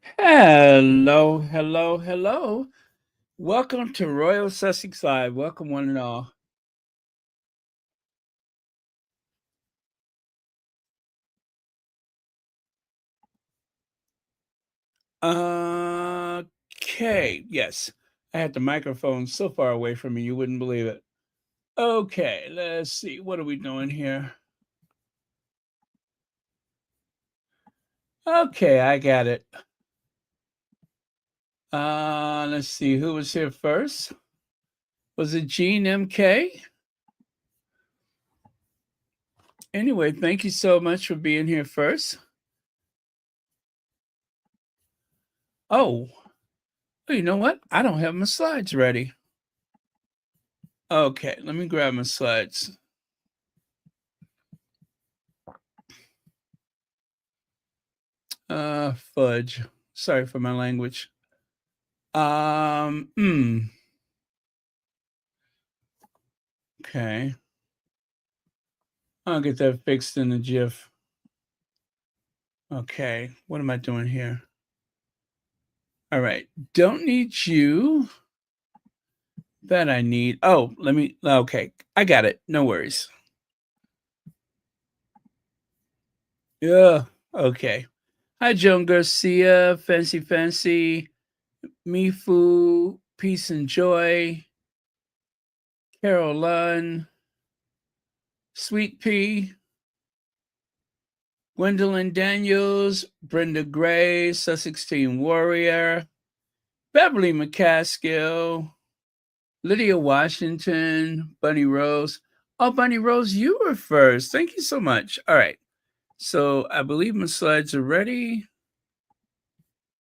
Hello, hello, hello. Welcome to Royal Sussex Live. Welcome, one and all. Okay, yes. I had the microphone so far away from me, you wouldn't believe it. Okay, let's see. What are we doing here? Okay, I got it. Let's see. Who was here first? Was it Gene MK? Anyway, thank you so much for being here first. Oh, you know what? I don't have my slides ready. Okay, let me grab my slides. Fudge. Sorry for my language. Um, mm, okay. I'll get that fixed in the GIF. Okay, what am I doing here? All right, don't need you. That I need. Oh, okay, I got it. No worries. Yeah, okay. Hi, Joan Garcia, Fancy, Mifu, Peace and Joy, Caroline, Sweet Pea, Gwendolyn Daniels, Brenda Gray, Sussex Teen Warrior, Beverly McCaskill, Lydia Washington, Bunny Rose. Oh, Bunny Rose, you were first. Thank you so much. All right. So I believe my slides are ready.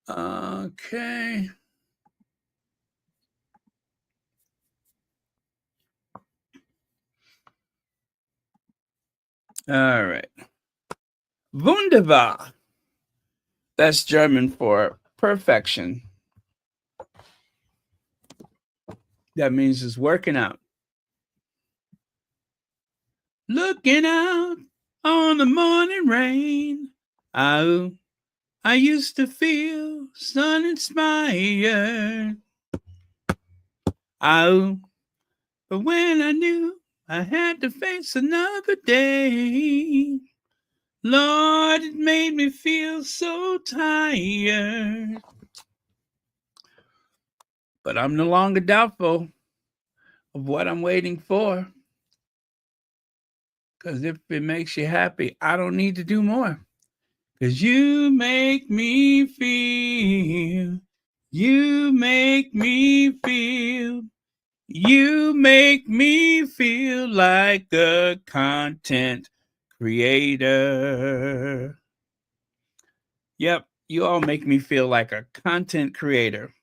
Okay. All right. Wunderbar. That's German for perfection. That means it's working out. Looking out on the morning rain. Oh, I used to feel sun inspired. Oh, but when I knew I had to face another day, Lord, it made me feel so tired. But I'm no longer doubtful of what I'm waiting for. Because if it makes you happy, I don't need to do more. Because you make me feel, you make me feel, you make me feel like a content creator. Yep, you all make me feel like a content creator.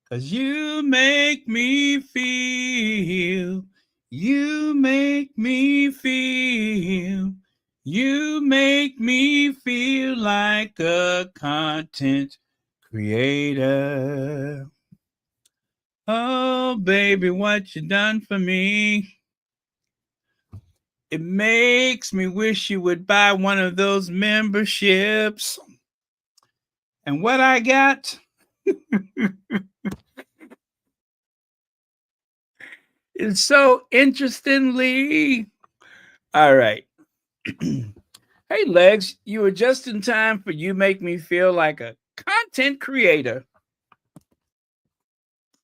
Because you make me feel, you make me feel, you make me feel like a content creator. Oh, baby, what you done for me? It makes me wish you would buy one of those memberships. And what I got is so interestingly. All right. Hey, Legs, you were just in time for You Make Me Feel Like a Content Creator.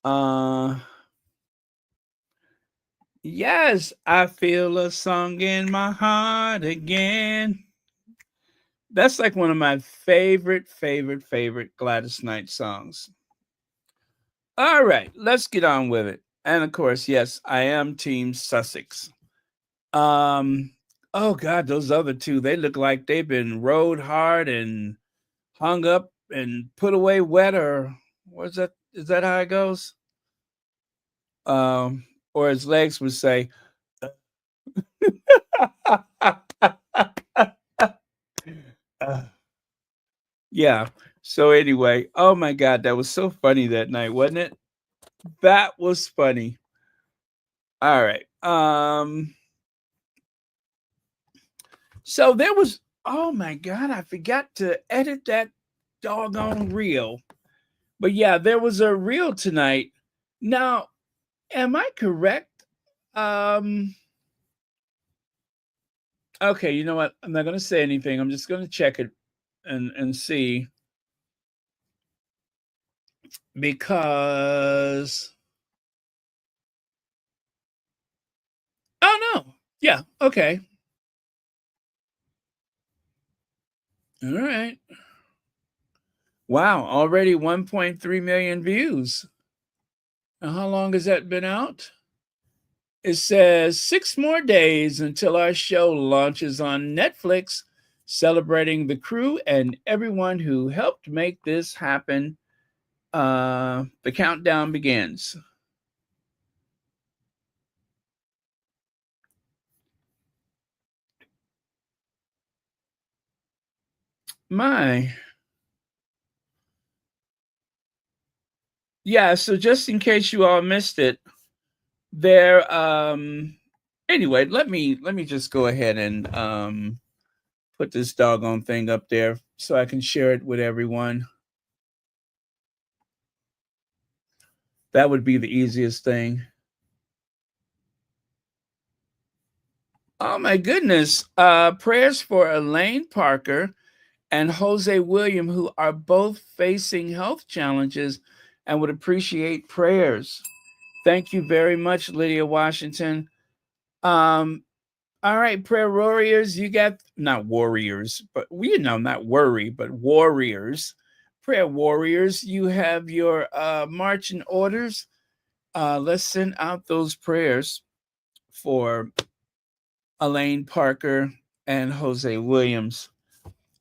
Uh, yes, I feel a song in my heart again. That's like one of my favorite Gladys Knight songs. All right, let's get on with it. And of course, yes, I am Team Sussex. Um, oh God, those other two, they look like they've been rode hard and hung up and put away wet, or what's that? Is that how it goes? Or as Legs would say, yeah. So anyway, oh my God, that was so funny that night, wasn't it? That was funny. All right. So there was. Oh my God, I forgot to edit that doggone reel. But yeah, there was a reel tonight. Now, am I correct? Um, okay, you know what? I'm not going to say anything. I'm just going to check it and see because oh no. Yeah, okay. All right. Wow, already 1.3 million views. Now, how long has that been out? It says 6 more days until our show launches on Netflix, celebrating the crew and everyone who helped make this happen. The countdown begins. My. Yeah, so just in case you all missed it, there anyway, let me just go ahead and put this doggone thing up there so I can share it with everyone. That would be the easiest thing. Oh my goodness. Prayers for Elaine Parker and Jose William, who are both facing health challenges and would appreciate prayers. Thank you very much, Lydia Washington. Um, all right, prayer warriors, you got not warriors, but we know not worry, but warriors. Prayer warriors, you have your marching orders. Let's send out those prayers for Elaine Parker and Jose Williams.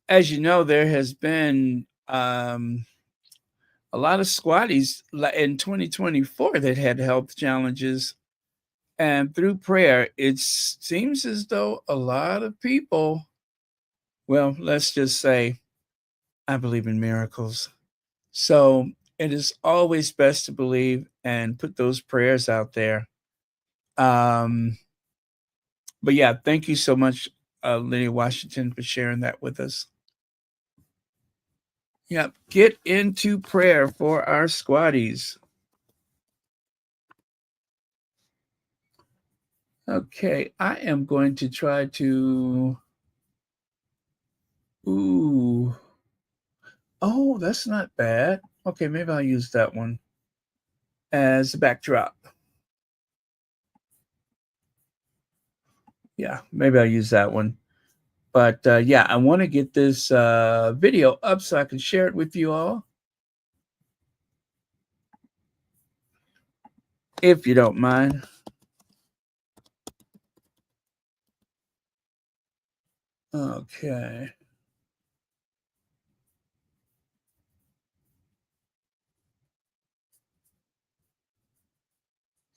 As you know, there has been a lot of squatties in 2024 that had health challenges. And through prayer, it seems as though a lot of people, well, let's just say, I believe in miracles. So it is always best to believe and put those prayers out there. Um, but yeah, thank you so much, Lydia Washington, for sharing that with us. Yep, get into prayer for our squatties. Okay, I am going to try to. Ooh. Oh, that's not bad. Okay, maybe I'll use that one as a backdrop. Yeah, maybe I'll use that one. But yeah, I want to get this video up so I can share it with you all. If you don't mind. Okay.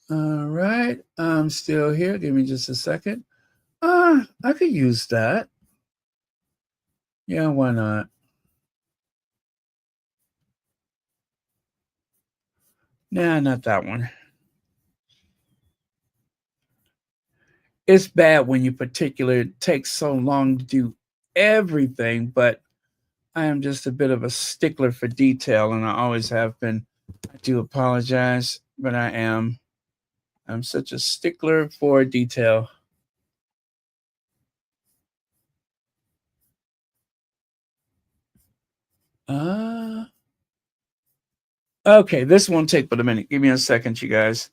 All right. I'm still here. Give me just a second. I could use that. Yeah, why not? Nah, not that one. It's bad when you particular it takes so long to do everything, but I am just a bit of a stickler for detail, and I always have been. I do apologize, but I am. I'm such a stickler for detail. Uh, okay, this won't take but a minute. Give me a second, you guys.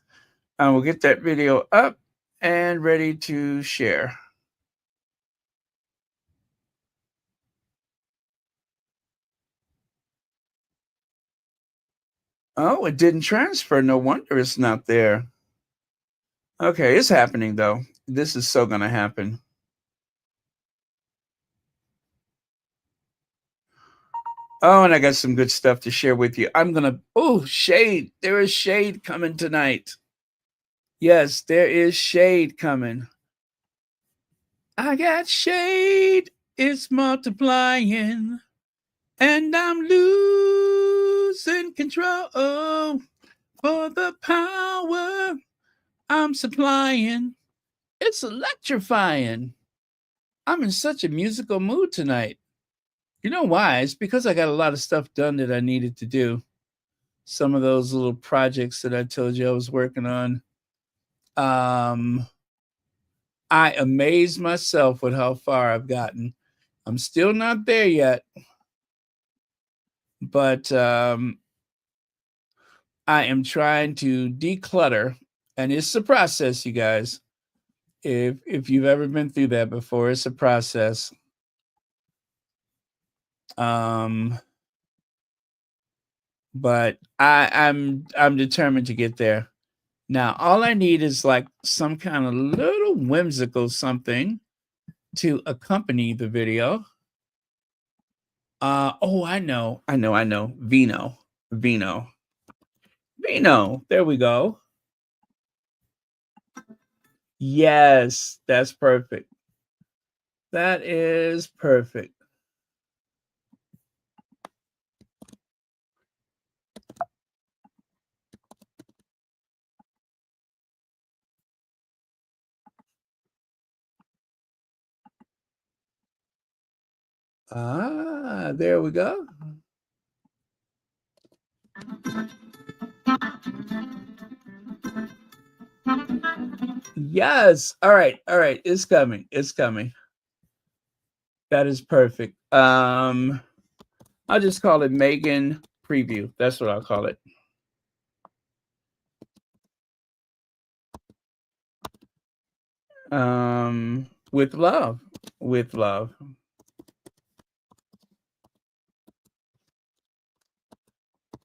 I will get that video up and ready to share. Oh, it didn't transfer. No wonder it's not there. Okay, it's happening though. This is so gonna happen. Oh, and I got some good stuff to share with you. Oh, shade. There is shade coming tonight. Yes, there is shade coming. I got shade. It's multiplying. And I'm losing control for the power I'm supplying. It's electrifying. I'm in such a musical mood tonight. You know why? It's because I got a lot of stuff done that I needed to do. Some of those little projects that I told you I was working on. Um, I amaze myself with how far I've gotten. I'm still not there yet, but I am trying to declutter, and it's a process, you guys. If you've ever been through that before, it's a process. Um, but I'm determined to get there. Now, all I need is like some kind of little whimsical something to accompany the video. Oh, I know. Vino. Vino. There we go. Yes, that's perfect. That is perfect. Ah, there we go. Yes. All right. All right. It's coming. It's coming. That is perfect. I'll just call it Meghan preview. That's what I'll call it. With love. With love.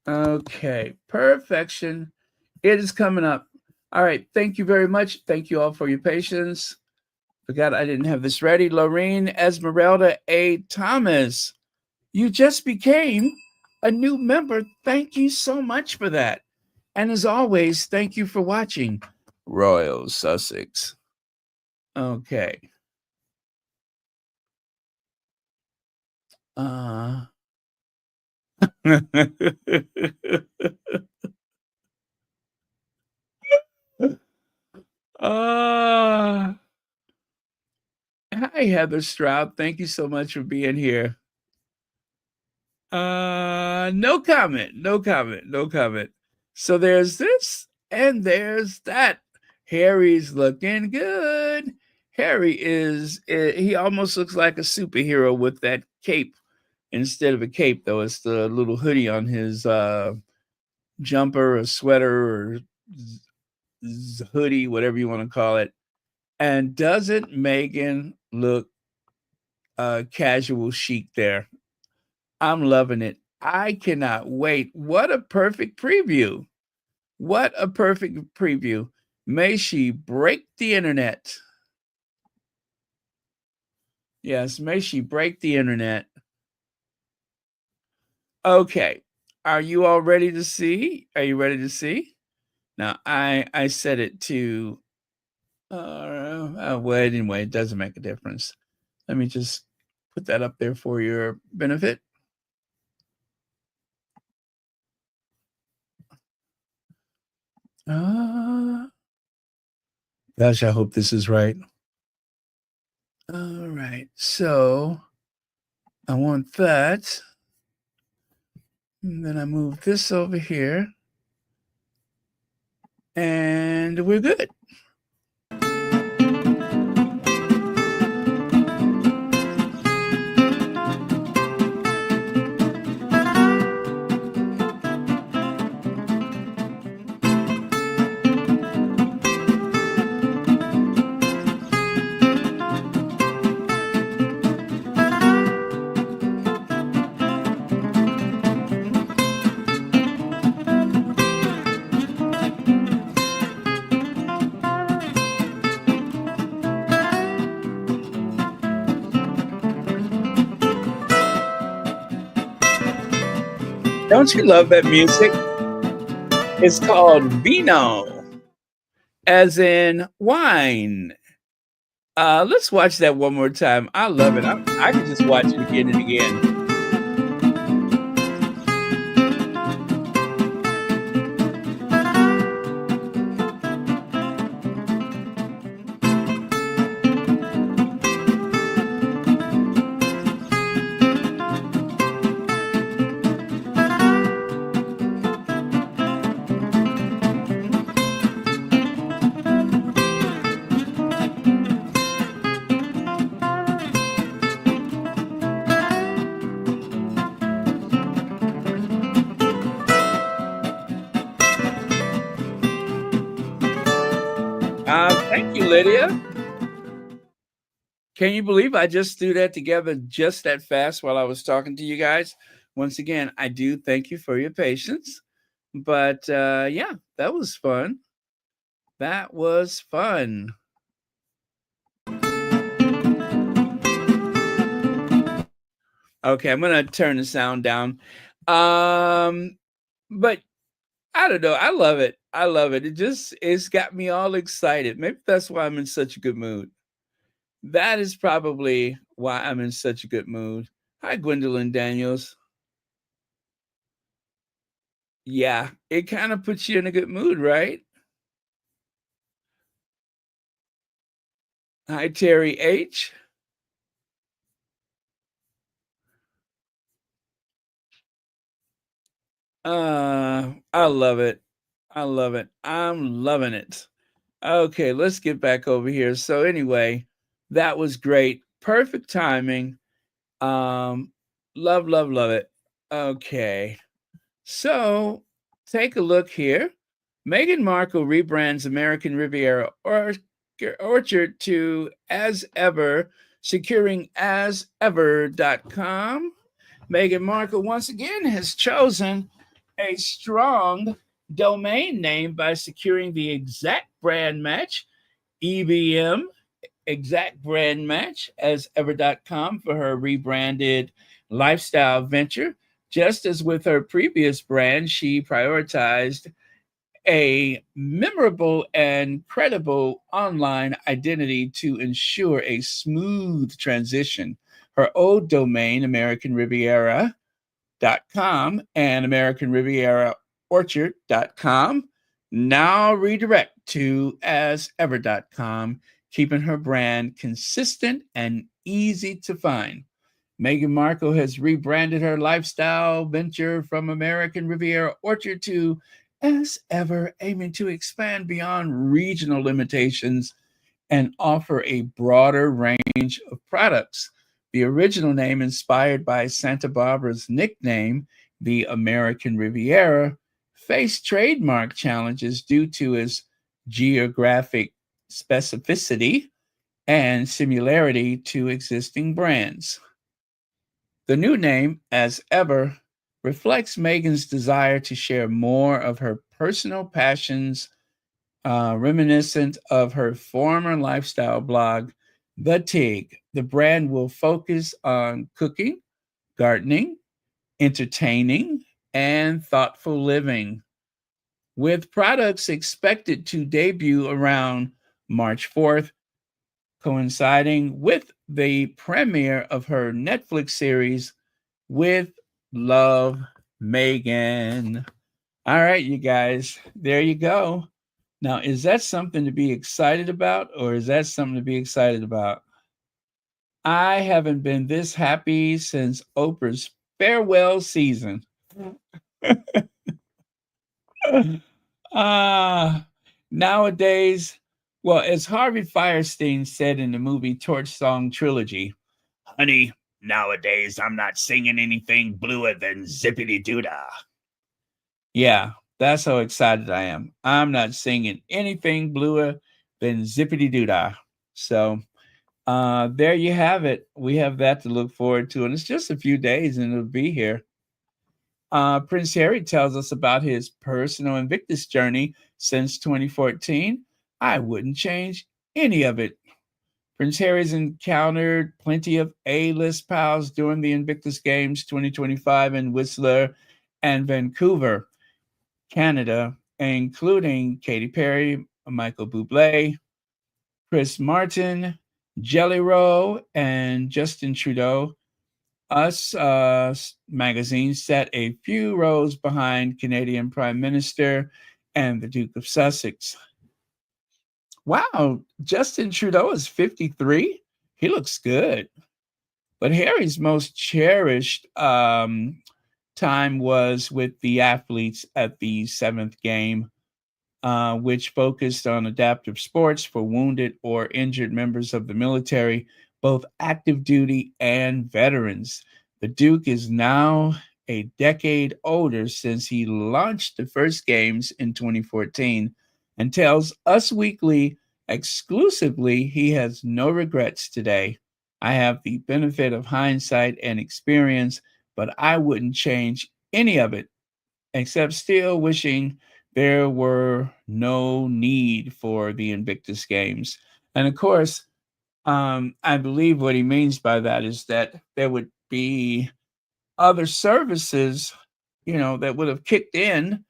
Okay. Perfection. It is coming up. All right. Thank you very much. Thank you all for your patience. Forgot I didn't have this ready. Lorraine Esmeralda A. Thomas, you just became a new member. Thank you so much for that. And as always, thank you for watching Royal Sussex. Okay. uh, Hi, Heather Stroud. Thank you so much for being here. No comment. No comment. No comment. So there's this and there's that. Harry's looking good. He almost looks like a superhero with that cape. Instead of a cape, though, it's the little hoodie on his jumper or sweater or hoodie, whatever you want to call it. And doesn't Meghan look casual chic there? I'm loving it. I cannot wait. What a perfect preview. What a perfect preview. May she break the internet. Yes, may she break the internet. Okay. Are you all ready to see? Are you ready to see? Now, I set it to, well, anyway, it doesn't make a difference. Let me just put that up there for your benefit. Gosh, I hope this is right. All right, so I want that. And then I move this over here. And we're good. Don't you love that music? It's called Vino, as in wine. Let's watch that one more time. I love it. I could just watch it again and again. Thank you, Lydia. Can you believe I just threw that together just that fast while I was talking to you guys? Once again, I do thank you for your patience. But yeah, that was fun. That was fun. Okay, I'm gonna turn the sound down. Um, but I don't know. I love it. I love it. It's got me all excited. Maybe that's why I'm in such a good mood. That is probably why I'm in such a good mood. Hi, Gwendolyn Daniels. Yeah, it kind of puts you in a good mood, right? Hi, Terry H. I love it. I love it. I'm loving it. Okay, let's get back over here. So anyway, that was great. Perfect timing. Um, love, love, love it. Okay. So take a look here. Meghan Markle rebrands American Riviera Orchard to As Ever, securing asever.com. Meghan Markle once again has chosen a strong domain name by securing the exact brand match, EBM, exact brand match, as ever.com for her rebranded lifestyle venture. Just as with her previous brand, she prioritized a memorable and credible online identity to ensure a smooth transition. Her old domain, AmericanRiviera.com and American Riviera Orchard.com, now redirect to asever.com, keeping her brand consistent and easy to find. Meghan Markle has rebranded her lifestyle venture from American Riviera Orchard to As Ever, aiming to expand beyond regional limitations and offer a broader range of products. The original name, inspired by Santa Barbara's nickname, the American Riviera, faced trademark challenges due to its geographic specificity and similarity to existing brands. The new name, As Ever, reflects Megan's desire to share more of her personal passions, reminiscent of her former lifestyle blog, The Tig. The brand will focus on cooking, gardening, entertaining, and thoughtful living, with products expected to debut around March 4th, coinciding with the premiere of her Netflix series with Love, Megan. All right, you guys, there you go. Now, is that something to be excited about, or is that something to be excited about? I haven't been this happy since Oprah's farewell season. Ah, nowadays, well, as Harvey Firestein said in the movie Torch Song Trilogy, honey, nowadays I'm not singing anything bluer than Zippity Doodah. Yeah, that's how excited I am. I'm not singing anything bluer than Zippity Doodah. So there you have it. We have that to look forward to, and it's just a few days and it'll be here. Prince Harry tells us about his personal Invictus journey since 2014. I wouldn't change any of it. Prince Harry's encountered plenty of A-list pals during the Invictus Games 2025 in Whistler and Vancouver, Canada, including Katy Perry, Michael Bublé, Chris Martin, Jelly Roll, and Justin Trudeau. Us magazine set a few rows behind Canadian Prime Minister and the Duke of Sussex. Wow, Justin Trudeau is 53. He looks good. But Harry's most cherished time was with the athletes at the seventh game, which focused on adaptive sports for wounded or injured members of the military, both active duty and veterans. The Duke is now a decade older since he launched the first games in 2014 and tells Us Weekly Exclusively, he has no regrets today. I have the benefit of hindsight and experience, but I wouldn't change any of it, except still wishing there were no need for the Invictus games. And of course, I believe what he means by that is that there would be other services, that would have kicked in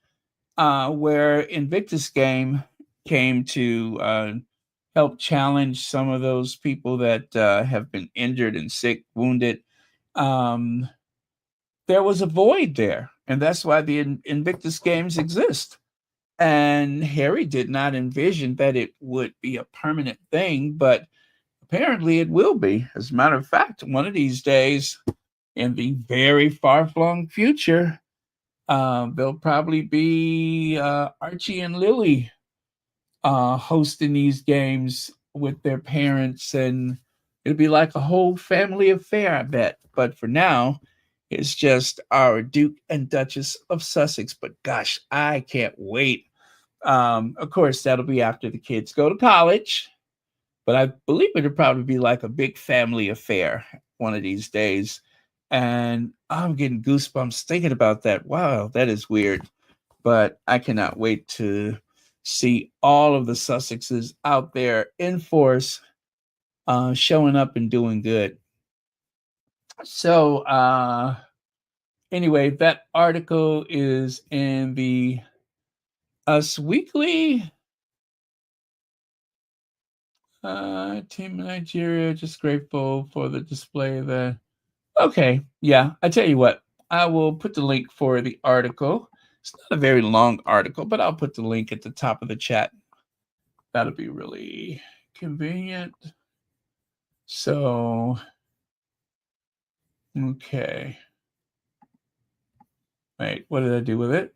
where Invictus game came to help challenge some of those people that have been injured and sick, wounded. Um, there was a void there, and that's why the Invictus games exist. And Harry did not envision that it would be a permanent thing, but apparently it will be. As a matter of fact, one of these days in the very far flung future, there'll probably be Archie and Lily hosting these games with their parents, and it'll be like a whole family affair, I bet. But for now, it's just our Duke and Duchess of Sussex. But gosh, I can't wait. Of course, that'll be after the kids go to college, but I believe it'll probably be like a big family affair one of these days. And I'm getting goosebumps thinking about that. Wow, that is weird. But I cannot wait to see all of the Sussexes out there in force, showing up and doing good. So, anyway, that article is in the Us Weekly. Team Nigeria, just grateful for the display that. Okay, yeah, I tell you what, I will put the link for the article. It's not a very long article, but I'll put the link at the top of the chat. That'll be really convenient. So, okay. Wait, what did I do with it?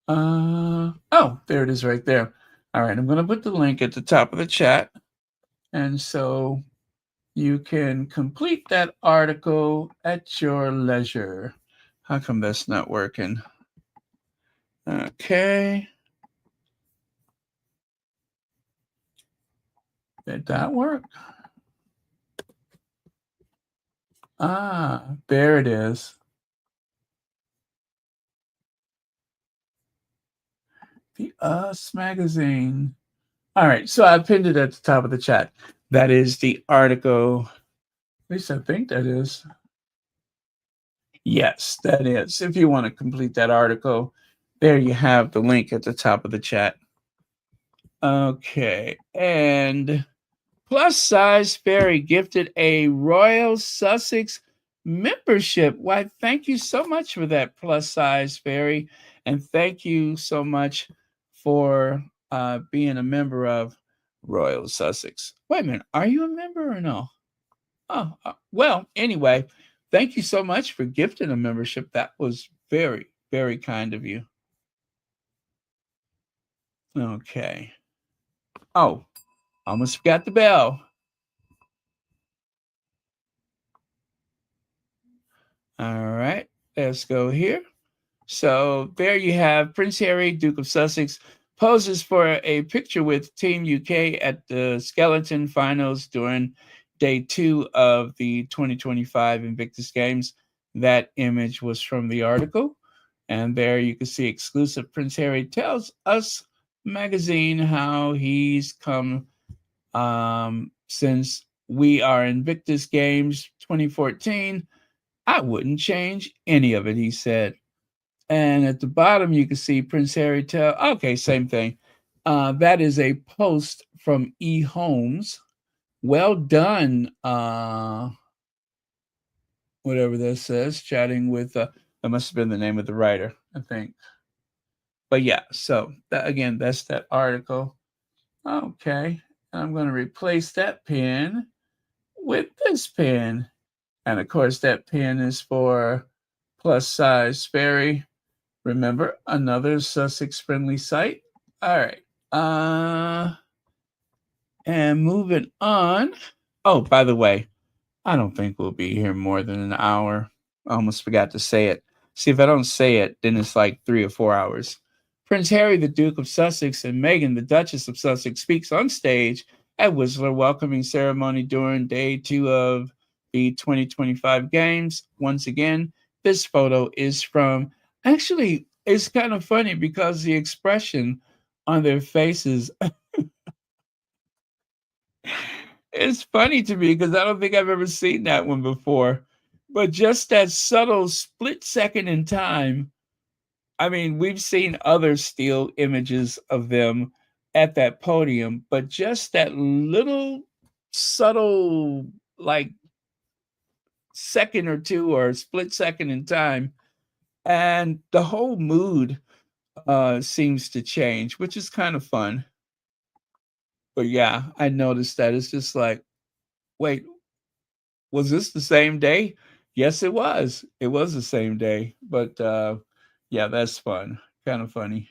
Oh, there it is right there. All right, I'm going to put the link at the top of the chat. And so you can complete that article at your leisure. How come that's not working? Okay. Did that work? Ah, there it is. The Us magazine. All right, so I pinned it at the top of the chat. That is the article. At least I think that is. Yes, that is. If you want to complete that article, there you have the link at the top of the chat. Okay, and Plus Size Fairy gifted a Royal Sussex membership. Why, thank you so much for that, Plus Size Fairy. And thank you so much for being a member of Royal Sussex. Wait a minute, are you a member or no? Oh, well, anyway, thank you so much for gifting a membership. That was very, very kind of you. Okay. Oh, almost forgot the bell. All right, let's go here. So there you have Prince Harry, Duke of Sussex, poses for a picture with Team UK at the Skeleton Finals during day 2 of the 2025 Invictus Games. That image was from the article. And there you can see exclusive Prince Harry tells Us magazine how he's come since we are Invictus Games 2014. I wouldn't change any of it, he said. And at the bottom, you can see Prince Harry tell. Okay, same thing. That is a post from E. Holmes. Well done. Whatever that says, chatting with. That must have been the name of the writer, I think. But yeah, so again, that's that article. Okay, I'm going to replace that pen with this pen. And of course, that pen is for Plus Size Fairy. Remember, another Sussex friendly site. All right. And moving on. Oh, by the way, I don't think we'll be here more than an hour. I almost forgot to say it. See, if I don't say it, then it's like 3 or 4 hours Prince Harry, the Duke of Sussex, and Meghan, the Duchess of Sussex, speaks on stage at Whistler welcoming ceremony during day 2 of the 2025 games. Once again, this photo is from, actually, it's kind of funny because the expression on their faces, it's funny to me because I don't think I've ever seen that one before. But just that subtle split second in time, I mean, we've seen other still images of them at that podium, but just that little subtle, like, second or two or split second in time, and the whole mood seems to change, which is kind of fun. But yeah, I noticed that. It's just like, wait, was this the same day? Yes, it was. It was the same day. But yeah, that's fun. Kind of funny.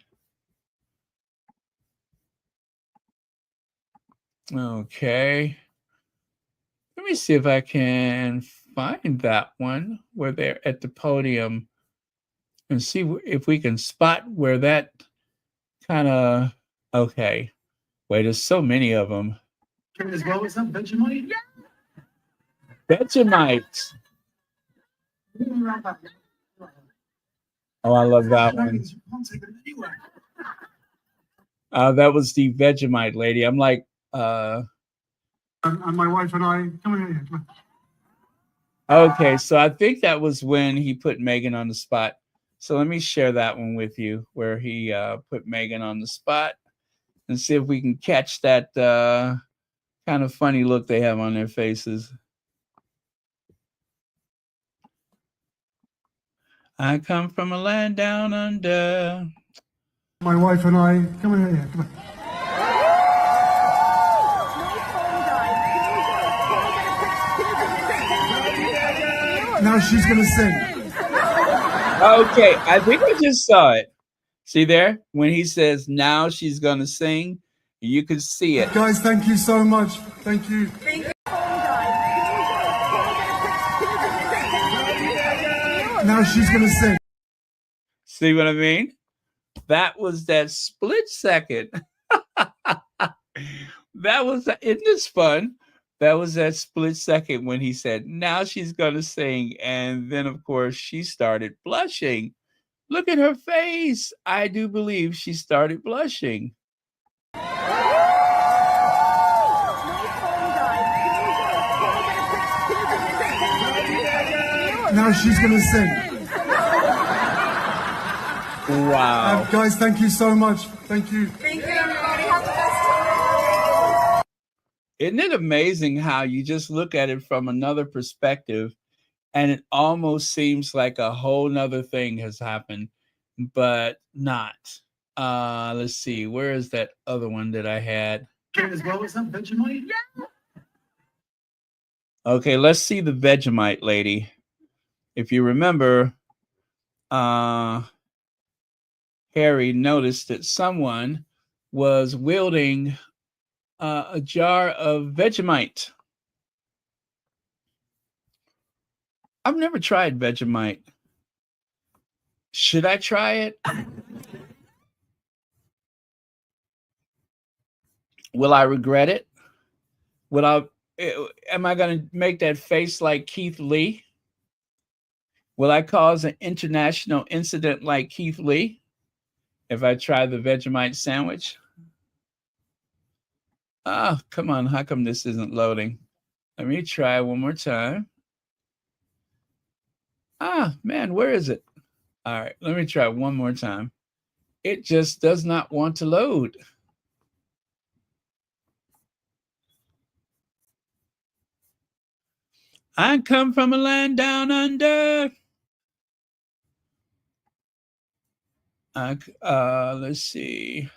Okay. Let me see if I can find that one where they're at the podium and see if we can spot where that kind of. Okay. Wait, there's so many of them. As well as some Vegemite? Yeah. Vegemite. Oh, I love that one. That was the Vegemite lady. I'm like, and my wife and I, come here. Okay, so I think that was when he put Meghan on the spot. So let me share that one with you, where he put Meghan on the spot, and see if we can catch that kind of funny look they have on their faces. I come from a land down under. My wife and I, come here. Come on. Now she's gonna sing. Okay, I think I just saw it. See there? When he says, now she's gonna sing, you can see it. Guys, thank you so much. Thank you. Now she's gonna sing. See what I mean? That was that split second. That was, isn't this fun? That was that split second when he said, now she's going to sing. And then, of course, she started blushing. Look at her face. I do believe she started blushing. Now she's going to sing. Wow. Guys, thank you so much. Thank you. Thank you, everybody. Have the best time. Isn't it amazing how you just look at it from another perspective and it almost seems like a whole nother thing has happened, but not. Let's see. Where is that other one that I had? As well as some Vegemite? Yeah. Okay, let's see the Vegemite lady. If you remember, Harry noticed that someone was wielding a jar of Vegemite. I've never tried Vegemite. Should I try it? Will I regret it? Am I going to make that face like Keith Lee? Will I cause an international incident like Keith Lee if I try the Vegemite sandwich? Ah, come on. How come this isn't loading? Let me try one more time. Ah, man, where is it? All right, let me try one more time. It just does not want to load. I come from a land down under. Let's see.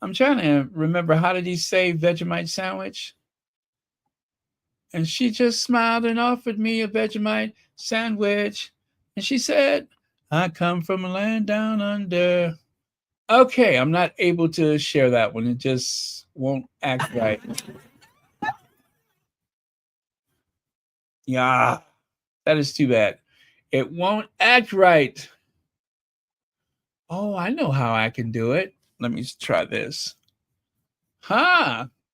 I'm trying to remember, how did he say Vegemite sandwich? And she just smiled and offered me a Vegemite sandwich. And she said, I come from a land down under. Okay, I'm not able to share that one. It just won't act right. Yeah, that is too bad. It won't act right. Oh, I know how I can do it. Let me try this.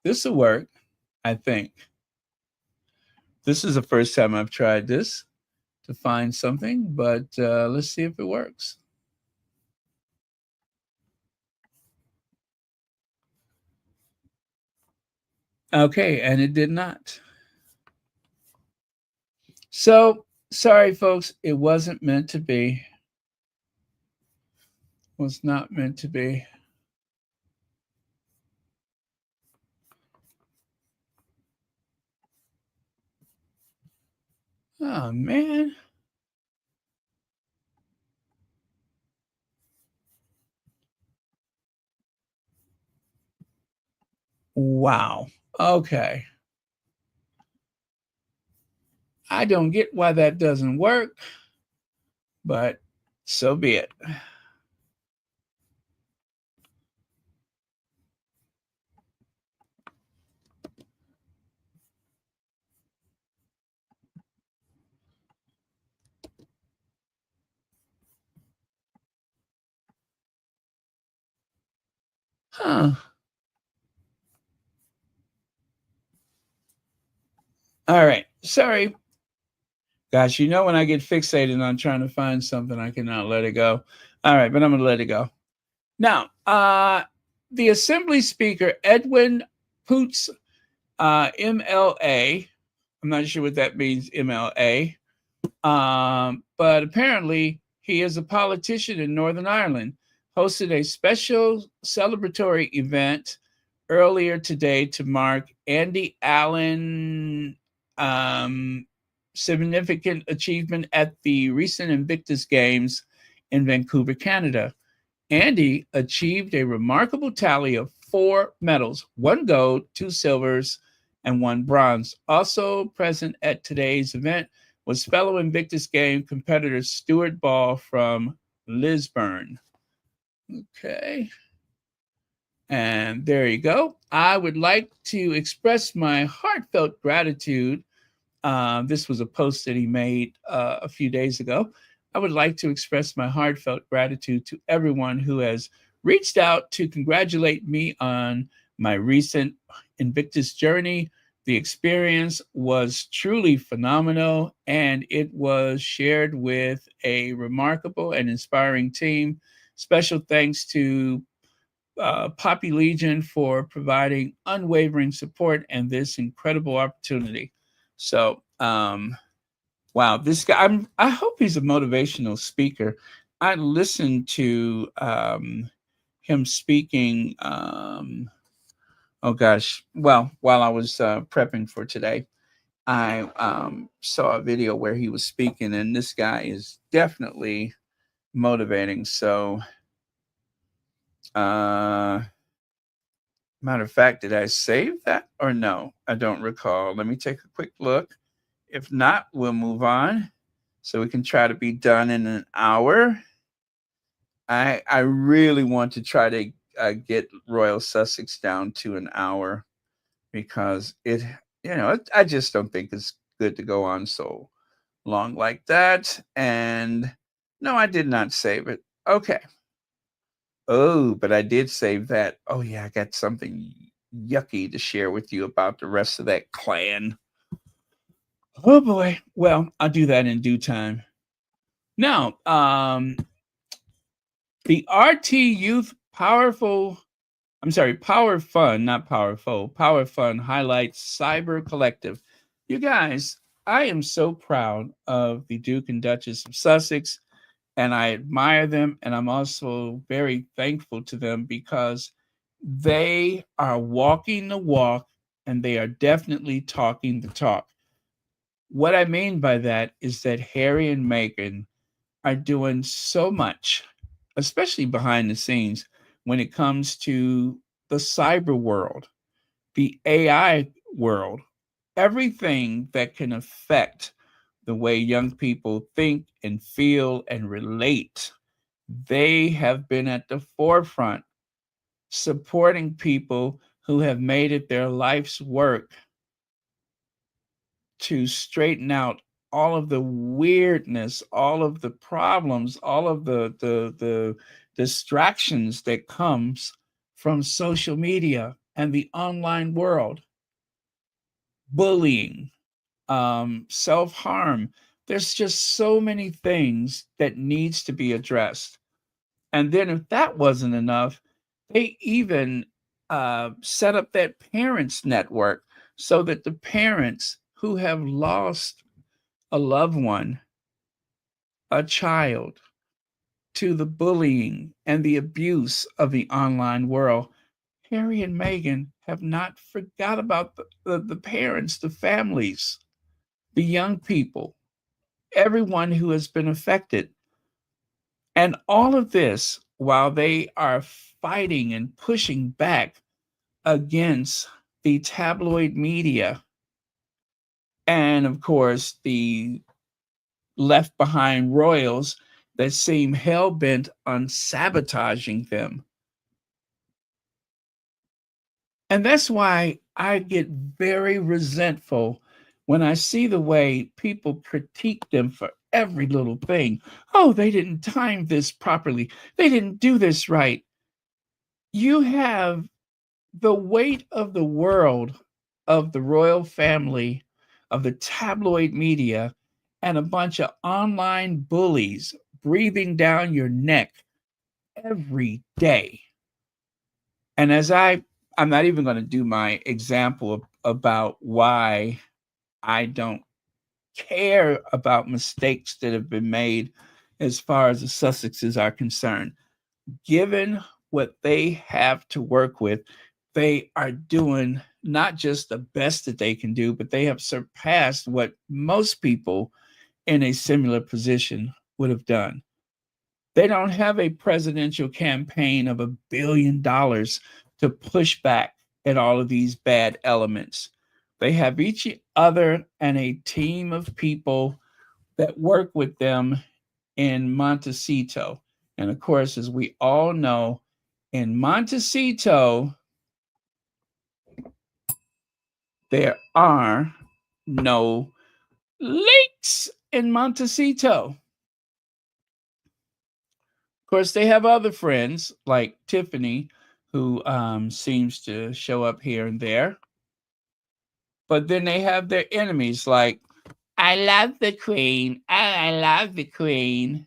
This will work, I think. This is the first time I've tried this to find something, but let's see if it works. Okay, and it did not. So, sorry, folks, it wasn't meant to be. Was not meant to be. Oh, man. Wow. Okay. I don't get why that doesn't work, but so be it. Huh. All right. Sorry. Gosh, you know when I get fixated on trying to find something, I cannot let it go. All right, but I'm going to let it go. Now, the Assembly Speaker, Edwin Poots, MLA, I'm not sure what that means, MLA, but apparently he is a politician in Northern Ireland, hosted a special celebratory event earlier today to mark Andy Allen significant achievement at the recent Invictus Games in Vancouver, Canada. Andy achieved a remarkable tally of 4 medals, 1 gold, 2 silvers, and 1 bronze. Also present at today's event was fellow Invictus Game competitor Stuart Ball from Lisburn. Okay. And there you go. I would like to express my heartfelt gratitude. This was a post that he made a few days ago. I would like to express my heartfelt gratitude to everyone who has reached out to congratulate me on my recent Invictus journey. The experience was truly phenomenal, and it was shared with a remarkable and inspiring team. Special thanks to Poppy Legion for providing unwavering support and this incredible opportunity. So, wow, this guy, I hope he's a motivational speaker. I listened to him speaking, oh gosh, well, while I was prepping for today, I saw a video where he was speaking, and this guy is definitely motivating. So, matter of fact, did I save that or no? I don't recall. Let me take a quick look. If not, we'll move on. So we can try to be done in an hour. I really want to try to get Royal Sussex down to an hour because I just don't think it's good to go on so long like that. And no, I did not save it. Okay. Oh, but I did save that. Oh yeah, I got something yucky to share with you about the rest of that clan. Oh boy. Well, I'll do that in due time. Now, the RT Youth Power Fun, not Powerful, Power Fun highlights Cyber Collective. You guys, I am so proud of the Duke and Duchess of Sussex, and I admire them, and I'm also very thankful to them because they are walking the walk and they are definitely talking the talk. What I mean by that is that Harry and Meghan are doing so much, especially behind the scenes, when it comes to the cyber world, the AI world, everything that can affect the way young people think and feel and relate. They have been at the forefront supporting people who have made it their life's work to straighten out all of the weirdness, all of the problems, all of the distractions that comes from social media and the online world, bullying, self-harm. There's just so many things that needs to be addressed. And then if that wasn't enough, they even set up that parents network so that the parents who have lost a loved one, a child, to the bullying and the abuse of the online world, Harry and Meghan have not forgot about the parents, the families, the young people, everyone who has been affected. And all of this while they are fighting and pushing back against the tabloid media and, of course, the left behind royals that seem hell bent on sabotaging them. And that's why I get very resentful when I see the way people critique them for every little thing. Oh, they didn't time this properly. They didn't do this right. You have the weight of the world, of the royal family, of the tabloid media, and a bunch of online bullies breathing down your neck every day. And I'm not even going to do my example about why I don't care about mistakes that have been made as far as the Sussexes are concerned. Given what they have to work with, they are doing not just the best that they can do, but they have surpassed what most people in a similar position would have done. They don't have a presidential campaign of $1 billion to push back at all of these bad elements. They have each other and a team of people that work with them in Montecito. And of course, as we all know, in Montecito, there are no lakes in Montecito. Of course, they have other friends like Tiffany, who seems to show up here and there. But then they have their enemies like, I love the Queen. I love the Queen.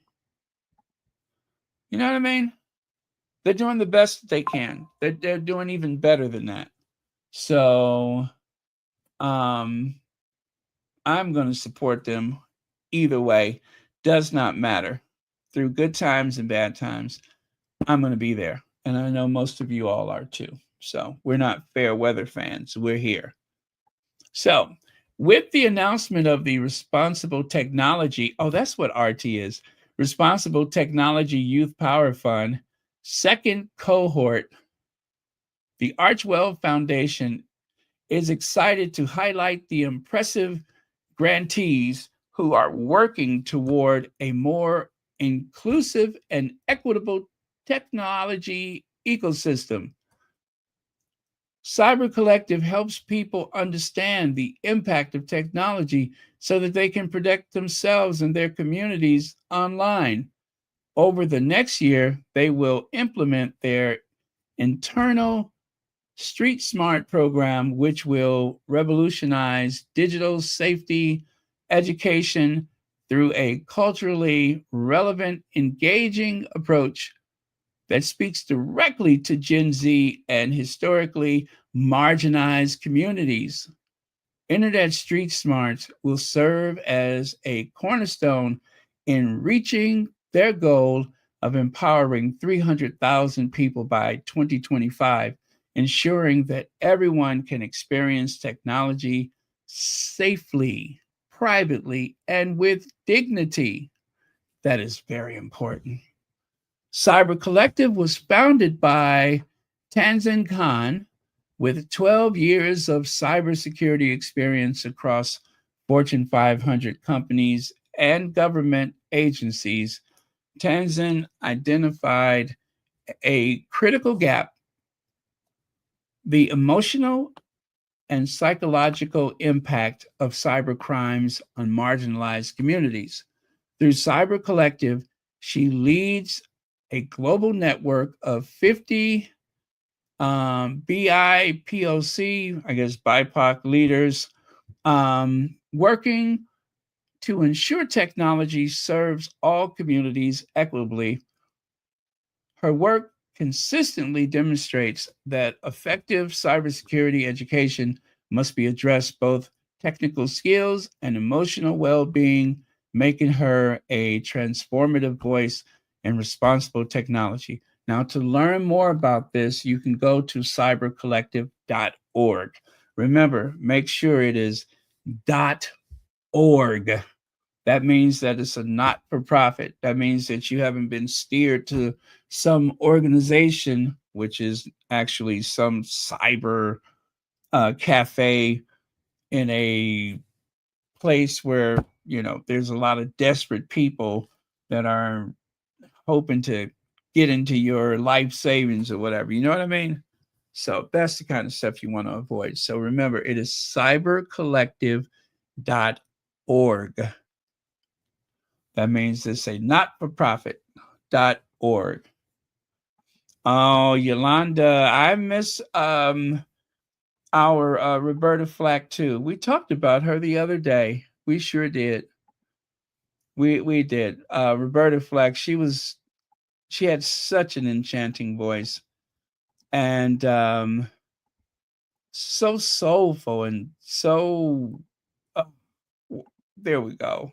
You know what I mean? They're doing the best that they can. They're doing even better than that. So I'm going to support them either way. Does not matter. Through good times and bad times, I'm going to be there. And I know most of you all are too. So we're not fair weather fans. We're here. So with the announcement of the Responsible Technology, that's what RT is, Responsible Technology Youth Power Fund, second cohort, the Archwell Foundation is excited to highlight the impressive grantees who are working toward a more inclusive and equitable technology ecosystem. Cyber Collective helps people understand the impact of technology so that they can protect themselves and their communities online. Over the next year, they will implement their internal Street Smart program, which will revolutionize digital safety education through a culturally relevant, engaging approach that speaks directly to Gen Z and historically marginalized communities. Internet Street Smarts will serve as a cornerstone in reaching their goal of empowering 300,000 people by 2025, ensuring that everyone can experience technology safely, privately, and with dignity. That is very important. Cyber Collective was founded by Tanzan Khan with 12 years of cybersecurity experience across Fortune 500 companies and government agencies. Tanzan identified a critical gap: the emotional and psychological impact of cyber crimes on marginalized communities. Through Cyber Collective, she leads a global network of 50 BIPOC, I guess BIPOC leaders, working to ensure technology serves all communities equitably. Her work consistently demonstrates that effective cybersecurity education must be addressed both technical skills and emotional well-being, making her a transformative voice in responsible technology. Now, to learn more about this, you can go to cybercollective.org. Remember, make sure it is .org. That means that it's a not for profit. That means that you haven't been steered to some organization, which is actually some cyber cafe in a place where, there's a lot of desperate people that are hoping to get into your life savings or whatever. You know what I mean? So that's the kind of stuff you want to avoid. So remember, it is cybercollective.org. That means it's a not-for-profit.org. Oh, Yolanda, I miss our Roberta Flack too. We talked about her the other day. We sure did. We did. Roberta Flack, she had such an enchanting voice and so soulful and so there we go.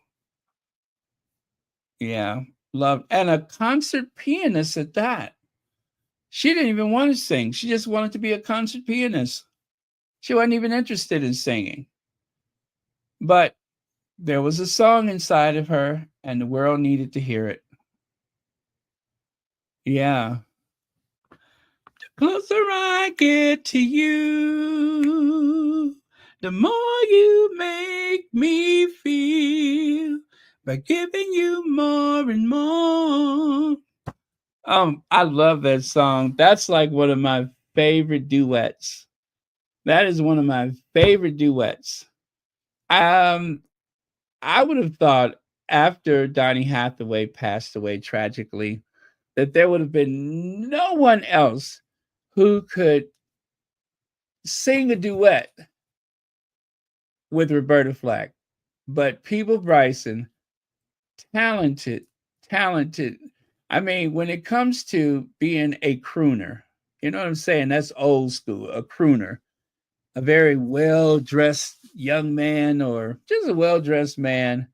Yeah, love, and a concert pianist at that. She didn't even want to sing. She just wanted to be a concert pianist. She wasn't even interested in singing. But there was a song inside of her, and the world needed to hear it. Yeah. The closer I get to you, the more you make me feel by giving you more and more. I love that song. That's like one of my favorite duets. That is one of my favorite duets. I would have thought after Donny Hathaway passed away tragically that there would have been no one else who could sing a duet with Roberta Flack. But People Bryson, talented. I mean, when it comes to being a crooner, you know what I'm saying? That's old school, a crooner. A very well-dressed young man or just a well-dressed man.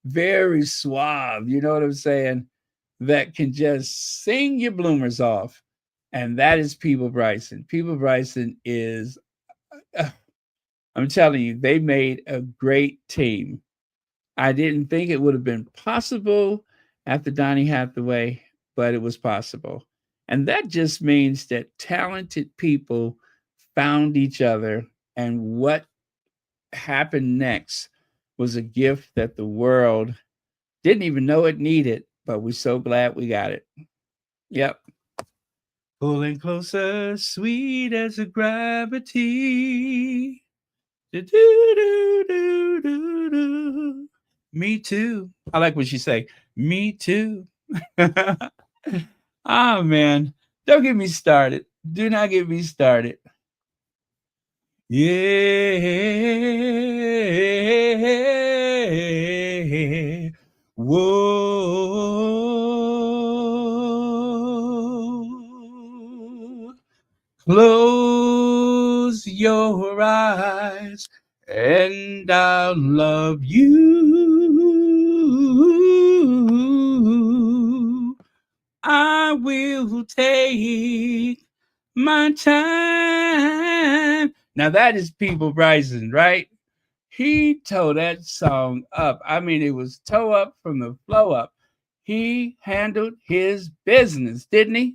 Very suave, you know what I'm saying? That can just sing your bloomers off. And that is People Bryson. People Bryson is, I'm telling you, they made a great team. I didn't think it would have been possible after Donny Hathaway, but it was possible. And that just means that talented people found each other, and what happened next was a gift that the world didn't even know it needed, but we're so glad we got it. Yep. Pulling closer, sweet as a gravity. Do-do-do-do-do-do. Me too. I like what she say. Me too. Oh, man. Don't get me started. Do not get me started. Yeah. Whoa. Close your eyes and I'll love you. I will take my time. Now that is People Bryson, right? He tore that song up. I mean, it was toe up from the flow up. He handled his business, didn't he?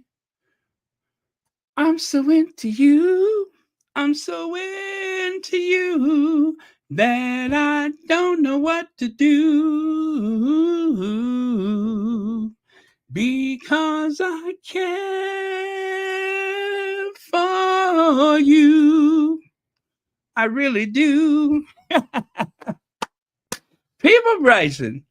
I'm so into you. I'm so into you that I don't know what to do because I care for for you. I really do. People Bryson,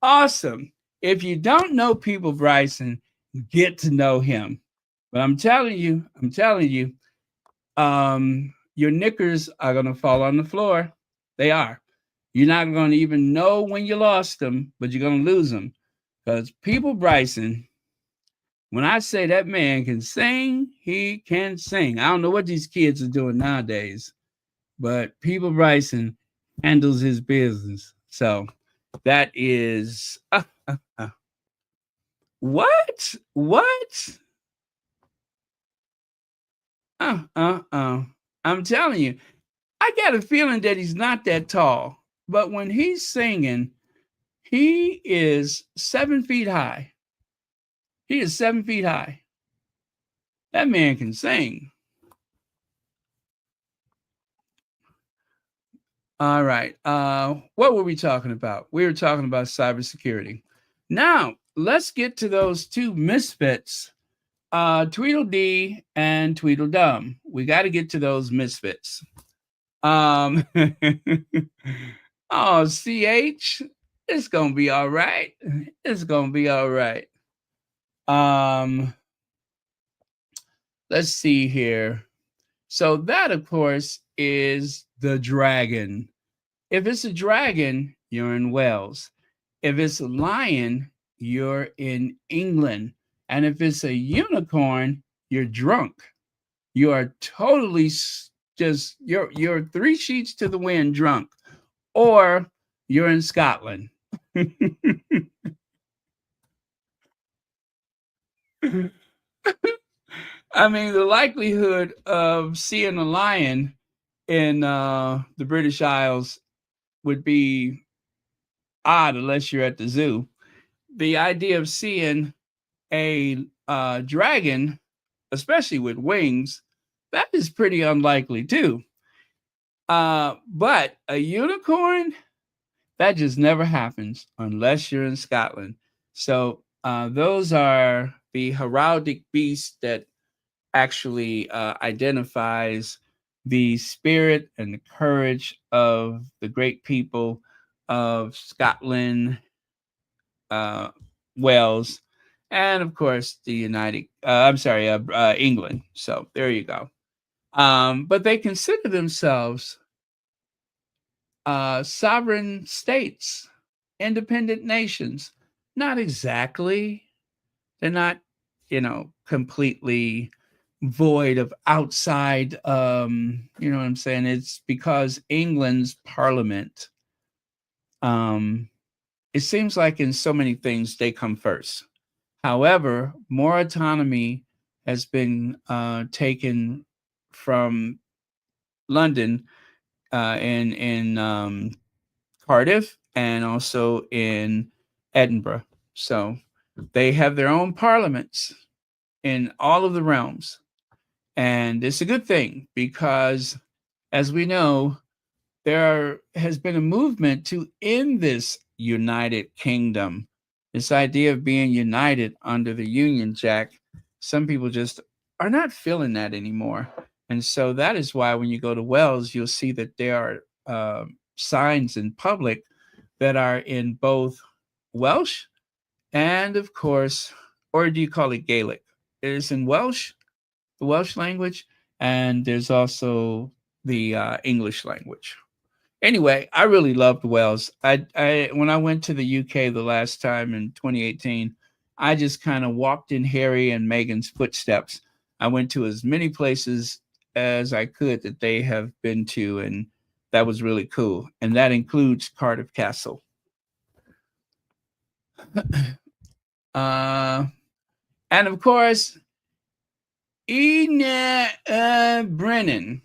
awesome. If you don't know People Bryson, get to know him. But I'm telling you, your knickers are gonna fall on the floor. They are. You're not gonna even know when you lost them, but you're gonna lose them. Because People Bryson, when I say that man can sing, he can sing. I don't know what these kids are doing nowadays, but People Bryson handles his business. So that is what? What? I'm telling you, I got a feeling that he's not that tall, but when he's singing, he is 7 feet high. He is 7 feet high. That man can sing. All right. What were we talking about? We were talking about cybersecurity. Now, let's get to those two misfits, Tweedledee and Tweedledum. We got to get to those misfits. Oh, CH, it's going to be all right. It's going to be all right. Let's see here. So that, of course, is the dragon. If it's a dragon, you're in Wales. If it's a lion, you're in England. And if it's a unicorn, you're drunk. You are totally just, you're 3 sheets to the wind drunk. Or you're in Scotland. I mean, the likelihood of seeing a lion in the British Isles would be odd unless you're at the zoo. The idea of seeing a dragon, especially with wings, that is pretty unlikely too. But a unicorn, that just never happens unless you're in Scotland. So those are the heraldic beasts that actually identifies the spirit and the courage of the great people of Scotland, Wales, and of course the England. So there you go. But they consider themselves sovereign states, independent nations. Not exactly. They're not, completely void of outside, you know what I'm saying? It's because England's parliament, it seems like in so many things they come first. However, more autonomy has been taken from London in Cardiff and also in Edinburgh. So they have their own parliaments in all of the realms. And it's a good thing because, as we know, there has been a movement to end this United Kingdom. This idea of being united under the Union Jack, some people just are not feeling that anymore. And so that is why when you go to Wales, you'll see that there are signs in public that are in both Welsh and, of course, or do you call it Gaelic? It is in Welsh, the Welsh language, and there's also the English language. Anyway, I really loved Wales. I when I went to the UK the last time in 2018, I just kind of walked in Harry and Meghan's footsteps. I went to as many places as I could that they have been to, and that was really cool. And that includes Cardiff Castle. And of course, Ina Brennan.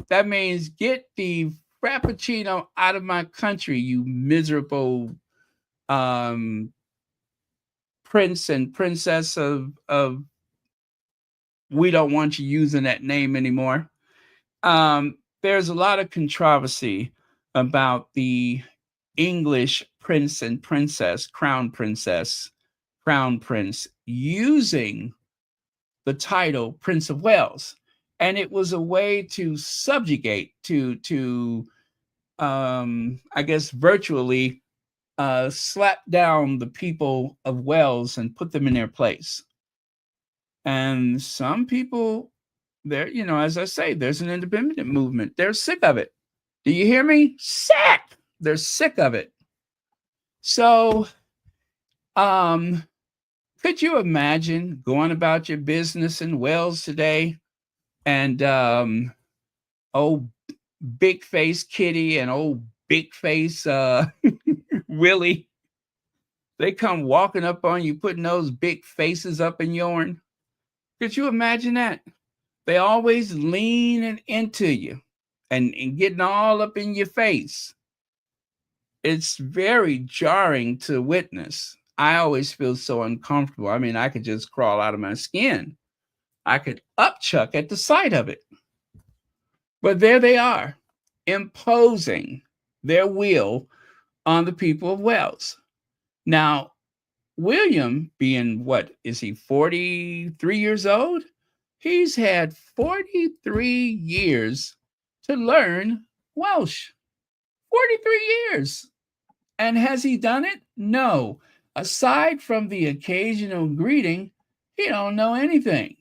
That means get the Frappuccino out of my country, you miserable prince and princess of we don't want you using that name anymore. There's a lot of controversy about the English prince and princess, crown prince, using the title Prince of Wales. and it was a way to subjugate, to I guess virtually slap down the people of Wales and put them in their place. And some people, there, as I say, there's an independent movement. They're sick of it. Do you hear me? Sick. They're sick of it. So, could you imagine going about your business in Wales today and old big face Kitty and old big face Willie? They come walking up on you, putting those big faces up in yourn. Could you imagine that? They always leaning into you and getting all up in your face. It's very jarring to witness. I always feel so uncomfortable. I mean, I could just crawl out of my skin. I could upchuck at the sight of it. But there they are, imposing their will on the people of Wales. Now, William, being what is he, 43 years old? He's had 43 years to learn Welsh. 43 years. And has he done it? No. Aside from the occasional greeting, he don't know anything.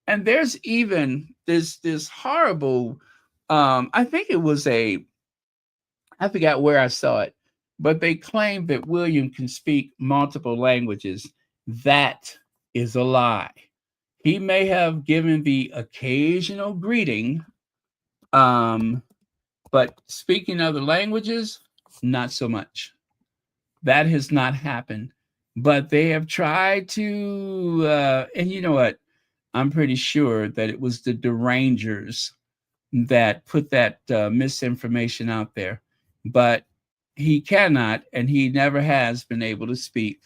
And there's even this horrible, I think it was I forgot where I saw it, but they claim that William can speak multiple languages. That is a lie. He may have given the occasional greeting, but speaking other languages, not so much. That has not happened. But they have tried to, and you know what? I'm pretty sure that it was the derangers that put that misinformation out there. But he cannot, and he never has been able to speak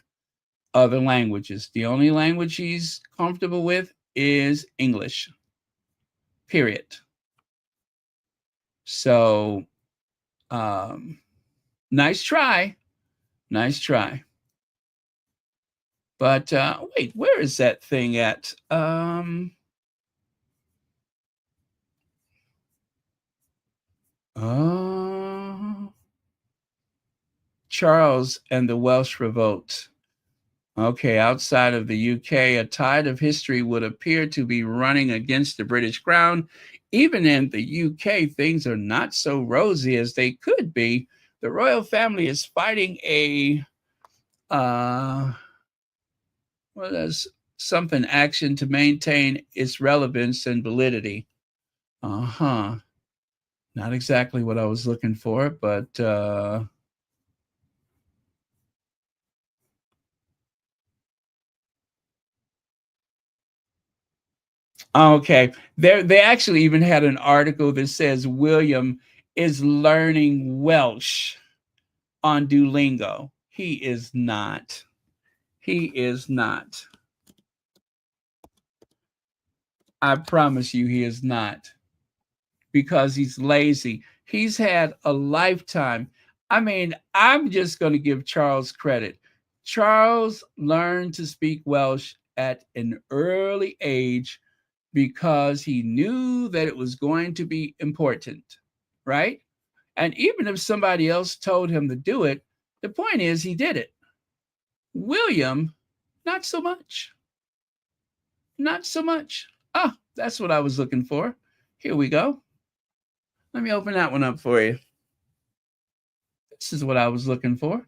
other languages. The only language he's comfortable with is English, period. So, nice try. Nice try. But wait, where is that thing at? Charles and the Welsh Revolt. Okay, outside of the UK, a tide of history would appear to be running against the British crown. Even in the UK, things are not so rosy as they could be. The royal family is fighting a there's something action to maintain its relevance and validity. Not exactly what I was looking for, but okay. They actually even had an article that says William is learning Welsh on Duolingo. He is not. He is not. I promise you, he is not. Because he's lazy. He's had a lifetime. I mean, I'm just going to give Charles credit. Charles learned to speak Welsh at an early age because he knew that it was going to be important, right? And even if somebody else told him to do it, the point is he did it. William, not so much. Not so much. Ah, that's what I was looking for. Here we go. Let me open that one up for you. This is what I was looking for.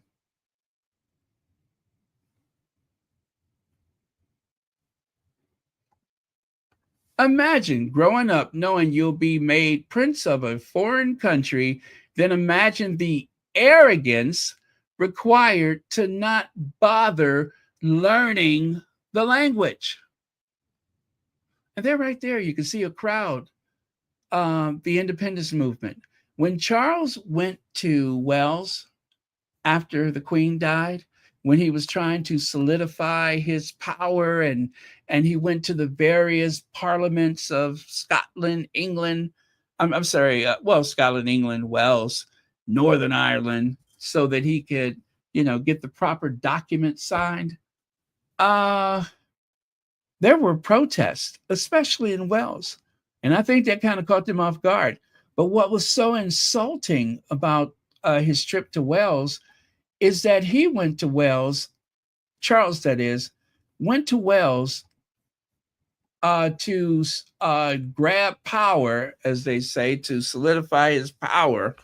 Imagine growing up knowing you'll be made prince of a foreign country, then imagine the arrogance required to not bother learning the language. And there, right there, you can see a crowd, the independence movement. When Charles went to Wales after the Queen died, when he was trying to solidify his power, and he went to the various parliaments of Scotland, England, I'm sorry, Scotland, England, Wales, Northern Ireland, so that he could, get the proper document signed. there were protests, especially in Wales. And I think that kind of caught them off guard. But what was so insulting about his trip to Wales is that he went to Wales, Charles, that is, went to Wales to grab power, as they say, to solidify his power.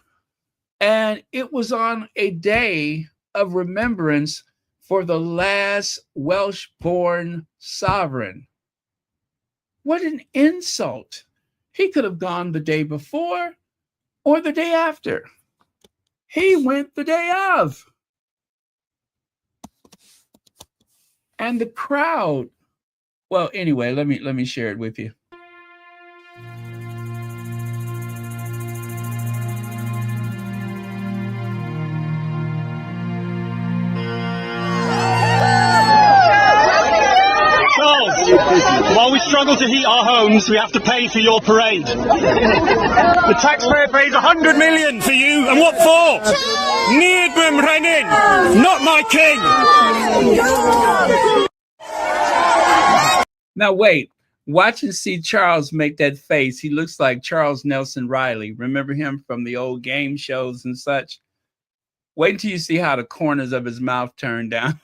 And it was on a day of remembrance for the last Welsh-born sovereign. What an insult. He could have gone the day before or the day after. He went the day of. And the crowd, well, anyway, let me share it with you. While we struggle to heat our homes, we have to pay for your parade. The taxpayer pays 100 million for you, and what for? Needham Renin, not my king. Now wait, watch and see Charles make that face. He looks like Charles Nelson Riley. Remember him from the old game shows and such? Wait until you see how the corners of his mouth turn down.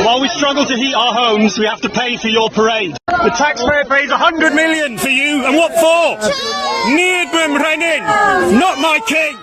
While we struggle to heat our homes, we have to pay for your parade. The taxpayer pays 100 million for you, and what for? Needham Renin, not my king.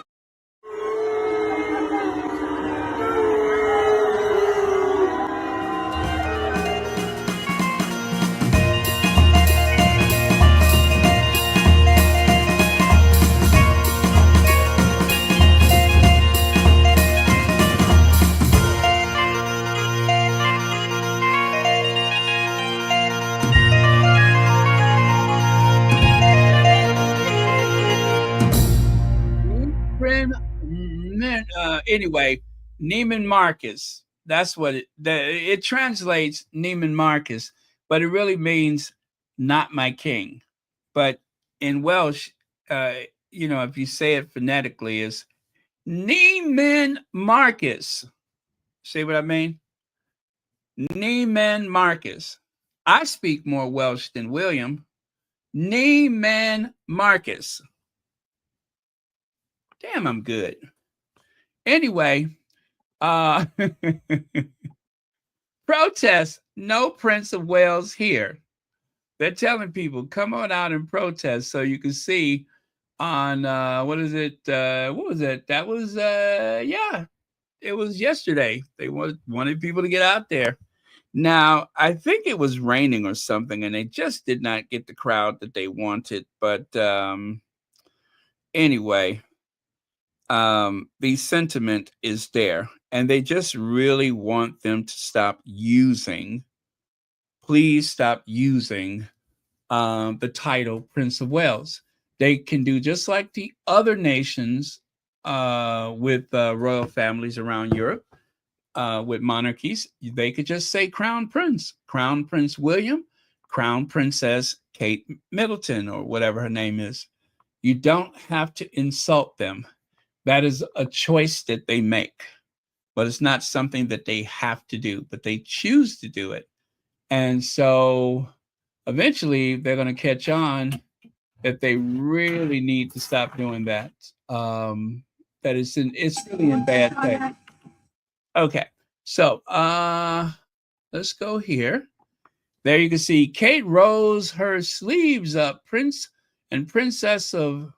Anyway, Neiman Marcus. That's what it translates, Neiman Marcus, but it really means not my king. But in Welsh, if you say it phonetically, is Neiman Marcus. See what I mean? Neiman Marcus. I speak more Welsh than William. Neiman Marcus. Damn, I'm good. Anyway, protest, no Prince of Wales here. They're telling people, come on out and protest so you can see on, what was it? That was, it was yesterday. They wanted people to get out there. Now, I think it was raining or something, and they just did not get the crowd that they wanted. But anyway, the sentiment is there, and they just really want them to stop using, please stop using the title Prince of Wales. They can do just like the other nations with royal families around Europe, with monarchies. They could just say Crown Prince William, Crown Princess Kate Middleton, or whatever her name is. You don't have to insult them. That is a choice that they make, but it's not something that they have to do, but they choose to do it. And so eventually they're going to catch on that they really need to stop doing that. That it's really in bad taste. Okay, so let's go here. There you can see Kate rolls her sleeves up. Prince and Princess of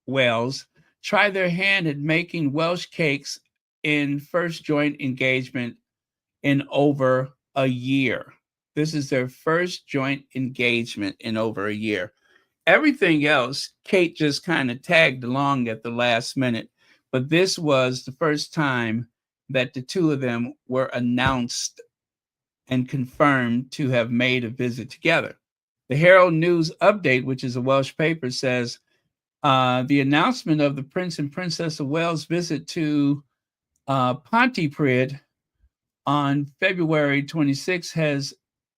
Wales try their hand at making Welsh cakes in first joint engagement in over a year. This is their first joint engagement in over a year. Everything else, Kate just kind of tagged along at the last minute, but this was the first time that the two of them were announced and confirmed to have made a visit together. The Herald News Update, which is a Welsh paper, says, the announcement of the Prince and Princess of Wales visit to Pontypridd on February 26 has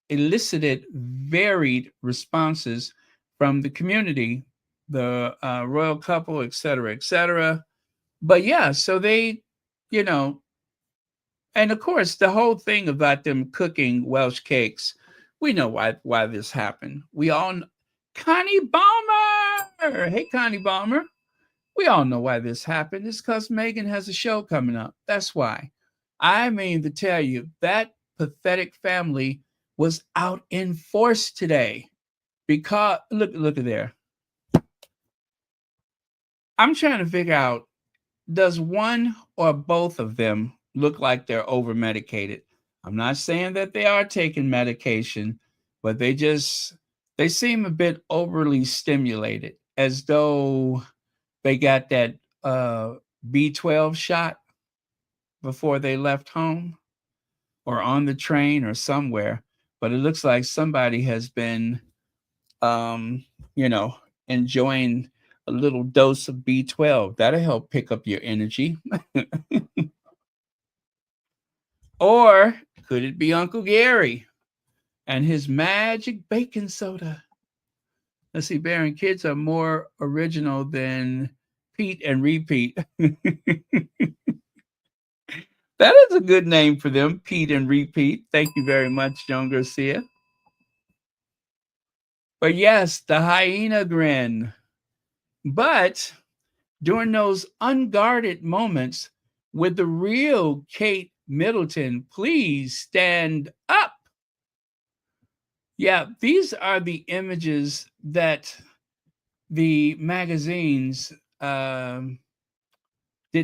elicited varied responses from the community the royal couple, et cetera, et cetera. But yeah, so they, you know, and of course, the whole thing about them cooking Welsh cakes, we know why this happened. We all Connie Balmer. Hey, Connie Balmer. We all know why this happened. It's because Meghan has a show coming up. That's why. I mean to tell you, that pathetic family was out in force today. Because look at there. I'm trying to figure out, does one or both of them look like they're over medicated? I'm not saying that they are taking medication, but they seem a bit overly stimulated, as though they got that B12 shot before they left home or on the train or somewhere. But it looks like somebody has been, um, you know, enjoying a little dose of B12. That'll help pick up your energy. Or could it be Uncle Gary and his magic baking soda? Let's see, Baron, kids are more original than Pete and Repeat. That is a good name for them, Pete and Repeat. Thank you very much, Joan Garcia. But yes, the hyena grin. But during those unguarded moments with the real Kate Middleton, please stand up. Yeah, these are the images that the magazines did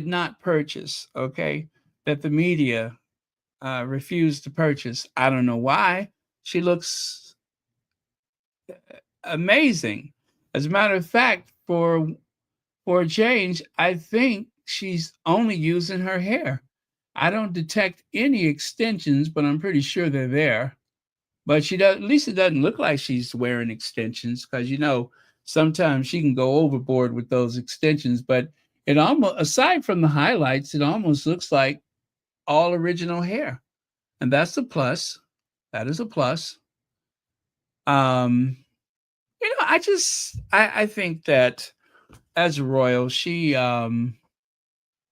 not purchase, okay? That the media refused to purchase. I don't know why. She looks amazing. As a matter of fact, for a change, I think she's only using her hair. I don't detect any extensions, but I'm pretty sure they're there. But she does, at least it doesn't look like she's wearing extensions, because sometimes she can go overboard with those extensions. But it almost, aside from the highlights, it almost looks like all original hair, and that's a plus. That is a plus. Um, I think that as a royal, she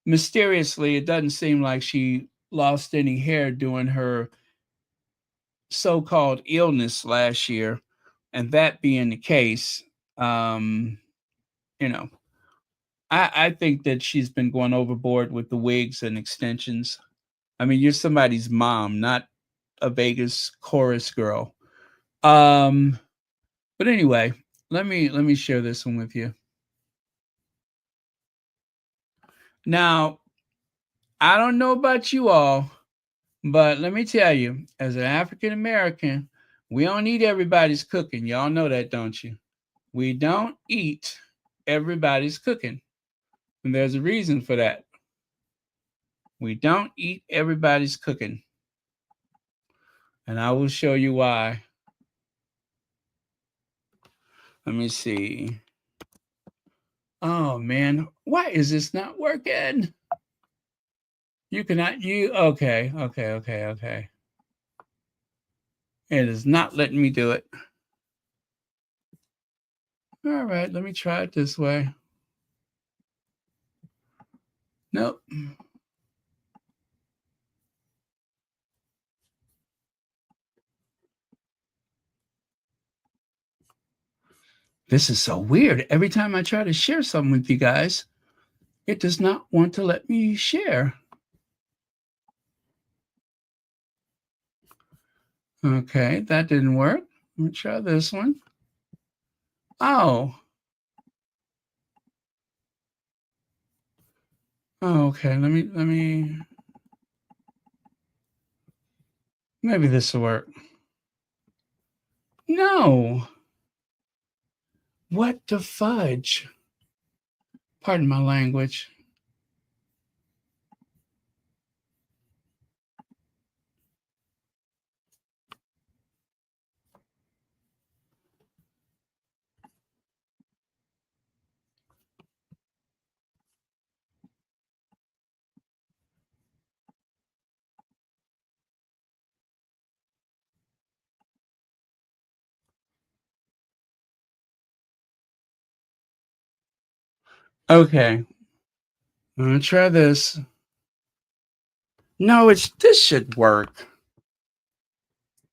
mysteriously, it doesn't seem like she lost any hair during her so-called illness last year, and that being the case, um, you know, I think that she's been going overboard with the wigs and extensions. I mean, you're somebody's mom, not a Vegas chorus girl. But anyway, let me share this one with you. Now, I don't know about you all, but let me tell you, as an African American, we don't eat everybody's cooking. Y'all know that, don't you? We don't eat everybody's cooking. And there's a reason for that. We don't eat everybody's cooking. And I will show you why. Let me see. Oh man, why is this not working? You cannot, okay. It is not letting me do it. All right, let me try it this way. Nope. This is so weird. Every time I try to share something with you guys, it does not want to let me share. Okay, that didn't work. Let me try this one. Oh. Oh, okay. Let me. Maybe this will work. No. What the fudge? Pardon my language. Okay. I'm gonna try this. No, this should work.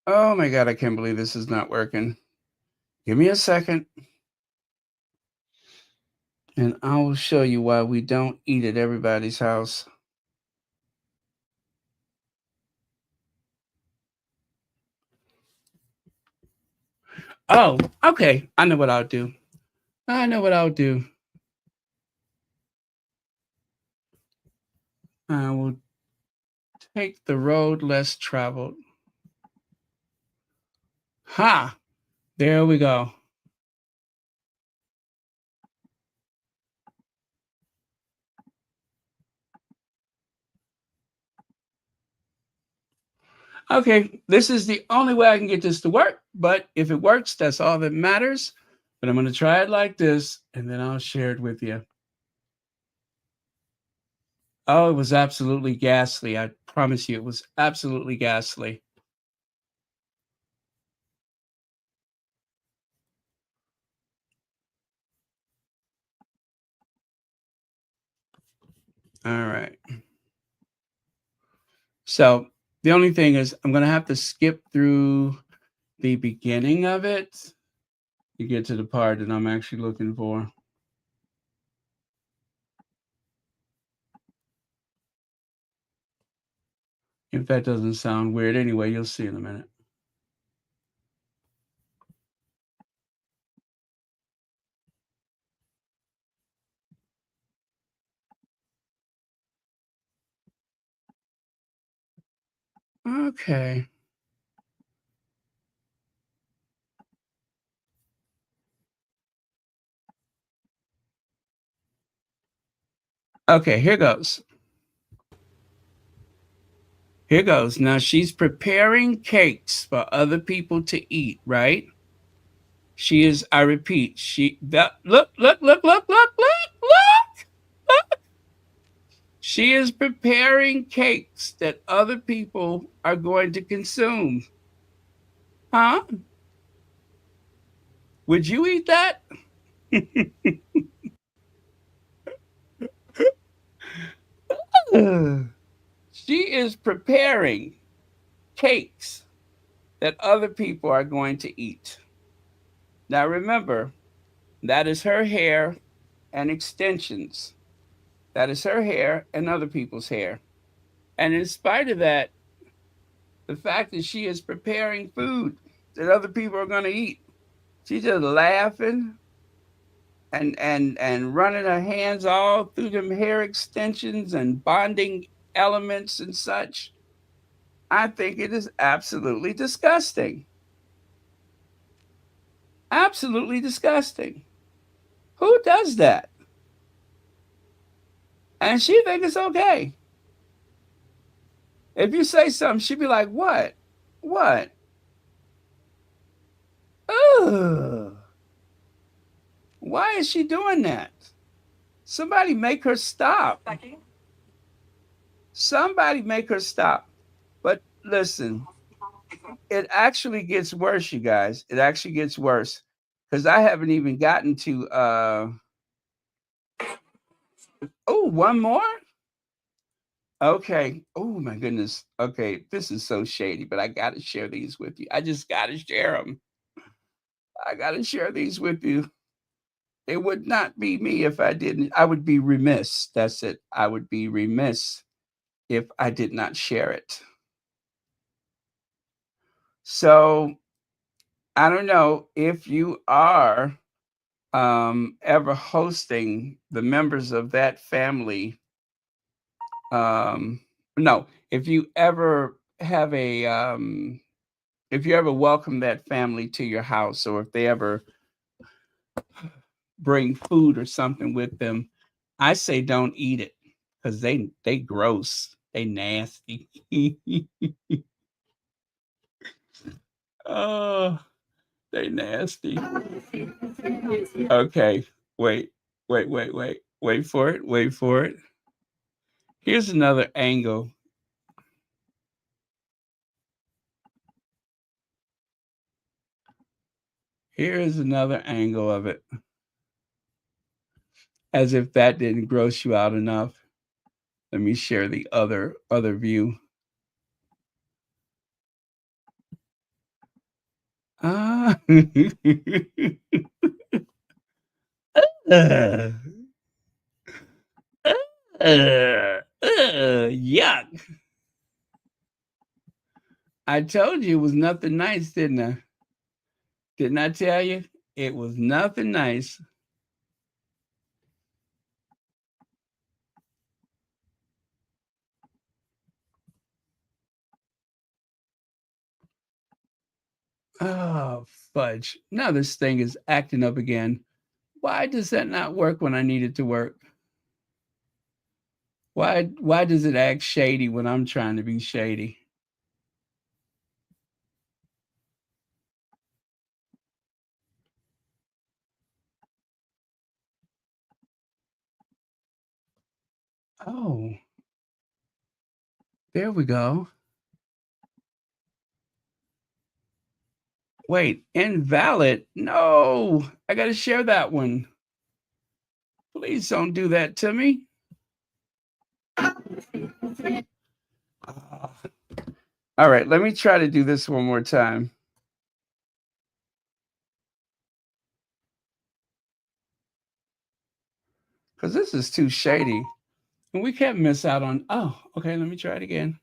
Oh my god, I can't believe this is not working. Give me a second. And I will show you why we don't eat at everybody's house. Oh, okay. I know what I'll do. I know what I'll do. I will take the road less traveled. Ha! There we go. Okay, this is the only way I can get this to work, but if it works, that's all that matters. But I'm going to try it like this, and then I'll share it with you. Oh, it was absolutely ghastly. I promise you, it was absolutely ghastly. All right. So the only thing is I'm going to have to skip through the beginning of it to get to the part that I'm actually looking for. If that doesn't sound weird, anyway, you'll see in a minute. Okay. Okay, here goes. Here goes. Now she's preparing cakes for other people to eat, right? She is, I repeat, look, look. She is preparing cakes that other people are going to consume. Huh? Would you eat that? She is preparing cakes that other people are going to eat. Now remember, that is her hair and extensions. That is her hair and other people's hair. And in spite of that, the fact that she is preparing food that other people are going to eat, she's just laughing and running her hands all through them hair extensions and bonding elements and such. I think it is absolutely disgusting. Absolutely disgusting. Who does that? And she think it's okay. If you say something, she'd be like, "What? What? Ugh. Why is she doing that? Somebody make her stop. Somebody make her stop." But listen, it actually gets worse, you guys. It actually gets worse because I haven't even gotten to. Oh, one more. Okay. Oh my goodness. Okay, this is so shady, but I got to share these with you. I just got to share them. I got to share these with you. It would not be me if I didn't. I would be remiss. That's it. I would be remiss if I did not share it. So I don't know if you are ever hosting the members of that family. No, if you ever have if you ever welcome that family to your house, or if they ever bring food or something with them, I say don't eat it because they gross, they nasty. Oh, they nasty. Okay, wait for it, wait for it. Here's another angle. Here is another angle of it. As if that didn't gross you out enough. Let me share the other view. Ah. Yuck. I told you it was nothing nice, didn't I? Didn't I tell you? It was nothing nice. Oh, fudge. Now this thing is acting up again. Why does that not work when I need it to work? Why does it act shady when I'm trying to be shady? Oh. There we go. Wait, invalid? No, I got to share that one. Please don't do that to me. All right, let me try to do this one more time. Because this is too shady. And we can't miss out on... Oh, okay, let me try it again.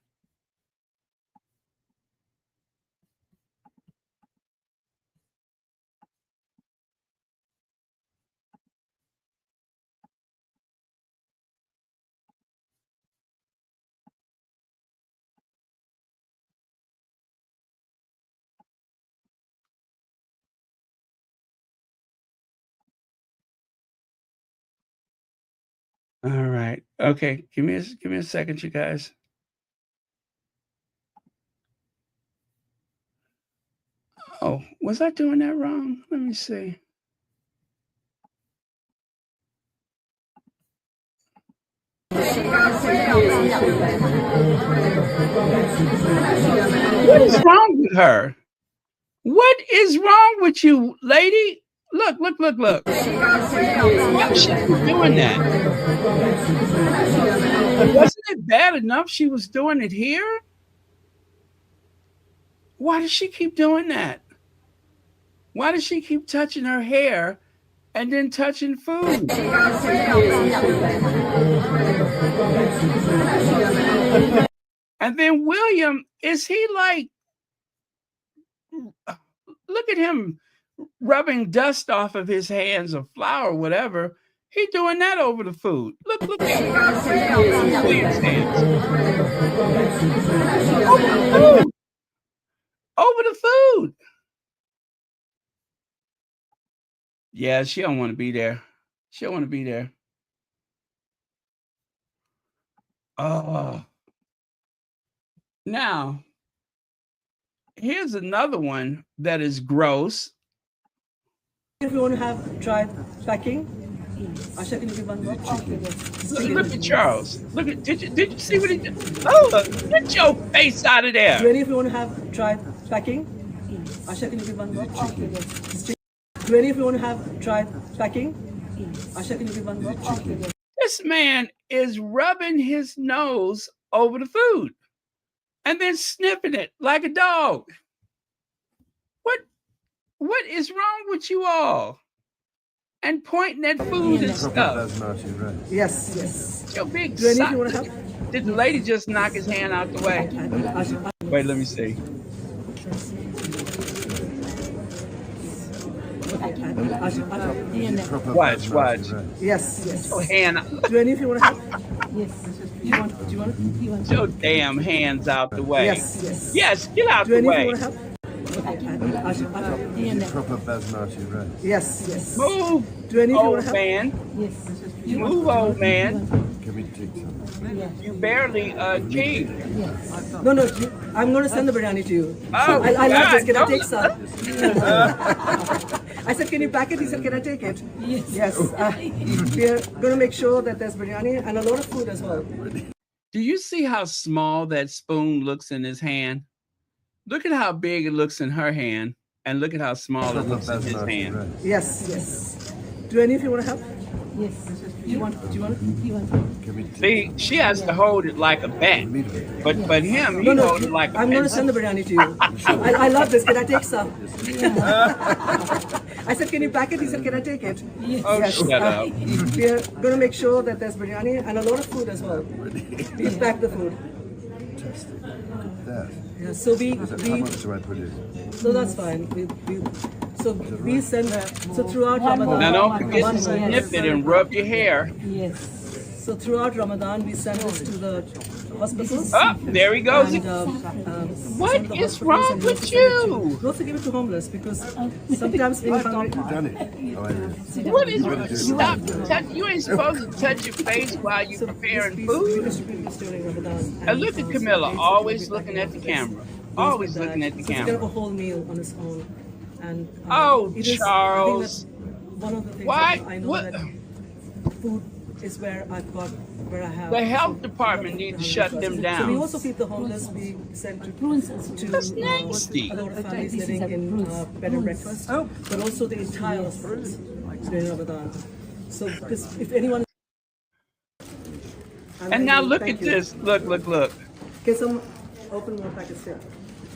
All right. Okay. Give me a second, you guys. Oh, was I doing that wrong? Let me see. What is wrong with her? What is wrong with you, lady? Look. Why she doing that? Wasn't it bad enough she was doing it here? Why does she keep doing that? Why does she keep touching her hair and then touching food? And then William, is he like, look at him rubbing dust off of his hands of flour or whatever. He doing that over the food. Look at William's hands. Over the food. Yeah, she don't want to be there. She don't want to be there. Oh. Now, here's another one that is gross. If you want to have tried packing, Asha, can you give one more? Look at Charles. Look at did you see what he did? Oh, get your face out of there. Granny, if you want to have tried packing, Asha, can you give one more? Granny, if you want to have tried packing, Asha, can you give one more? This man is rubbing his nose over the food and then sniffing it like a dog. What is wrong with you all? And pointing at food and stuff. Yes. Your big Granny, sock. if you want to have. Did the lady just knock his hand out the way? Wait, let me see. Watch. Yes. Your hand. Granny, if you want to have. Yes. Do you want? Your damn hands out the way. Yes. Yes, get out Granny, the if you way. want to have. Yes. Move, Granny, if you want old to have. man. Yes. Move, old man. You barely king. No, I'm going to send the biryani to you. Oh, I love this. Can I God, take some? I said, can you pack it? He said, can I take it? Yes. We're going to make sure that there's biryani and a lot of food as well. Do you see how small that spoon looks in his hand? Look at how big it looks in her hand, and look at how small it looks in his hand. Yes. Do any of you want to help? Yes. You want it? See, she has to hold it like a bat, but him, he holds it like a I'm going to pencil. send the biryani to you. I love this. Can I take some? I said, can you pack it? He said, can I take it? Oh, shut up. We are going to make sure that there's biryani and a lot of food as well. Please pack the food. Yeah, so How much do I put in? so that's fine. So we send so throughout Ramadan. Now don't forget to snip it and rub your hair. So throughout Ramadan, we send this to the hospitals. Oh, there he goes. And, What some of the is hospitals wrong and with we you? also give it to homeless because sometimes being hungry. You've done it. Oh, I did. What is stop? You ain't supposed to touch your face while you're preparing We food. distribute this during Ramadan. And look at Camilla, always looking at the camera. Always looking at the So it's kind of a camera. whole meal on its own. And Oh, it is, Charles. I think that one of the things Why? that I know What? that food is where I have. The health department needs to shut them So we down. also feed the homeless. We send to That's nasty. a lot of families living in bed and breakfast, but also the entire hospitals during Ramadan. So if anyone. And now look Thank at you. this. Look. Can someone open more packets here?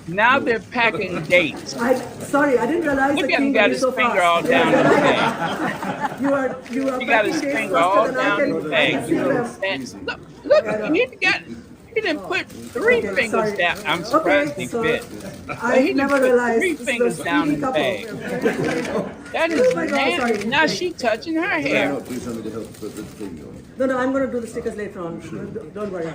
Now they're packing dates. Sorry, I didn't realize Look the at him king got is his so finger fast. all down in the bag. You are He got his packing dates finger faster all than I down can- in the I bag. can You see know them. what I'm saying? Look, he didn't put three Okay, fingers sorry. down. I'm surprised Okay, he so fit. I He never didn't put realized three it's fingers the down in the speedy bag. couple. That Oh is my God, nasty. sorry. Now she touching her hair. Not do something to help put the thing on. No, I'm going to do the stickers later on. Don't worry.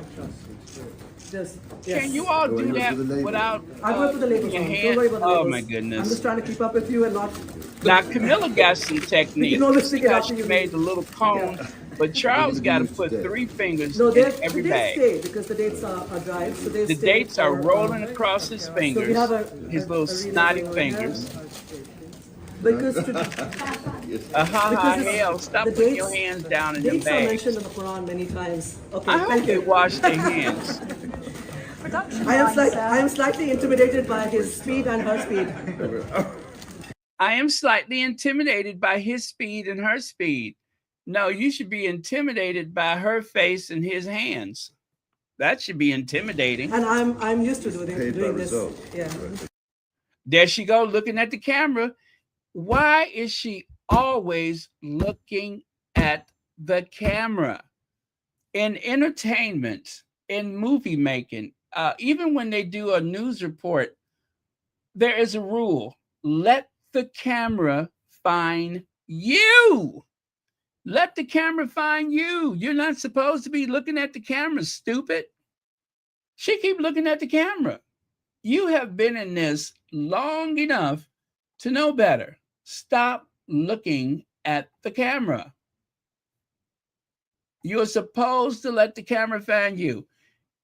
Just, yes. Can you all Oh, do you that want to do the label? without I'm going to put the labels your on. hand? Don't worry about the Oh labels. my I'm goodness. just trying to keep up with you and not. Now Camilla got some technique. always stick it Because after she you made leave. the little cone, but Charles got to put three fingers No, in every the dates bag. stay because the dates are dried. So they The stay dates are for, rolling across his So fingers, we have his little a snotty relay over fingers. here. Because Hell, stop the putting your dates- hands down in your dates are bag. mentioned in the Quran many times. Okay, I hope thank they you. wash their hands. I am slightly intimidated by his speed and her speed. I am slightly intimidated by his speed and her speed. No, you should be intimidated by her face and his hands. That should be intimidating. And I'm used to doing Paid by this. result. Yeah. There she go, looking at the camera. Why is she always looking at the camera? In entertainment, in movie making, even when they do a news report, there is a rule. Let the camera find you. Let the camera find you. You're not supposed to be looking at the camera, stupid. She keep looking at the camera. You have been in this long enough to know better. Stop looking at the camera. You're supposed to let the camera find you.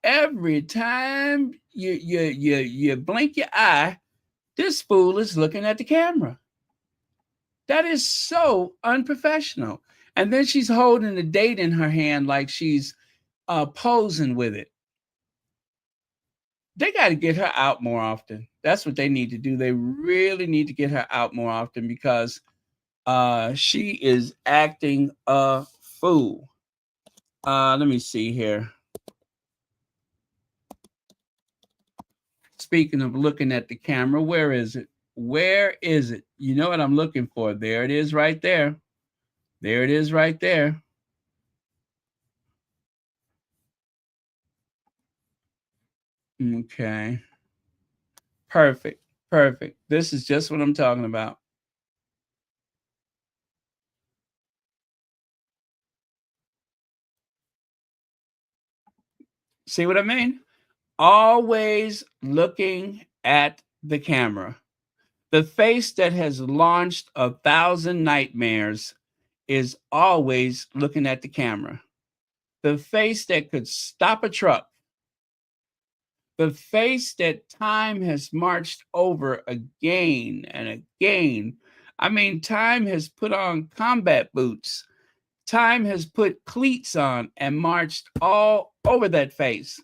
Every time you blink your eye, this fool is looking at the camera. That is so unprofessional. And then she's holding the date in her hand like she's posing with it. They got to get her out more often. That's what they need to do. They really need to get her out more often because she is acting a fool. Let me see here. Speaking of looking at the camera, where is it? Where is it? You know what I'm looking for. There it is right there. There it is right there. Okay. Perfect. Perfect. This is just what I'm talking about. See what I mean? Always looking at the camera. The face that has launched 1,000 nightmares is always looking at the camera. The face that could stop a truck. The face that time has marched over again and again. I mean, time has put on combat boots. Time has put cleats on and marched all over that face.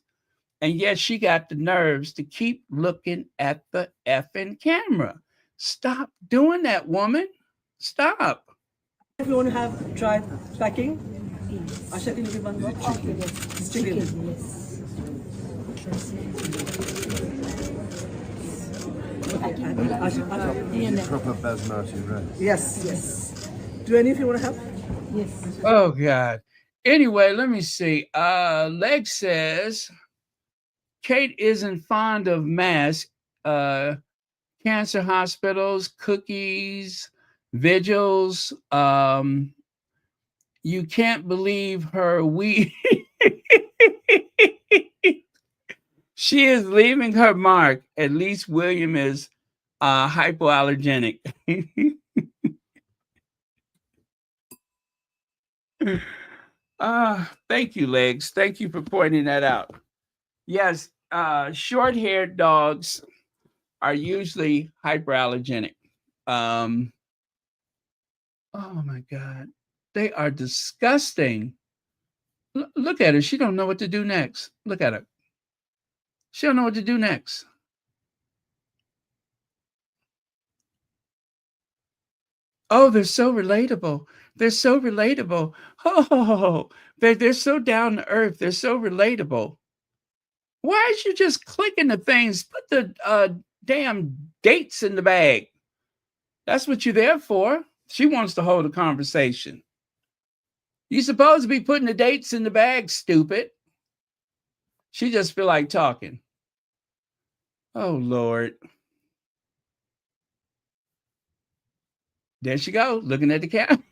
And yet she got the nerves to keep looking at the effing camera. Stop doing that, woman. Stop. If you want to try packing, Asha, can you give one more? Chicken. It's chicken. Is it proper basmati rice? Yes. Do any of you want to help? Oh God. Anyway, let me see. Leg says Kate isn't fond of masks, cancer hospitals, cookies, vigils. You can't believe her. She is leaving her mark. At least William is hypoallergenic. Thank you, Legs. Thank you for pointing that out. Yes, short-haired dogs are usually hyperallergenic. Oh my God, they are disgusting. Look at her. She don't know what to do next. Look at her. She don't know what to do next. Oh, they're so relatable. They're so relatable. Oh, they're so down to earth. They're so relatable. Why is you just clicking the things? Put the damn dates in the bag. That's what you're there for. She wants to hold a conversation. You supposed to be putting the dates in the bag, stupid. She just feel like talking. Oh, Lord. There she go, looking at the camera.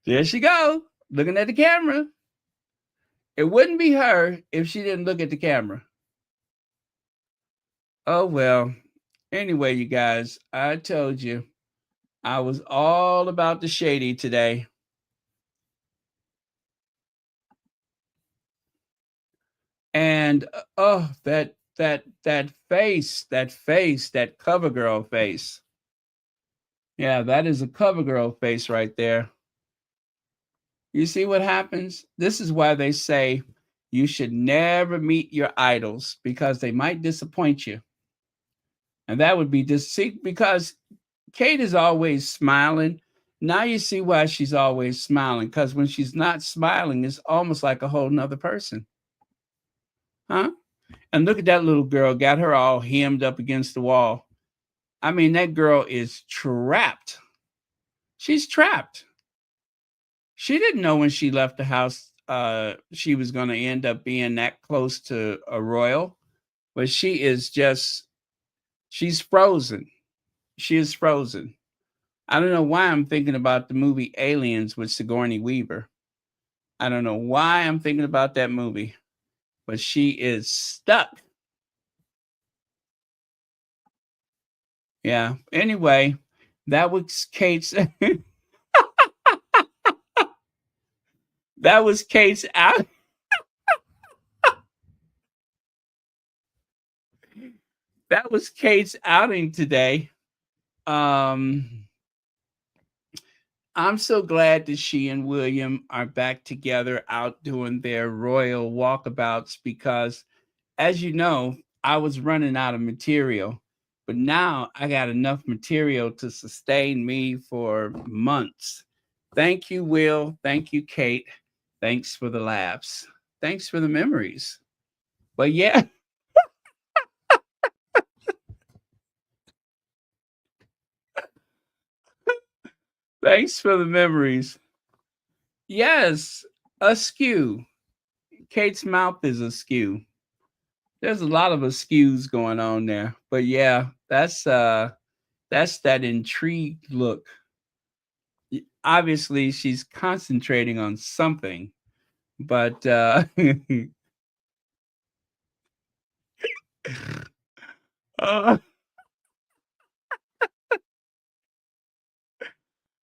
There she go, looking at the camera. It wouldn't be her if she didn't look at the camera. Oh, well. Anyway, you guys, I told you I was all about the shady today. And oh, that face, that cover girl face. Yeah, that is a cover girl face right there. You see what happens? This is why they say you should never meet your idols because they might disappoint you. And that would be because Kate is always smiling. Now you see why she's always smiling, because when she's not smiling, it's almost like a whole nother person. Huh? And look at that little girl, got her all hemmed up against the wall. I mean, that girl is trapped. She's trapped. She didn't know when she left the house she was going to end up being that close to a royal, but she's frozen. She is frozen. I don't know why I'm thinking about the movie Aliens with Sigourney Weaver. I don't know why I'm thinking about that movie, but she is stuck. Yeah. Anyway, that was Kate's. That was Kate's out. That was Kate's outing today. I'm so glad that she and William are back together out doing their royal walkabouts because, as you know, I was running out of material, but now I got enough material to sustain me for months. Thank you, Will. Thank you, Kate. Thanks for the laughs. Thanks for the memories. But yeah. Thanks for the memories. Yes, askew. Kate's mouth is askew. There's a lot of askews going on there. But yeah, that's that intrigued look. Obviously, she's concentrating on something, but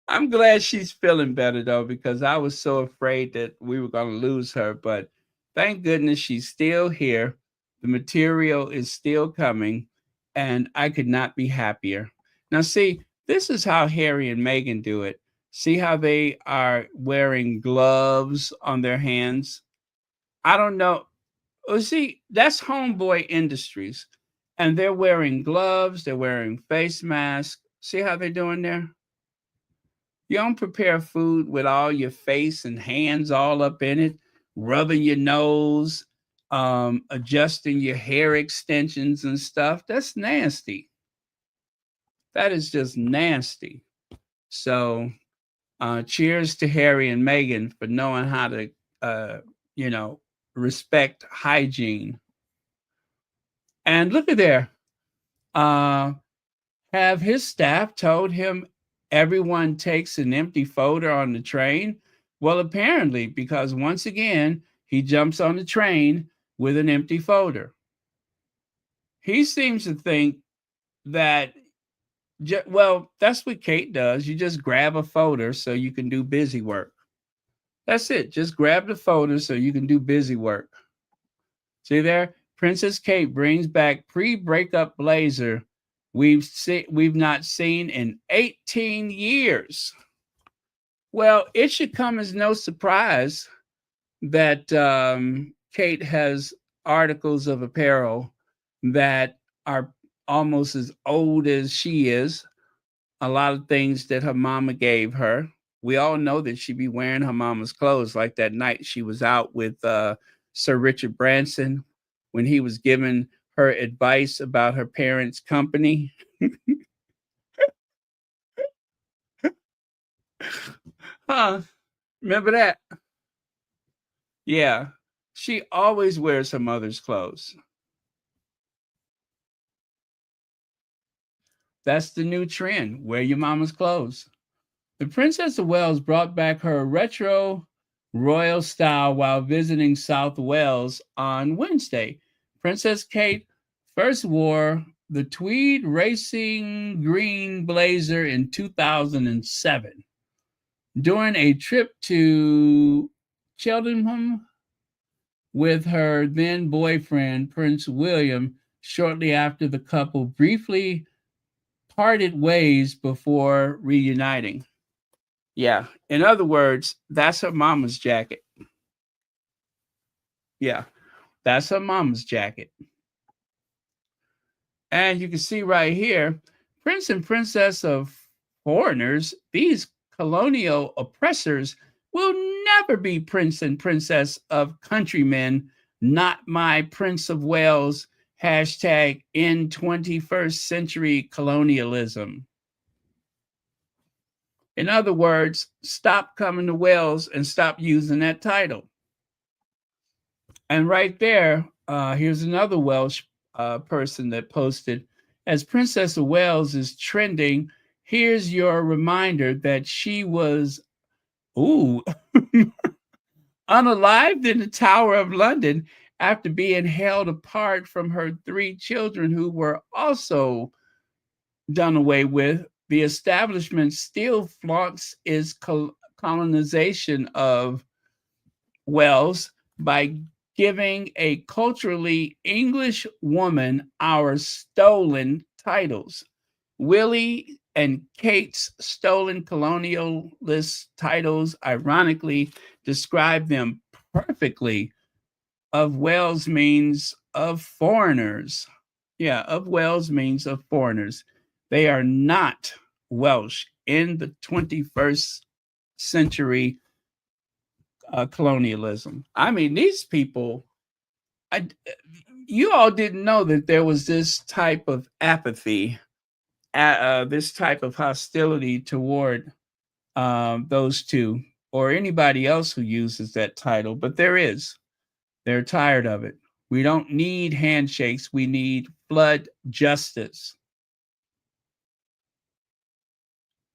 I'm glad she's feeling better though, because I was so afraid that we were going to lose her. But thank goodness she's still here. The material is still coming, and I could not be happier. Now, see, this is how Harry and Meghan do it. See how they are wearing gloves on their hands? I don't know. Oh, see, that's Homeboy Industries, and they're wearing gloves, they're wearing face masks. See how they're doing there? You don't prepare food with all your face and hands all up in it, rubbing your nose, adjusting your hair extensions and stuff. That's nasty. That is just nasty. So, cheers to Harry and Meghan for knowing how to, uh, you know, respect hygiene. And look at there. Have his staff told him everyone takes an empty folder on the train? Well, apparently, because once again, he jumps on the train with an empty folder. He seems to think that, well, that's what Kate does. You just grab a folder so you can do busy work. That's it. Just grab the folder so you can do busy work. See there? Princess Kate brings back pre-breakup blazer we've not seen in 18 years. Well, it should come as no surprise that Kate has articles of apparel that are almost as old as she is. A lot of things that her mama gave her. We all know that she be wearing her mama's clothes, like that night she was out with Sir Richard Branson when he was giving her advice about her parents' company. Huh? Remember that? Yeah. She always wears her mother's clothes. That's the new trend. Wear your mama's clothes. The Princess of Wales brought back her retro royal style while visiting South Wales on Wednesday. Princess Kate first wore the tweed racing green blazer in 2007 during a trip to Cheltenham with her then boyfriend, Prince William, shortly after the couple briefly parted ways before reuniting. Yeah, in other words, that's her mama's jacket. Yeah, that's her mama's jacket. And you can see right here, Prince and Princess of foreigners, these colonial oppressors will never be Prince and Princess of countrymen, not my Prince of Wales, hashtag in 21st century colonialism. In other words, stop coming to Wales and stop using that title. And right there, here's another Welsh person that posted, as Princess of Wales is trending, here's your reminder that she was, unalived in the Tower of London after being held apart from her 3 children who were also done away with. The establishment still flaunts its colonization of Wales by giving a culturally English woman our stolen titles. Willie and Kate's stolen colonialist titles ironically describe them perfectly. Of Wales means of foreigners. Yeah, of Wales means of foreigners. They are not Welsh in the 21st century colonialism. I mean, these people, you all didn't know that there was this type of apathy, this type of hostility toward those two or anybody else who uses that title, but there is. They're tired of it. We don't need handshakes. We need flood justice.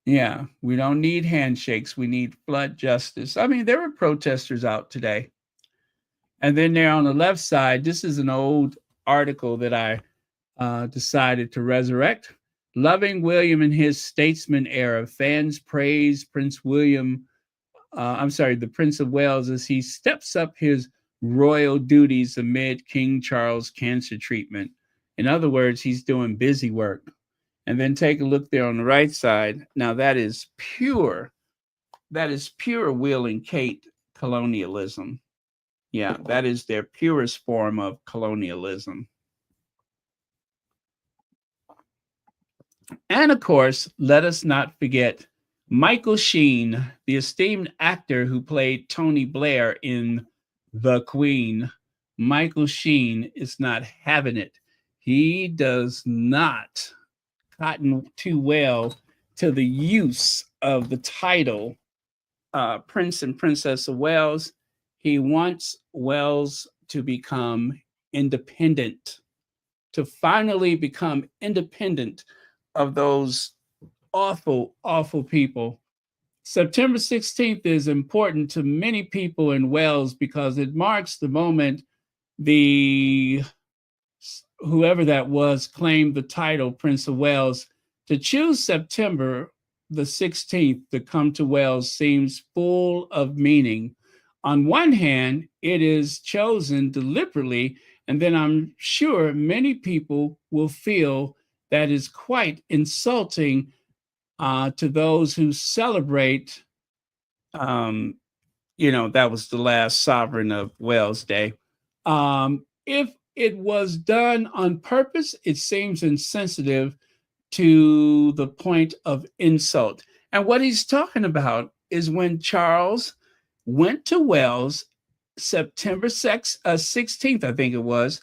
Yeah, we don't need handshakes. We need flood justice. I mean, there were protesters out today. And then there on the left side, this is an old article that I decided to resurrect. Loving William in his statesman era. Fans praise Prince William, the Prince of Wales as he steps up his royal duties amid King Charles' cancer treatment. In other words, he's doing busy work. And then take a look there on the right side. Now that is pure Will and Kate colonialism. Yeah, that is their purest form of colonialism. And of course, let us not forget Michael Sheen, the esteemed actor who played Tony Blair in The Queen, Michael Sheen is not having it. He does not cotton too well to the use of the title Prince and Princess of Wales. He wants Wales to become independent, to finally become independent of those awful, awful people. September 16th is important to many people in Wales because it marks the moment the whoever that was claimed the title Prince of Wales. To choose September the 16th to come to Wales seems full of meaning. On one hand, it is chosen deliberately, and then I'm sure many people will feel that is quite insulting to those who celebrate, that was the last sovereign of Wales Day. If it was done on purpose, it seems insensitive to the point of insult. And what he's talking about is when Charles went to Wales, September 16th, I think it was.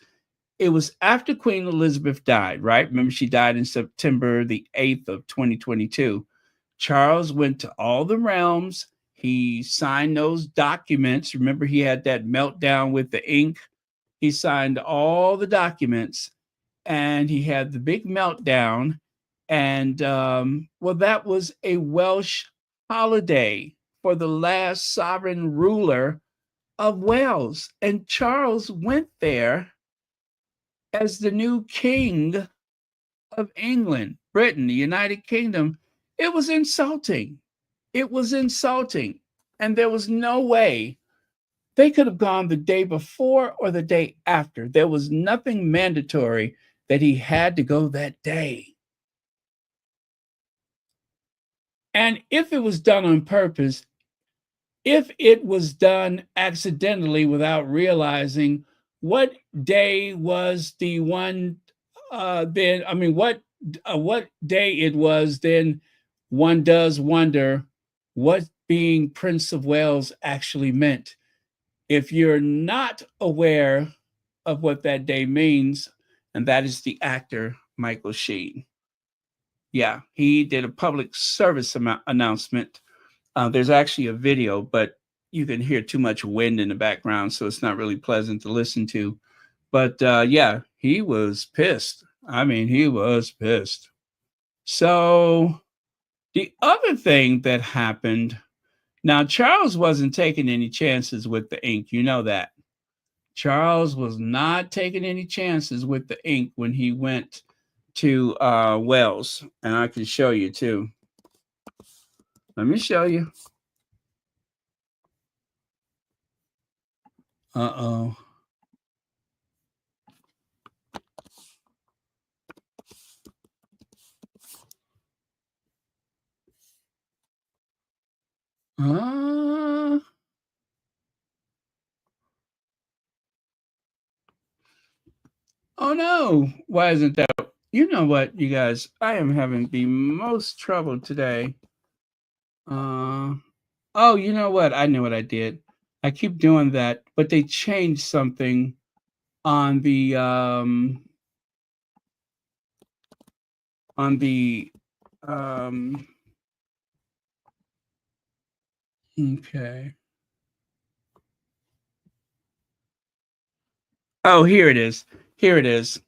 It was after Queen Elizabeth died, right? Remember, she died in September the 8th of 2022. Charles went to all the realms. He signed those documents. Remember, he had that meltdown with the ink. He signed all the documents and he had the big meltdown. And that was a Welsh holiday for the last sovereign ruler of Wales. And Charles went there as the new king of England, Britain, the United Kingdom. It was insulting. It was insulting. And there was no way they could have gone the day before or the day after. There was nothing mandatory that he had to go that day. And if it was done on purpose, if it was done accidentally without realizing what day was the one, what day it was, then one does wonder what being Prince of Wales actually meant. If you're not aware of what that day means, and that is the actor Michael Sheen. Yeah, he did a public service announcement. There's actually a video, but you can hear too much wind in the background, so it's not really pleasant to listen to. But yeah, he was pissed. I mean, he was pissed. So the other thing that happened, now Charles wasn't taking any chances with the ink. You know that. Charles was not taking any chances with the ink when he went to Wales. And I can show you too. Let me show you. Uh-oh. Oh no, why isn't that? You know what, you guys, I am having the most trouble today. Oh, you know what? I know what I did. I keep doing that, but they changed something on the okay. Oh, here it is. Here it is.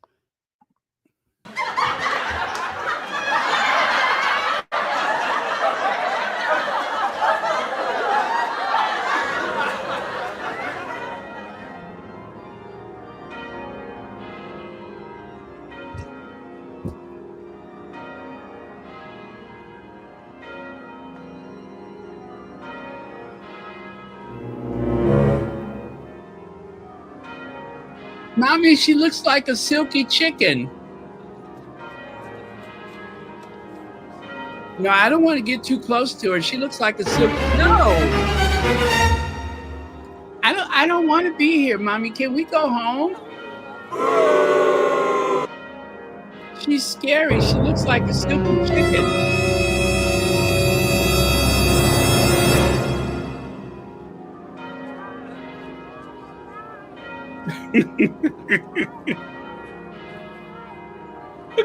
Mommy, she looks like a silky chicken. No, I don't want to get too close to her. She looks like a silky. No. I don't want to be here, Mommy. Can we go home? She's scary. She looks like a silky chicken. Look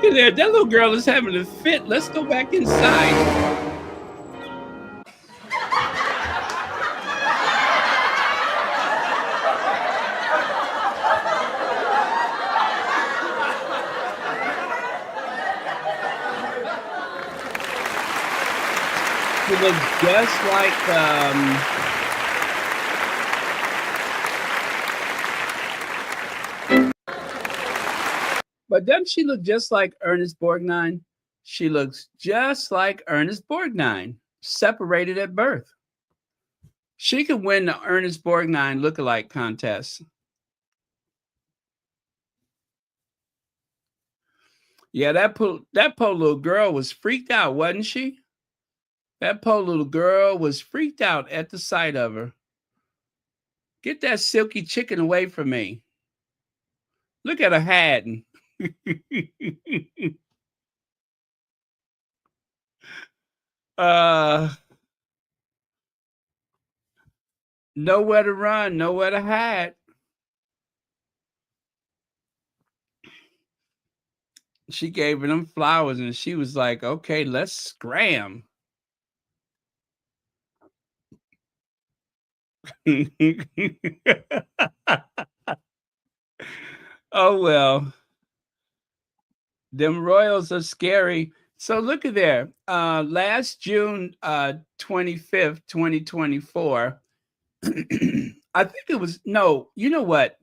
at that. That little girl is having a fit. Let's go back inside. She looks just like but doesn't she look just like Ernest Borgnine? She looks just like Ernest Borgnine, separated at birth. She could win the Ernest Borgnine lookalike contest. Yeah, that poor little girl was freaked out, wasn't she? That poor little girl was freaked out at the sight of her. Get that silky chicken away from me. Look at her hat. Nowhere to run, nowhere to hide. She gave her them flowers and she was like, okay, let's scram. Oh, well. Them royals are scary. So look at there. Last June 25th, 2024. I think it was, no, you know what?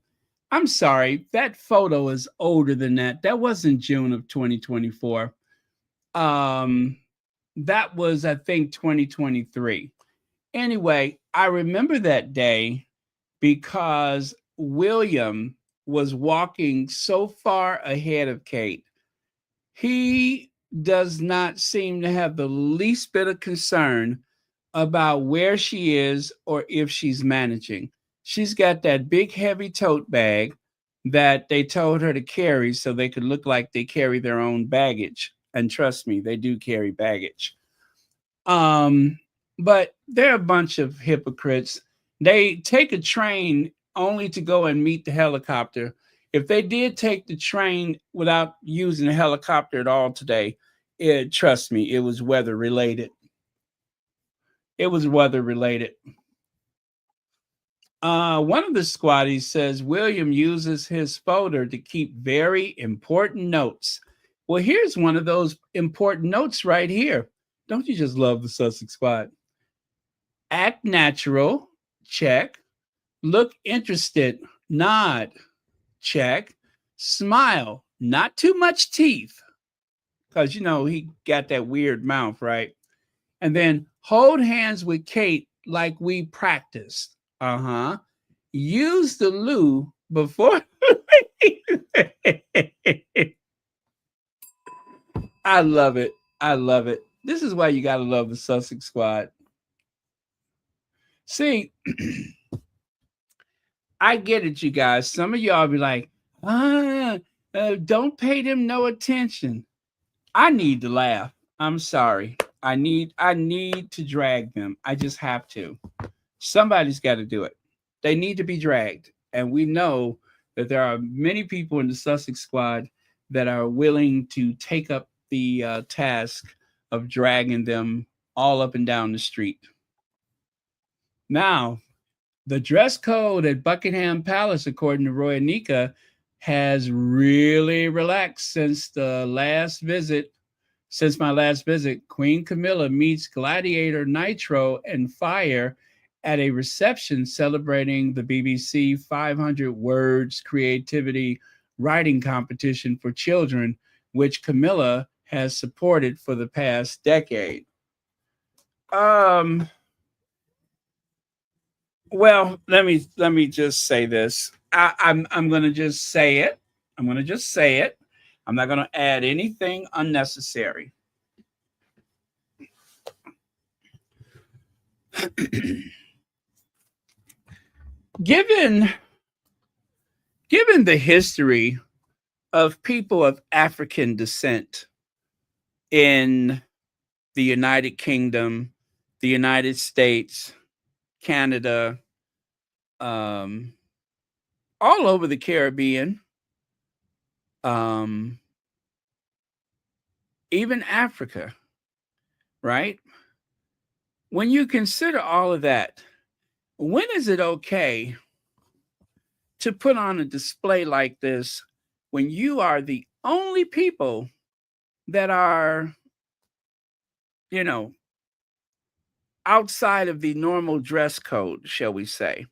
I'm sorry. That photo is older than that. That wasn't June of 2024. That was, I think, 2023. Anyway, I remember that day because William was walking so far ahead of Kate. He does not seem to have the least bit of concern about where she is or if she's managing. She's got that big heavy tote bag that they told her to carry so they could look like they carry their own baggage. And trust me, they do carry baggage. But they're a bunch of hypocrites. They take a train only to go and meet the helicopter. If they did take the train without using a helicopter at all today, trust me, it was weather related. It was weather related. One of the squatties says William uses his folder to keep very important notes. Well, here's one of those important notes right here. Don't you just love the Sussex squad? Act natural, check. Look interested, nod, check. Smile, not too much teeth, because you know he got that weird mouth, right? And then hold hands with Kate like we practiced. Use the loo before. I love it. I love it. This is why you got to love the Sussex squad. See, I get it, you guys. Some of y'all be like, don't pay them no attention. I need to laugh. I'm sorry. I need to drag them. I just have to. Somebody's got to do it. They need to be dragged. And we know that there are many people in the Sussex squad that are willing to take up the task of dragging them all up and down the street. Now, the dress code at Buckingham Palace, according to Roy Anika, has really relaxed since my last visit. Queen Camilla meets Gladiator Nitro and Fire at a reception celebrating the BBC 500 Words Creativity Writing Competition for Children, which Camilla has supported for the past decade. Well, let me just say this. I'm going to just say it. I'm going to just say it. I'm not going to add anything unnecessary. Given the history of people of African descent in the United Kingdom, the United States, Canada, all over the Caribbean, um, even Africa, right? When you consider all of that, when is it okay to put on a display like this when you are the only people that are, you know, outside of the normal dress code, shall we say?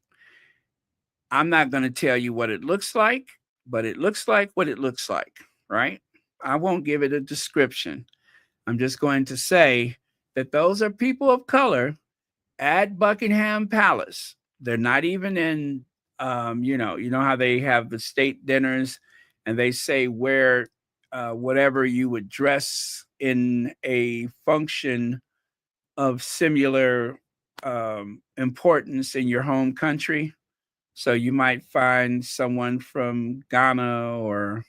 I'm not going to tell you what it looks like, but it looks like what it looks like, right? I won't give it a description. I'm just going to say that those are people of color at Buckingham Palace. They're not even in, you know how they have the state dinners, and they say wear whatever you would dress in a function of similar importance in your home country. So you might find someone from Ghana or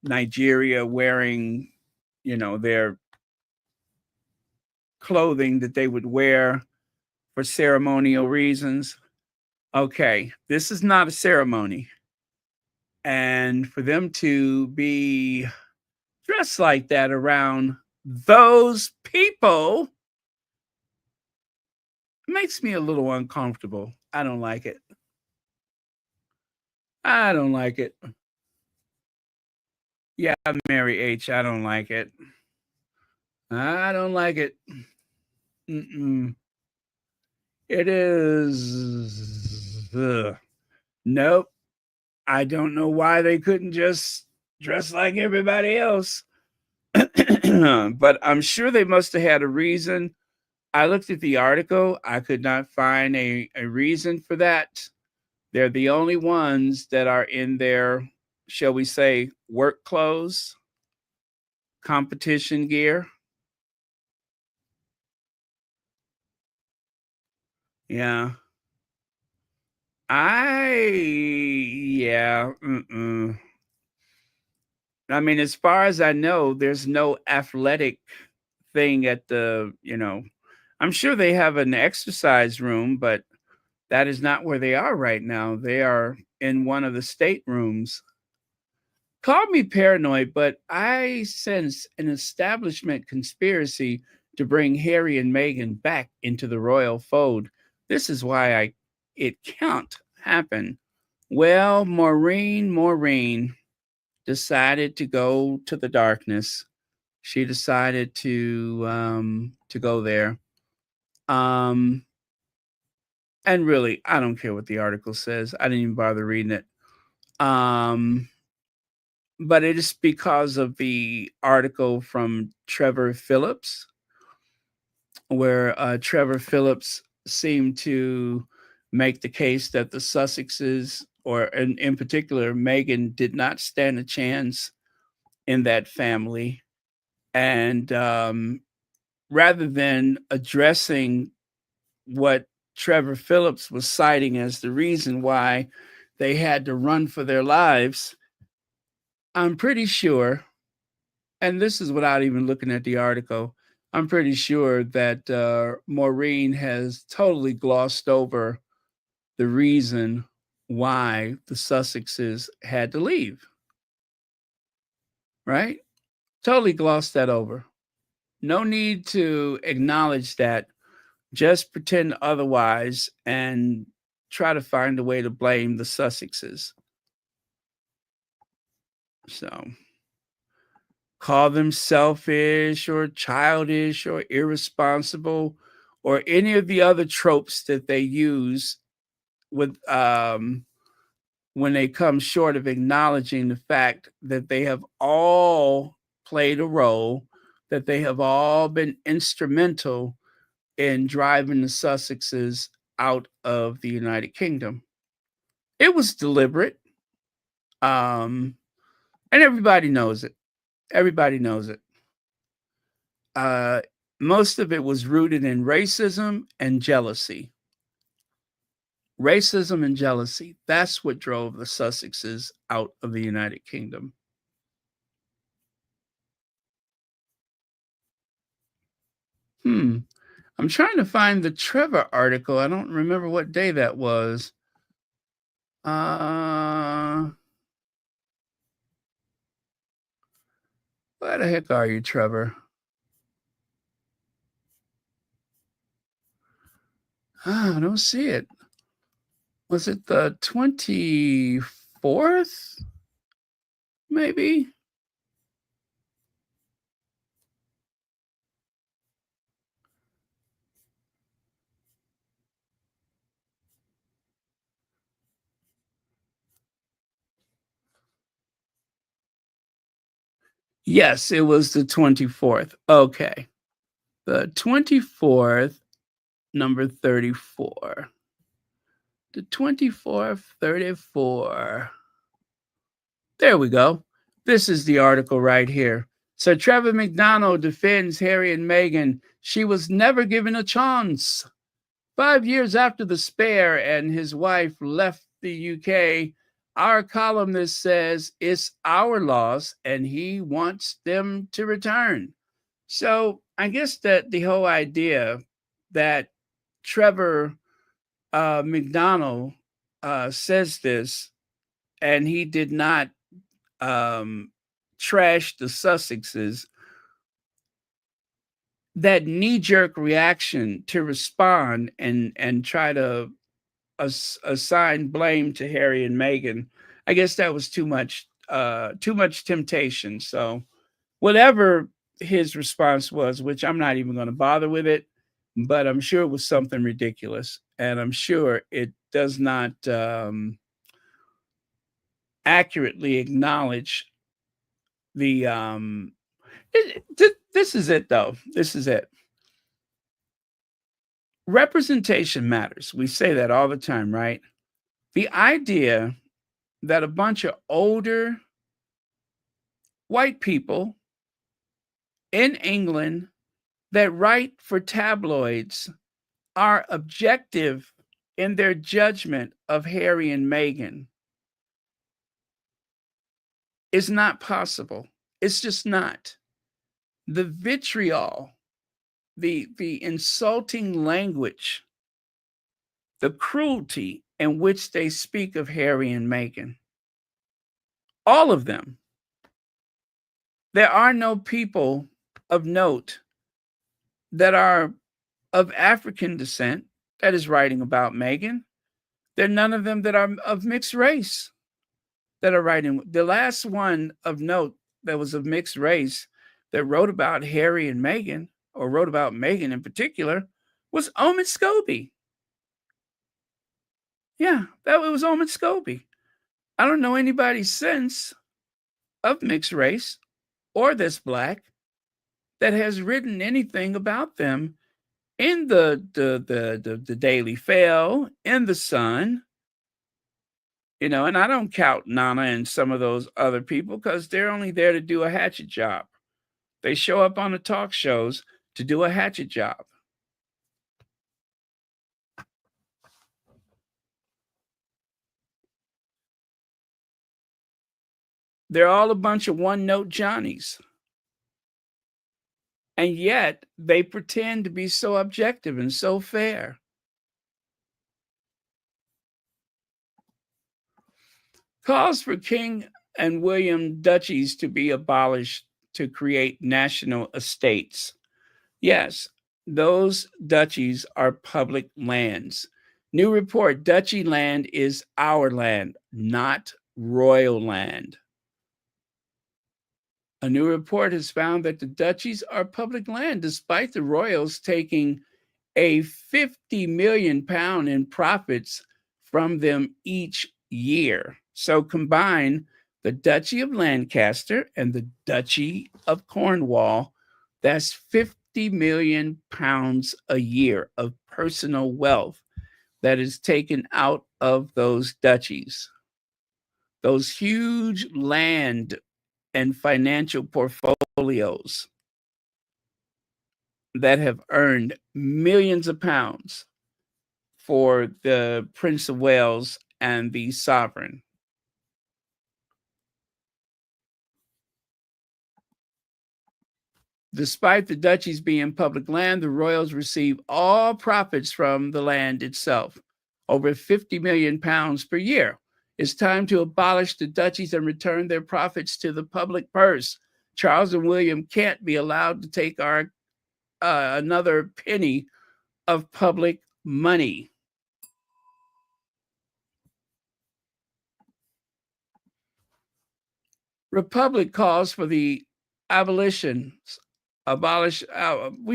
Nigeria wearing, their clothing that they would wear for ceremonial reasons. Okay, this is not a ceremony. And for them to be dressed like that around those people makes me a little uncomfortable. I don't like it. I don't like it. Yeah, Mary H. I don't like it. I don't like it. Mm-mm. It is. Nope. I don't know why they couldn't just dress like everybody else. But I'm sure they must have had a reason. I looked at the article. I could not find a reason for that. They're the only ones that are in their, shall we say, work clothes, competition gear. Yeah. Yeah. Mm-mm. I mean, as far as I know, there's no athletic thing at I'm sure they have an exercise room, but that is not where they are right now. They are in one of the staterooms. Call me paranoid, but I sense an establishment conspiracy to bring Harry and Meghan back into the royal fold. This is why it can't happen. Well, Maureen decided to go to the darkness. She decided to go there. And really, I don't care what the article says. I didn't even bother reading it. But it is because of the article from Trevor Phillips, where Trevor Phillips seemed to make the case that the Sussexes, or in particular, Meghan, did not stand a chance in that family. And rather than addressing what Trevor Phillips was citing as the reason why they had to run for their lives, I'm pretty sure, and this is without even looking at the article, I'm pretty sure that Maureen has totally glossed over the reason why the Sussexes had to leave. Right? Totally glossed that over. No need to acknowledge that. Just pretend otherwise and try to find a way to blame the Sussexes. So call them selfish or childish or irresponsible or any of the other tropes that they use with when they come short of acknowledging the fact that they have all played a role, that they have all been instrumental in driving the Sussexes out of the United Kingdom. It was deliberate. And everybody knows it. Everybody knows it. Most of it was rooted in racism and jealousy. Racism and jealousy. That's what drove the Sussexes out of the United Kingdom. I'm trying to find the Trevor article. I don't remember what day that was. Where the heck are you, Trevor? I don't see it. Was it the 24th? Maybe? Yes, it was the 24th. Okay. The 24th, number 34. The 24th, 34. There we go. This is the article right here. Sir Trevor McDonald defends Harry and Meghan. She was never given a chance. 5 years after the Spare and his wife left the UK, our columnist says it's our loss and he wants them to return. So I guess that the whole idea that Trevor McDonald says this and he did not trash the Sussexes, that knee-jerk reaction to respond and try to assign blame to Harry and Meghan, I guess that was too much temptation. So whatever his response was, which I'm not even going to bother with it, but I'm sure it was something ridiculous, and I'm sure it does not accurately acknowledge the this is it, though. This is it. Representation matters. We say that all the time, right? The idea that a bunch of older white people in England that write for tabloids are objective in their judgment of Harry and Meghan is not possible. It's just not. The vitriol, the insulting language, the cruelty in which they speak of Harry and Meghan, all of them. There are no people of note that are of African descent that is writing about Meghan. There are none of them that are of mixed race that are writing. The last one of note that was of mixed race that wrote about Harry and Meghan, or wrote about Meghan in particular, was Omid Scobie. Yeah, that was Omid Scobie. I don't know anybody since of mixed race or that's Black that has written anything about them in the Daily Fail, in the Sun, and I don't count Nana and some of those other people because they're only there to do a hatchet job. They show up on the talk shows to do a hatchet job. They're all a bunch of one-note Johnnies. And yet they pretend to be so objective and so fair. Calls for King and William duchies to be abolished to create national estates. Yes, those duchies are public lands. New report, duchy land is our land, not royal land. A new report has found that the duchies are public land, despite the royals taking a £50 million in profits from them each year. So combine the Duchy of Lancaster and the Duchy of Cornwall, that's £50 million a year of personal wealth that is taken out of those duchies. Those huge land and financial portfolios that have earned millions of pounds for the Prince of Wales and the sovereign. Despite the duchies being public land, the royals receive all profits from the land itself, over £50 million per year. It's time to abolish the duchies and return their profits to the public purse. Charles and William can't be allowed to take our another penny of public money. Republic calls for the we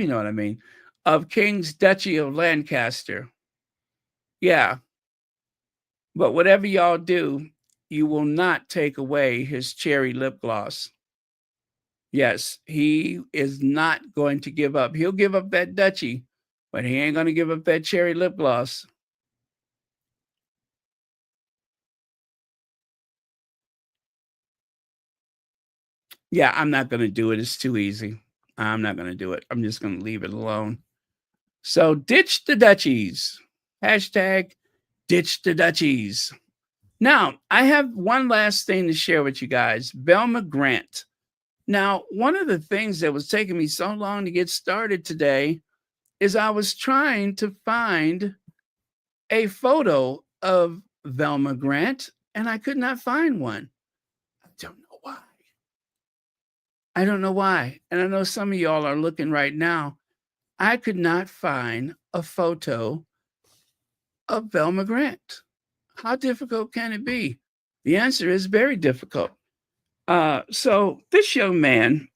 know what I mean, of King's Duchy of Lancaster. Yeah. But whatever y'all do, you will not take away his cherry lip gloss. Yes, he is not going to give up. He'll give up that duchy, but he ain't going to give up that cherry lip gloss. Yeah, I'm not going to do it. It's too easy. I'm not going to do it. I'm just going to leave it alone. So ditch the duchies. Hashtag ditch the duchies. Now, I have one last thing to share with you guys. Velma Grant. Now, one of the things that was taking me so long to get started today is I was trying to find a photo of Velma Grant, and I could not find one. I don't know why. I don't know why. And I know some of y'all are looking right now. I could not find a photo of Velma Grant. How difficult can it be? The answer is very difficult. So this young man,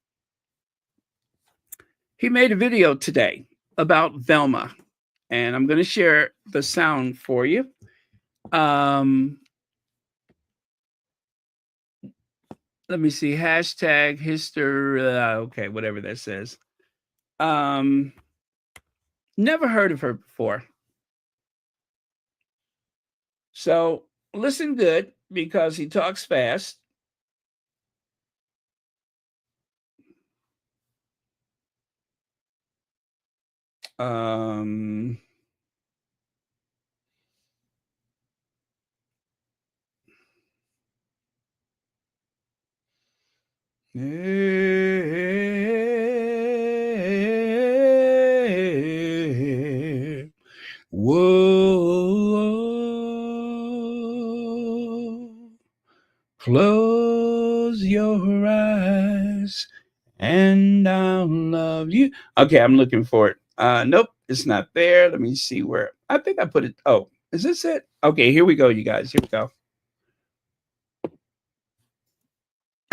he made a video today about Velma, and I'm going to share the sound for you. Let me see, hashtag history, okay, whatever that says. Never heard of her before. So listen good, because he talks fast. Whoa, close your eyes and I'll love you. Okay, I'm looking for it. Nope, it's not there. Let me see where. I think I put it. Oh, is this it? Okay, here we go, you guys. Here we go.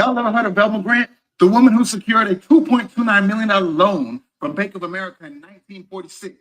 Y'all ever heard of Velma Grant? The woman who secured a $2.29 million loan from Bank of America in 1946.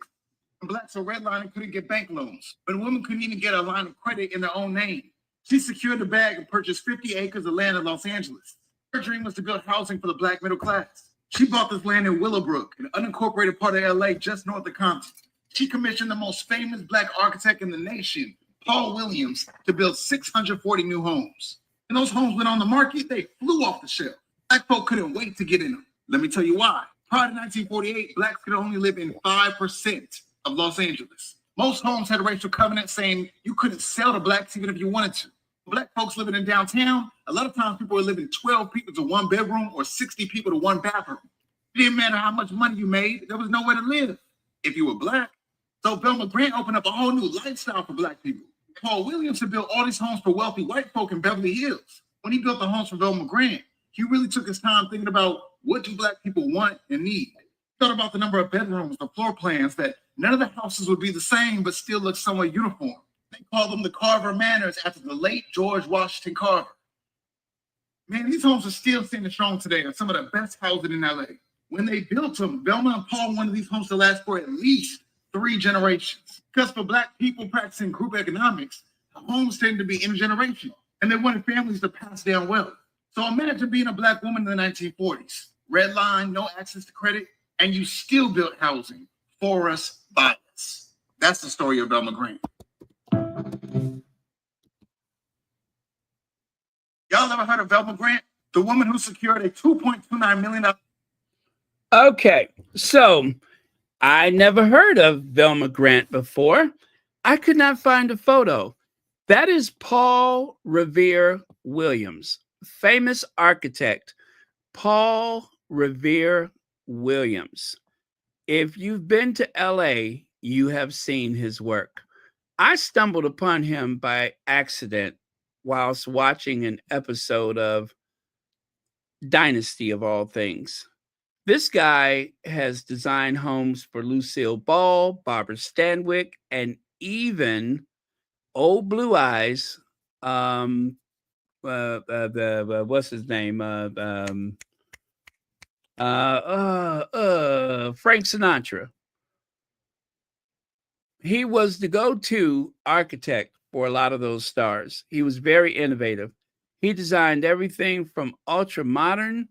When blacks were redlining couldn't get bank loans, but women couldn't even get a line of credit in their own name. She secured the bag and purchased 50 acres of land in Los Angeles. Her dream was to build housing for the black middle class. She bought this land in Willowbrook, an unincorporated part of LA just north of Compton. She commissioned the most famous black architect in the nation, Paul Williams, to build 640 new homes. And those homes went on the market, they flew off the shelf. Black folk couldn't wait to get in them. Let me tell you why. Prior to 1948, blacks could only live in 5% of Los Angeles. Most homes had a racial covenant saying you couldn't sell to blacks even if you wanted to. Black folks living in downtown, a lot of times people were living 12 people to one bedroom or 60 people to one bathroom. It didn't matter how much money you made, there was nowhere to live if you were black. So Velma Grant opened up a whole new lifestyle for black people. Paul Williams had built all these homes for wealthy white folk in Beverly Hills. When he built the homes for Velma Grant, he really took his time thinking about what do black people want and need. He thought about the number of bedrooms, the floor plans, that none of the houses would be the same but still look somewhat uniform. They call them the Carver Manors after the late George Washington Carver. Man, these homes are still standing strong today and some of the best housing in LA. When they built them, Velma and Paul wanted these homes to last for at least 3 generations. Because for black people practicing group economics, the homes tend to be intergenerational, and they wanted families to pass down wealth. So imagine being a black woman in the 1940s, red line, no access to credit, and you still built housing for us, by us. That's the story of Velma Grant. Y'all ever heard of Velma Grant? The woman who secured a $2.29 million. Okay, so I never heard of Velma Grant before. I could not find a photo. That is Paul Revere Williams, famous architect. Paul Revere Williams. If you've been to LA, you have seen his work. I stumbled upon him by accident whilst watching an episode of Dynasty of all things. This guy has designed homes for Lucille Ball, Barbara Stanwyck, and even Old Blue Eyes. What's his name? Frank Sinatra. He was the go-to architect for a lot of those stars. He was very innovative. He designed everything from ultra modern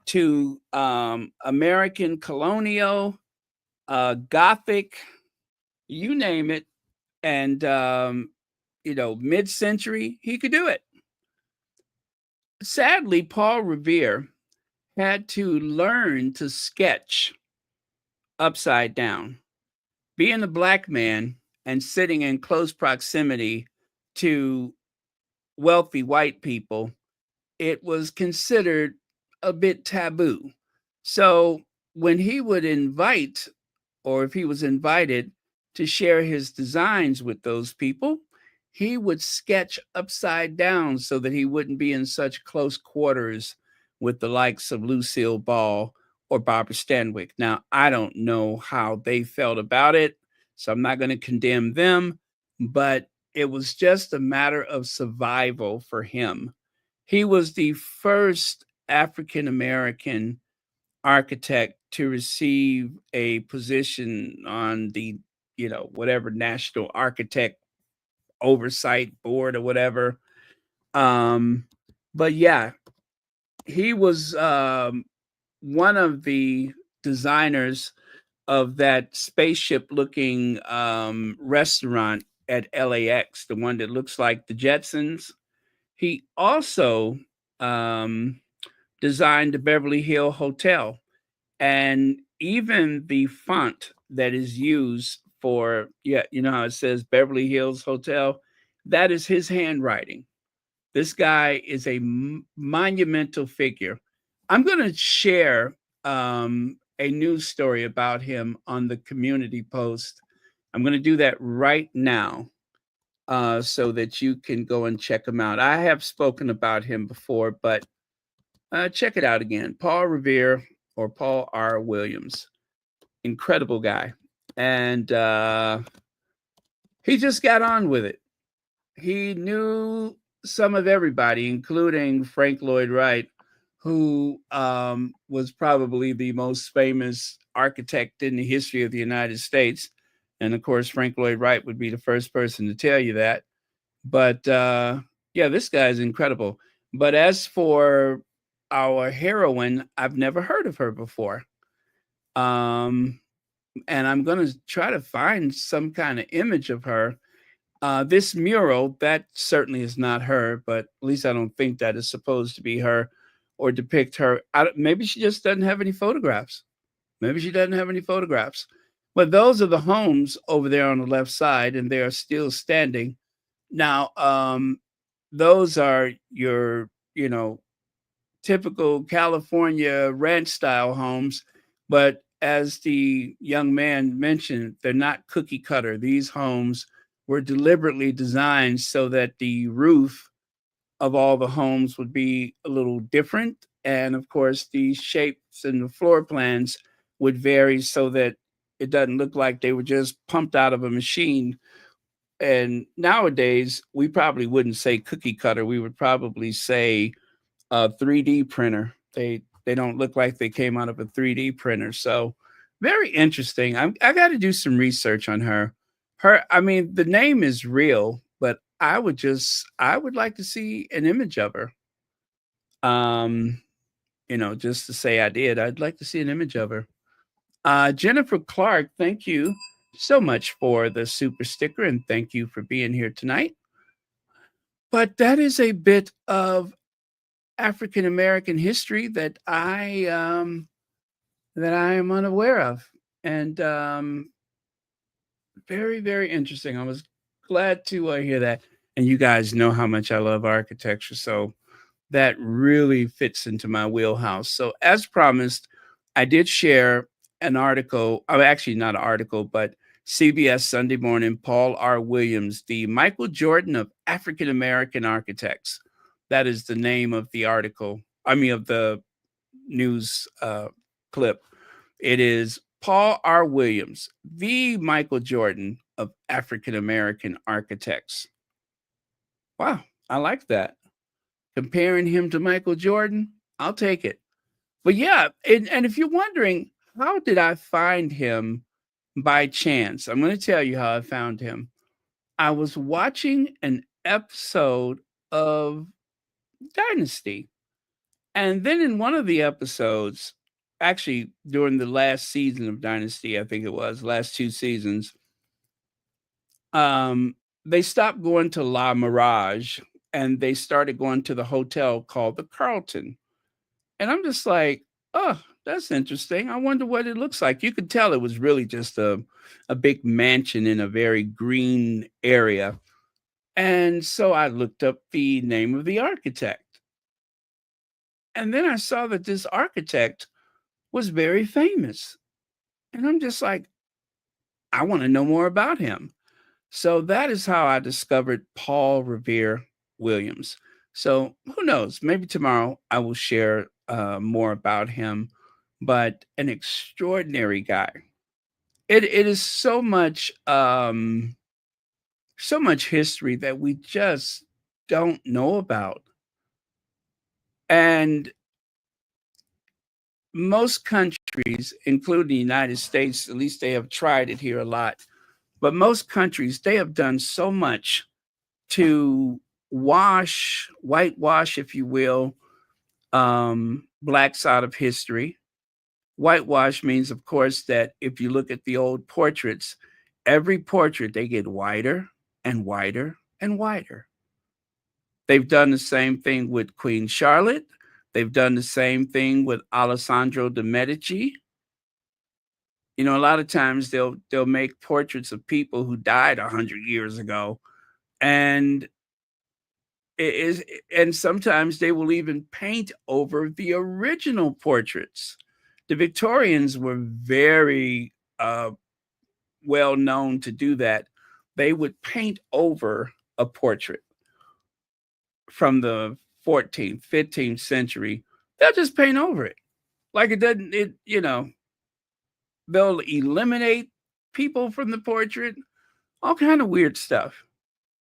to American colonial, Gothic, you name it, and mid-century. He could do it. Sadly, Paul Revere had to learn to sketch upside down. Being a black man and sitting in close proximity to wealthy white people, it was considered a bit taboo. So when he would invite, or if he was invited to share his designs with those people, he would sketch upside down so that he wouldn't be in such close quarters with the likes of Lucille Ball or Barbara Stanwyck. Now, I don't know how they felt about it, so I'm not going to condemn them, but it was just a matter of survival for him. He was the first African American architect to receive a position on the, whatever national architect oversight board or whatever. But yeah, he was one of the designers of that spaceship looking restaurant at LAX, the one that looks like the Jetsons. He also designed the Beverly Hill Hotel, and even the font that is used for, how it says Beverly Hills Hotel, that is his handwriting. This guy is a monumental figure. I'm going to share a news story about him on the community post. I'm going to do that right now so that you can go and check him out. I have spoken about him before, but check it out again. Paul Revere, or Paul R. Williams. Incredible guy. And he just got on with it. He knew some of everybody, including Frank Lloyd Wright, who was probably the most famous architect in the history of the United States. And of course, Frank Lloyd Wright would be the first person to tell you that. But this guy is incredible. But as for our heroine, I've never heard of her before. And I'm going to try to find some kind of image of her. This mural, that certainly is not her, but at least I don't think that is supposed to be her or depict her. Maybe she just doesn't have any photographs. But those are the homes over there on the left side, and they are still standing. Now, those are your, typical California ranch style homes. But as the young man mentioned, they're not cookie cutter. These homes were deliberately designed so that the roof of all the homes would be a little different. And of course, the shapes and the floor plans would vary so that it doesn't look like they were just pumped out of a machine. And nowadays, we probably wouldn't say cookie cutter. We would probably say a 3D printer. They don't look like they came out of a 3D printer. So very interesting. I got to do some research on her. The name is real, but I would like to see an image of her. Just to say I did. I'd like to see an image of her. Jennifer Clark, thank you so much for the super sticker, and thank you for being here tonight. But that is a bit of African American history that I am unaware of, and very, very interesting. I was glad to hear that. And you guys know how much I love architecture, so that really fits into my wheelhouse. So as promised, I did share an article, actually not an article, but CBS Sunday Morning, Paul R. Williams, the Michael Jordan of African American architects. That is the name of the article. I mean, of the news clip. It is Paul R. Williams, the Michael Jordan of African American architects. Wow, I like that. Comparing him to Michael Jordan, I'll take it. But yeah, and if you're wondering, how did I find him by chance? I'm going to tell you how I found him. I was watching an episode of Dynasty. And then in one of the episodes, actually during the last season of Dynasty, I think it was, last 2 seasons, they stopped going to La Mirage and they started going to the hotel called the Carlton. And I'm just like, oh, that's interesting. I wonder what it looks like. You could tell it was really just a big mansion in a very green area. And so I looked up the name of the architect. And then I saw that this architect was very famous. And I'm just like, I want to know more about him. So that is how I discovered Paul Revere Williams. So who knows? Maybe tomorrow I will share more about him, but an extraordinary guy. It is so much history that we just don't know about. And most countries, including the United States, at least they have tried it here a lot, but most countries, they have done so much to whitewash, if you will, black side of history. Whitewash means, of course, that if you look at the old portraits, every portrait, they get whiter and whiter and whiter. They've done the same thing with Queen Charlotte. They've done the same thing with Alessandro de' Medici. You know, a lot of times they'll make portraits of people who died 100 years ago, and sometimes they will even paint over the original portraits. The Victorians were very well known to do that. They would paint over a portrait from the 14th, 15th century. They'll just paint over it. Like they'll eliminate people from the portrait, all kind of weird stuff.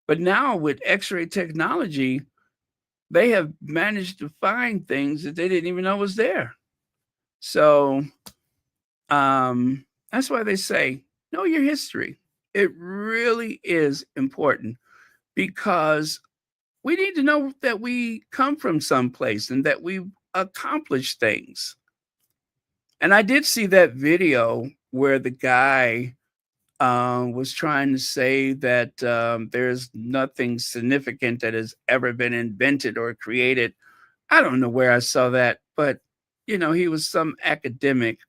But now with X-ray technology, they have managed to find things that they didn't even know was there. So that's why they say, know your history. It really is important because we need to know that we come from someplace and that we've accomplished things. And I did see that video where the guy was trying to say that there's nothing significant that has ever been invented or created. I don't know where I saw that, but he was some academic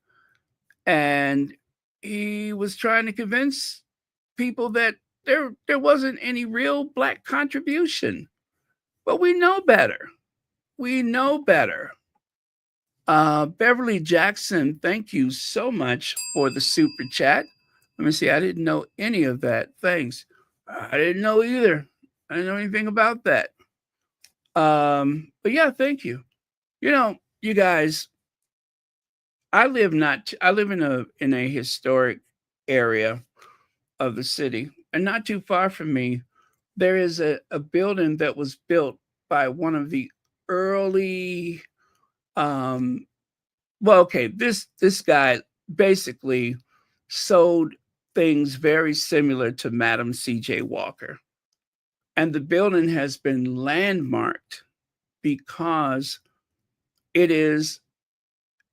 and he was trying to convince people that there wasn't any real black contribution. But we know better. We know better. Beverly Jackson, thank you so much for the super chat. Let me see. I didn't know any of that. Thanks. I didn't know either. I didn't know anything about that. But yeah, thank you. You guys, I live in a historic area of the city, and not too far from me, there is a building that was built by one of the early this guy basically sold things very similar to Madam C.J. Walker. And the building has been landmarked because it is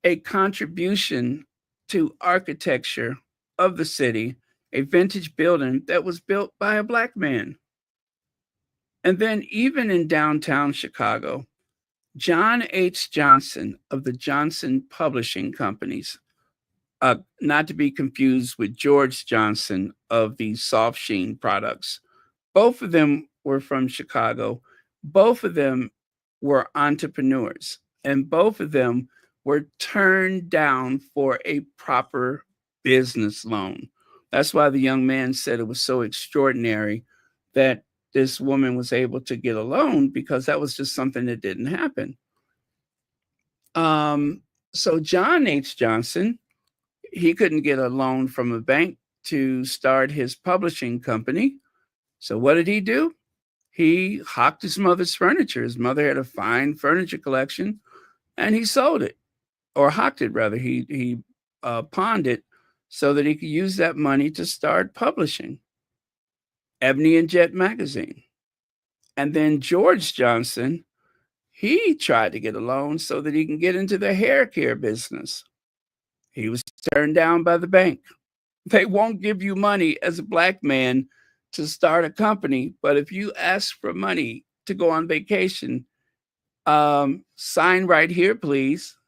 a contribution to architecture of the city, a vintage building that was built by a black man. And then even in downtown Chicago, John H. Johnson of the Johnson Publishing Companies, not to be confused with George Johnson of the Soft Sheen products. Both of them were from Chicago. Both of them were entrepreneurs, and both of them were turned down for a proper business loan. That's why the young man said it was so extraordinary that this woman was able to get a loan, because that was just something that didn't happen. So John H. Johnson, he couldn't get a loan from a bank to start his publishing company. So what did he do? He hawked his mother's furniture. His mother had a fine furniture collection, and he sold it, or hawked it rather. He pawned it so that he could use that money to start publishing Ebony and Jet magazine. And then George Johnson, he tried to get a loan so that he can get into the hair care business. He was turned down by the bank. They won't give you money as a black man to start a company, but if you ask for money to go on vacation, sign right here, please.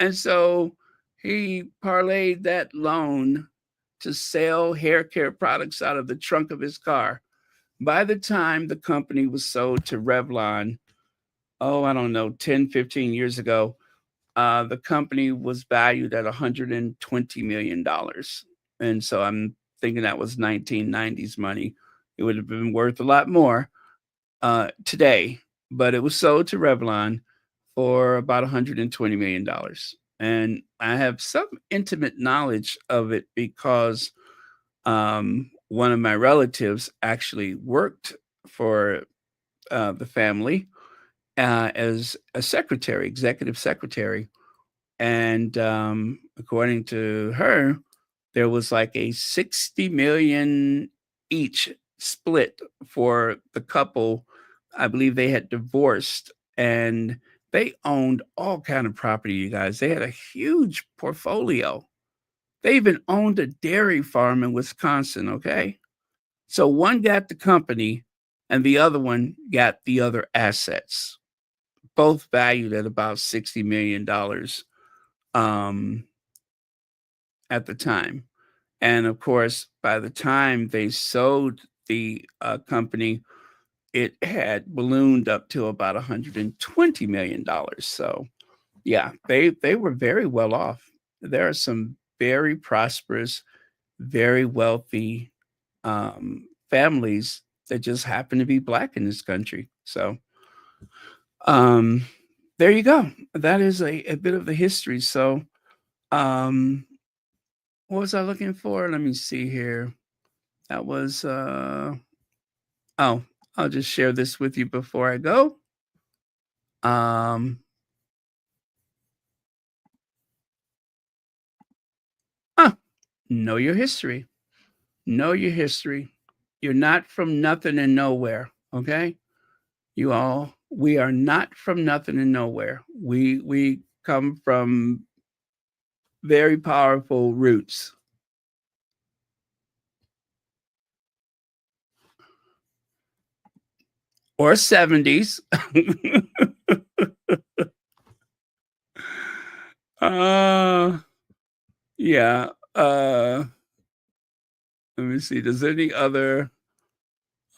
And so he parlayed that loan to sell hair care products out of the trunk of his car. By the time the company was sold to Revlon, I don't know, 10, 15 years ago, the company was valued at $120 million. And so I'm thinking that was 1990s money. It would have been worth a lot more today, but it was sold to Revlon for about $120 million. And I have some intimate knowledge of it because one of my relatives actually worked for the family as a secretary, executive secretary. And according to her, there was like a 60 million each split for the couple. I believe they had divorced, and they owned all kind of property, you guys. They had a huge portfolio. They even owned a dairy farm in Wisconsin, okay? So one got the company and the other one got the other assets, both valued at about $60 million at the time. And of course, by the time they sold the company, it had ballooned up to about $120 million. So yeah, they were very well off. There are some very prosperous, very wealthy families that just happen to be black in this country. So there you go. That is a bit of the history. So what was I looking for? Let me see here. That was I'll just share this with you before I go. Know your history. Know your history. You're not from nothing and nowhere, okay? We are not from nothing and nowhere. We come from very powerful roots. Or 70s. Yeah. Let me see. Does any other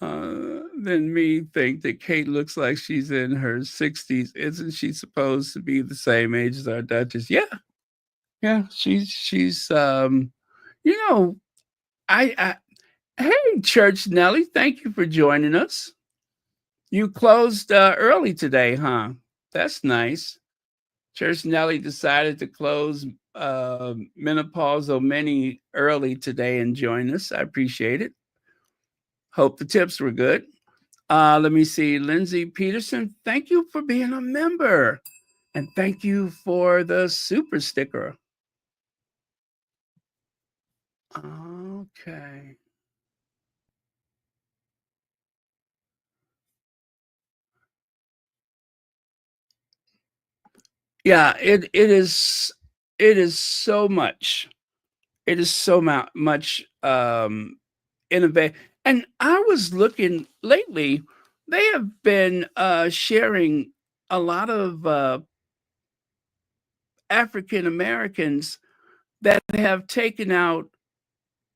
than me think that Kate looks like she's in her 60s? Isn't she supposed to be the same age as our Duchess? Yeah. Yeah. She's I hey, Church Nelly, thank you for joining us. You closed early today, huh? That's nice. Church Nelly decided to close Menopausal Mini early today and join us. I appreciate it. Hope the tips were good. Let me see. Lindsay Peterson, thank you for being a member. And thank you for the super sticker. Okay. Yeah, it is so much. It is so much innovate. And I was looking lately, they have been sharing a lot of African Americans that have taken out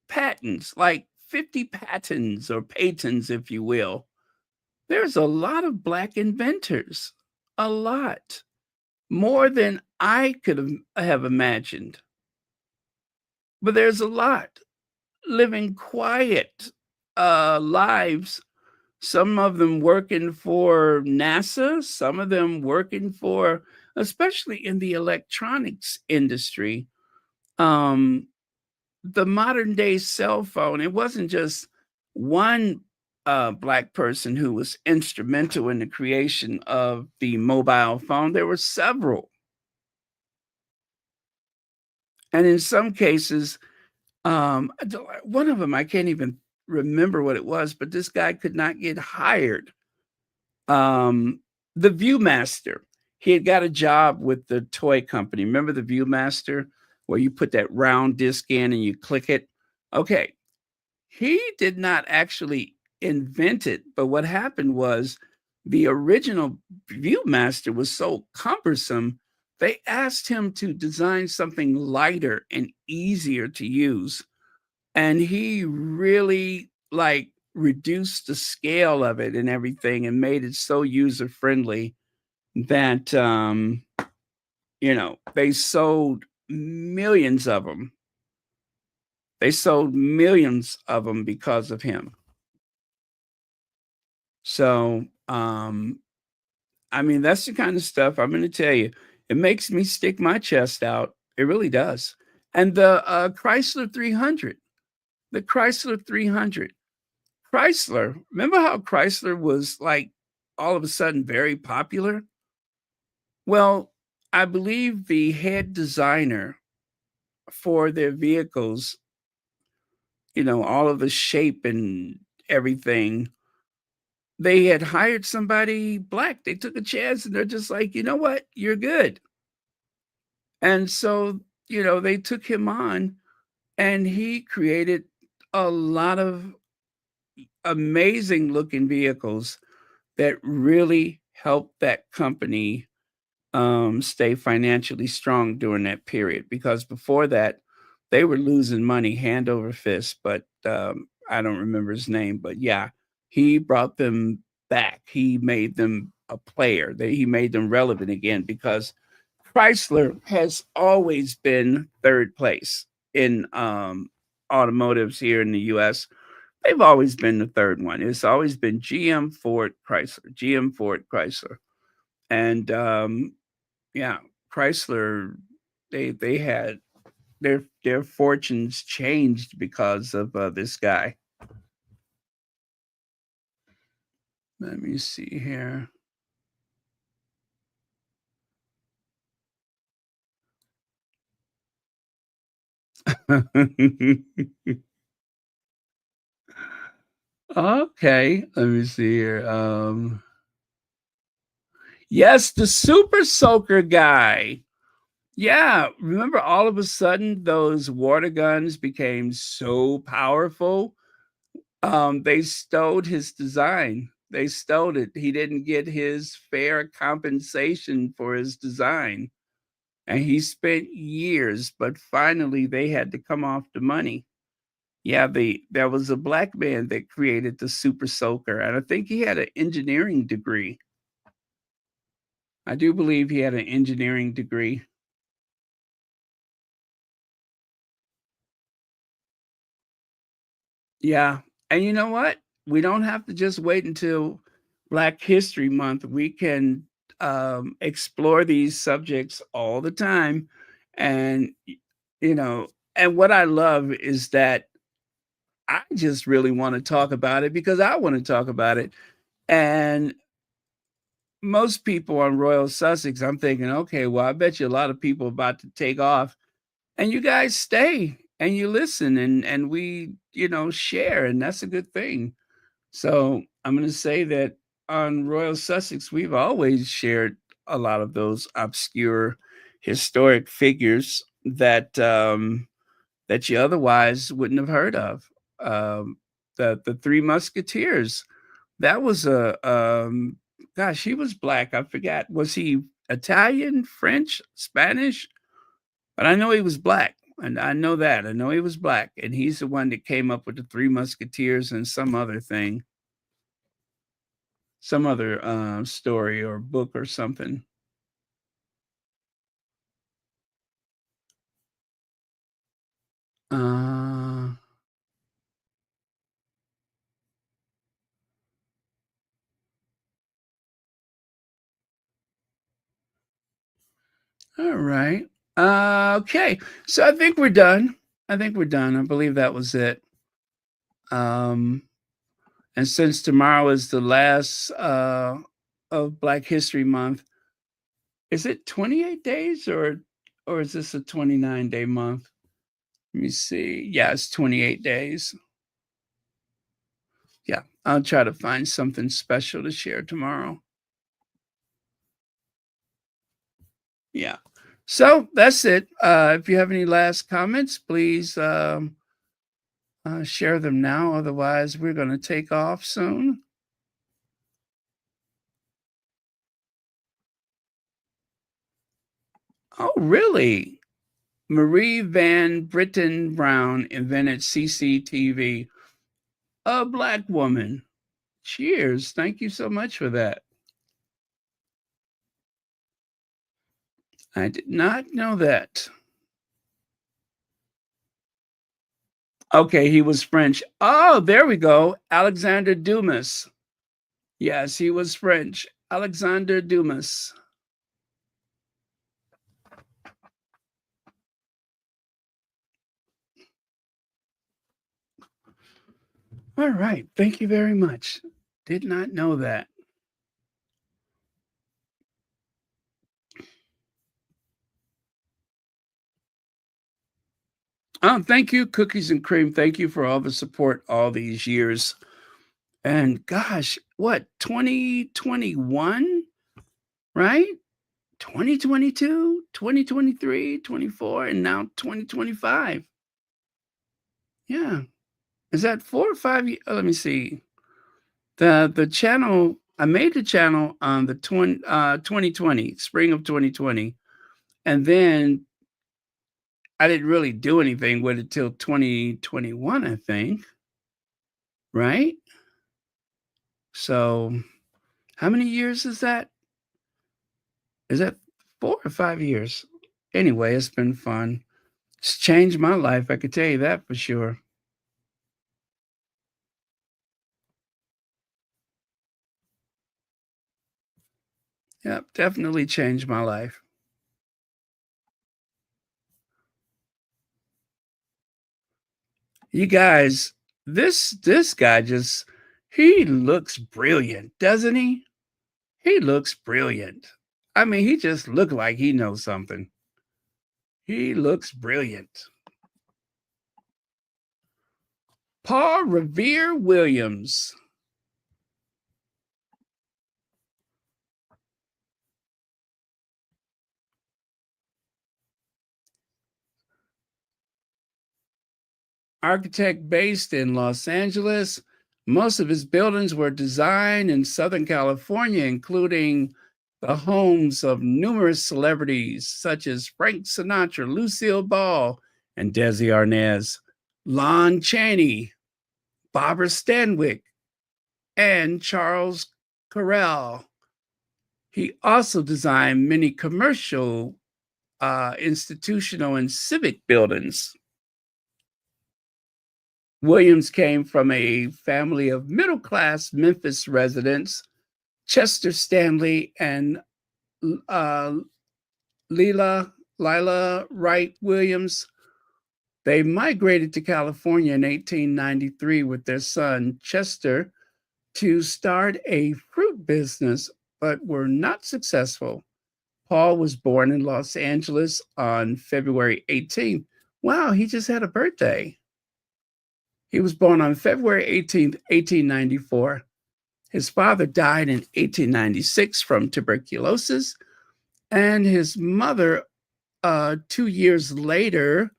patents, like 50 patents or patents, if you will. There's a lot of black inventors, a lot more than I could have imagined. But there's a lot. living quiet lives. Some of them working for NASA, some of them working for, especially in the electronics industry, um, the modern day cell phone. It wasn't just one black person who was instrumental in the creation of the mobile phone. There were several. And in some cases, one of them, I can't even remember what it was, but this guy could not get hired. The Viewmaster, he had got a job with the toy company. Remember the Viewmaster, where you put that round disc in and you click it? Okay, he did not actually invent it, but what happened was the original Viewmaster was so cumbersome, they asked him to design something lighter and easier to use. And he really like reduced the scale of it and everything and made it so user friendly that they sold millions of them. They sold millions of them because of him. So, I mean, that's the kind of stuff I'm going to tell you. It makes me stick my chest out. It really does. And the Chrysler 300, the Chrysler 300. Chrysler, remember how Chrysler was like all of a sudden very popular? Well, I believe the head designer for their vehicles, all of the shape and everything, they had hired somebody black. They took a chance and they're just like, you know what? You're good. And so, they took him on and he created a lot of amazing looking vehicles that really helped that company stay financially strong during that period. Because before that, they were losing money hand over fist. But I don't remember his name. But yeah, he brought them back. He made them a player. He made them relevant again because Chrysler has always been third place in automotives here in the U.S. They've always been the third one. It's always been GM, Ford, Chrysler, GM, Ford, Chrysler. And yeah, Chrysler, they had their fortunes changed because of this guy. Let me see here. Okay, let me see here. Yes, the Super Soaker guy. Yeah, remember all of a sudden those water guns became so powerful? They stole his design. They stole it. He didn't get his fair compensation for his design. And he spent years, but finally they had to come off the money. Yeah, there was a black man that created the Super Soaker, and I think he had an engineering degree. I do believe he had an engineering degree. Yeah. And you know what? We don't have to just wait until Black History Month. We can explore these subjects all the time. And, you know, and what I love is that I just really want to talk about it because I want to talk about it. And most people on Royal Sussex, I'm thinking, okay, well, I bet you a lot of people about to take off and you guys stay and you listen and we, share, and that's a good thing. So I'm going to say that on Royal Sussex, we've always shared a lot of those obscure historic figures that you otherwise wouldn't have heard of. The Three Musketeers. That was gosh, he was black. I forgot. Was he Italian, French, Spanish? But I know he was black. And I know that. I know he was black. And he's the one that came up with the Three Musketeers and some other thing, some other story or book or something. Uh, All right. Okay. So I think we're done. I believe that was it. And since tomorrow is the last of Black History Month, is it 28 days or is this a 29-day month? Let me see. Yeah, it's 28 days. Yeah, I'll try to find something special to share tomorrow. Yeah. So that's it. If you have any last comments, please share them now. Otherwise, we're going to take off soon. Oh, really? Marie Van Britten Brown invented CCTV. A Black woman. Cheers. Thank you so much for that. I did not know that. Okay, he was French. Oh, there we go. Alexander Dumas. Yes, he was French. Alexander Dumas. All right. Thank you very much. Did not know that. Oh, thank you, Cookies and Cream. Thank you for all the support all these years. And gosh, what, 2021, right? 2022, 2023, 24, and now 2025. Yeah. Is that 4 or 5 years? Let me see. The channel, I made the channel on the 2020, spring of 2020. And then I didn't really do anything with it till 2021, I think. Right? So how many years is that? Is that 4 or 5 years? Anyway, it's been fun. It's changed my life, I could tell you that for sure. Yep, definitely changed my life. You guys, this guy just, he looks brilliant, doesn't he? He looks brilliant. I mean, he just looked like he knows something. He looks brilliant. Paul Revere Williams. Architect based in Los Angeles. Most of his buildings were designed in Southern California, including the homes of numerous celebrities such as Frank Sinatra, Lucille Ball, and Desi Arnaz, Lon Chaney, Barbara Stanwyck, and Charles Correll. He also designed many commercial, institutional, and civic buildings. Williams came from a family of middle-class Memphis residents, Chester Stanley and Lila Wright Williams. They migrated to California in 1893 with their son, Chester, to start a fruit business, but were not successful. Paul was born in Los Angeles on February 18th. Wow, he just had a birthday. He was born on February 18th, 1894. His father died in 1896 from tuberculosis, and his mother 2 years later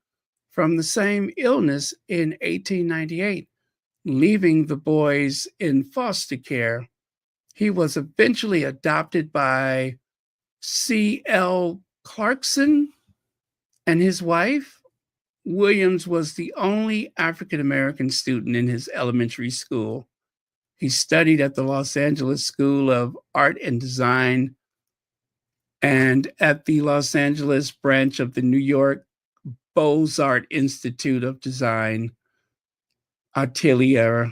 from the same illness in 1898, leaving the boys in foster care. He was eventually adopted by C.L. Clarkson and his wife. Williams was the only African-American student in his elementary school. He studied at the Los Angeles School of Art and Design and at the Los Angeles branch of the New York Beaux-Arts Institute of Design, Atelier,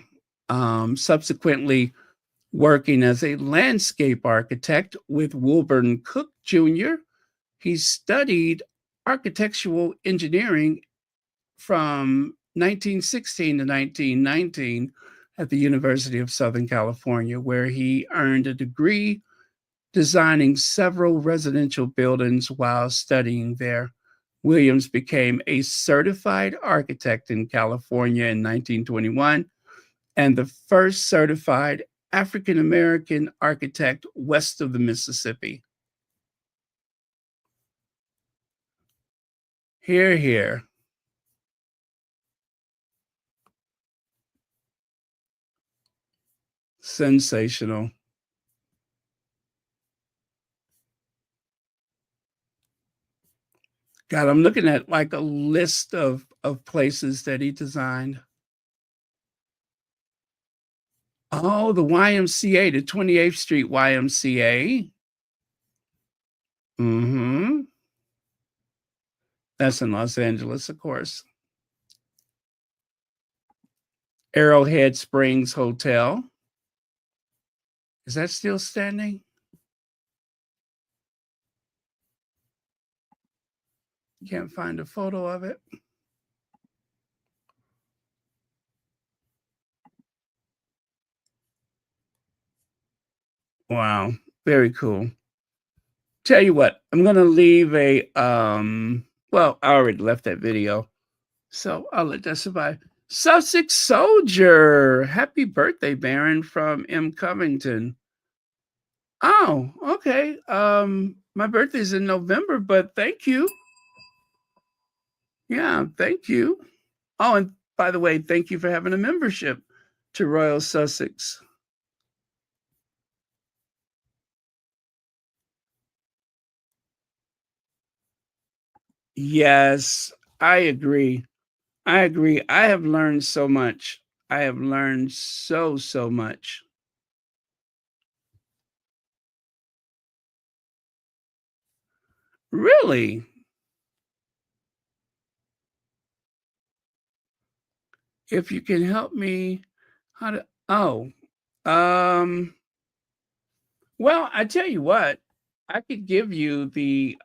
subsequently working as a landscape architect with Wilburn Cook Jr. He studied architectural engineering from 1916 to 1919 at the University of Southern California, where he earned a degree designing several residential buildings while studying there. Williams became a certified architect in California in 1921 and the first certified African American architect west of the Mississippi. Hear, hear. Sensational. God, I'm looking at like a list of places that he designed. Oh, the YMCA, the 28th Street YMCA. Mm-hmm. That's in Los Angeles, of course. Arrowhead Springs Hotel. Is that still standing? Can't find a photo of it. Wow, very cool. Tell you what, I'm gonna leave a well, I already left that video, so I'll let that survive. Sussex Soldier, happy birthday, Baron from M. Covington. Oh, okay. My birthday's in November, but thank you. Yeah, thank you. Oh, and by the way, thank you for having a membership to Royal Sussex. Yes, I agree. I agree. I have learned so much. I have learned so much. Really? If you can help me, how to, oh, um, well, I tell you what, I could give you the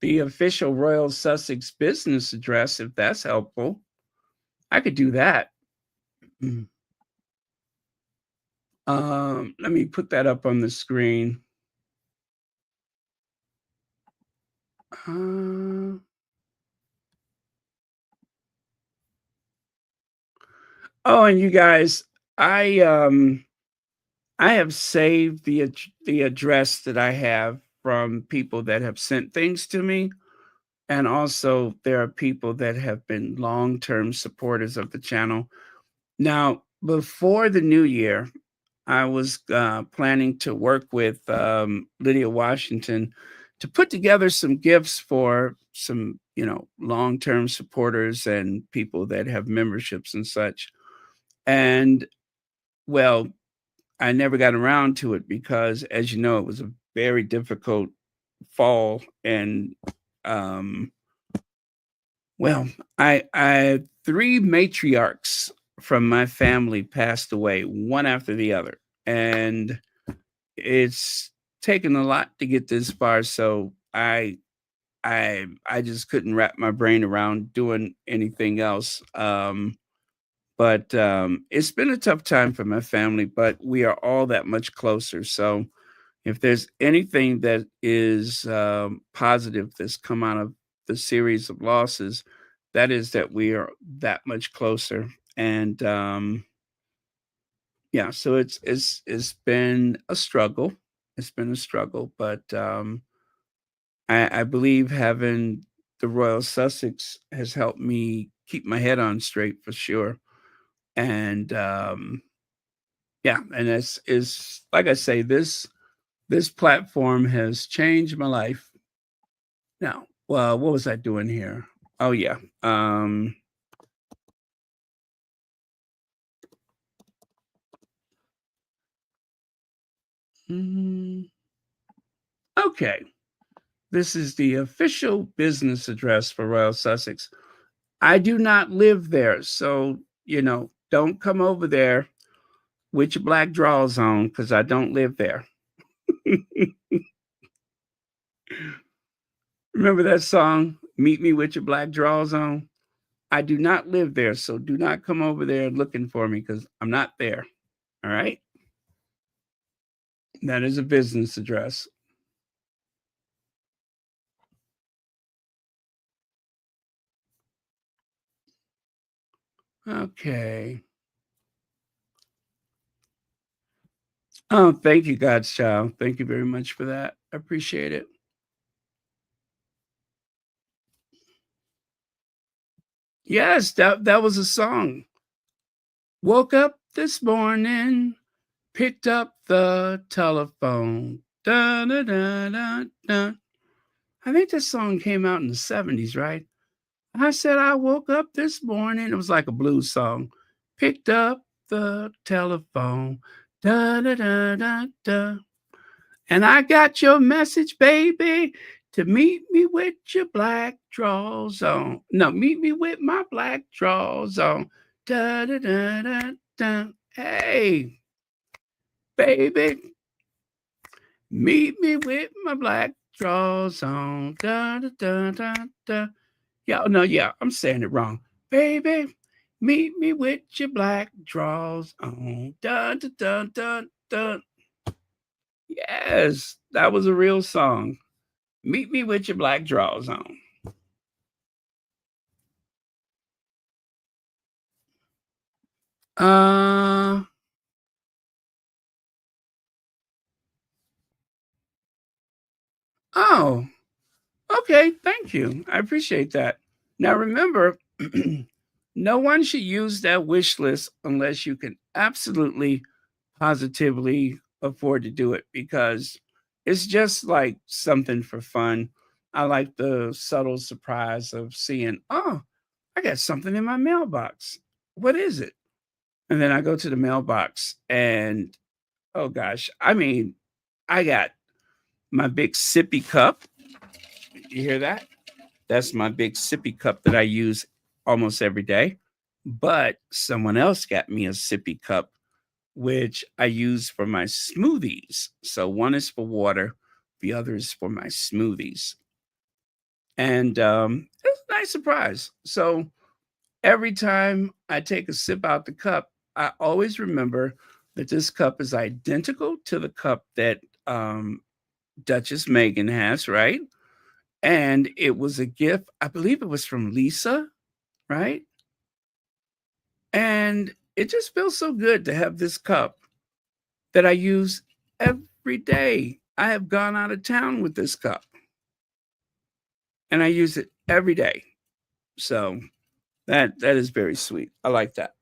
official Royal Sussex business address if that's helpful. I could do that. Let me put that up on the screen. Oh, and you guys, I have saved the address that I have from people that have sent things to me, and also there are people that have been long-term supporters of the channel. Now, before the new year, I was planning to work with Lydia Washington to put together some gifts for some, long-term supporters and people that have memberships and such. And well, I never got around to it because, as you know, it was a very difficult fall, and well, I 3 matriarchs from my family passed away, one after the other, and it's taken a lot to get this far. So I just couldn't wrap my brain around doing anything else. But it's been a tough time for my family, but we are all that much closer. So if there's anything that is positive that's come out of the series of losses, that is that we are that much closer. And yeah, so it's been a struggle. It's been a struggle, but I believe having the Royal Sussex has helped me keep my head on straight for sure. And yeah, and this is, like I say, this platform has changed my life. Now, well, what was I doing here? Oh yeah. Okay. This is the official business address for Royal Sussex. I do not live there, so don't come over there with your black drawers on because I don't live there. Remember that song, Meet Me with Your Black Drawers On? I do not live there, so do not come over there looking for me because I'm not there. All right? That is a business address. Okay. Oh, thank you, God's child. Thank you very much for that. I appreciate it. Yes, that was a song. Woke up this morning, picked up the telephone. Da, da, da, da, da. I think this song came out in the 70s, right? I said I woke up this morning. It was like a blues song. Picked up the telephone. Da, da, da, da, da. And I got your message, baby, to meet me with your black drawers on. No, meet me with my black drawers on. Da, da, da, da, da. Hey, baby, meet me with my black drawers on. Da, da, da, da, da. Yeah, no, yeah, I'm saying it wrong. Baby, meet me with your black drawers on. Da, da, da, da, da. Yes, that was a real song. Meet me with your black drawers on. Uh oh, okay, thank you. I appreciate that. Now remember, no one should use that wish list unless you can absolutely positively afford to do it because it's just like something for fun. I like the subtle surprise of seeing, oh, I got something in my mailbox. What is it? And then I go to the mailbox and oh gosh, I mean, I got my big sippy cup. You hear that? That's my big sippy cup that I use almost every day. But someone else got me a sippy cup, which I use for my smoothies. So one is for water, the other is for my smoothies. And it's a nice surprise. So every time I take a sip out the cup, I always remember that this cup is identical to the cup that Duchess Meghan has, right? And it was a gift. I believe it was from Lisa, right? And it just feels so good to have this cup that I use every day. I have gone out of town with this cup and I use it every day. So that is very sweet. I like that.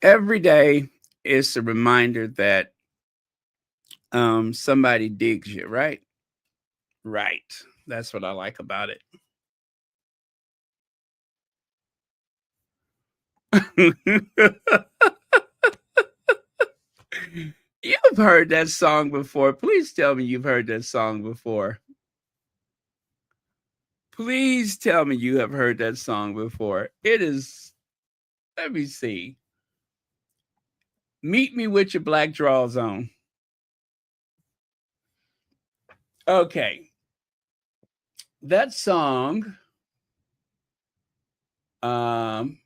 Every day is a reminder that somebody digs you, right? Right. That's what I like about it. You've heard that song before. Please tell me you've heard that song before. Please tell me you have heard that song before. It is, let me see. Meet me with your black drawers on. Okay. That song, um,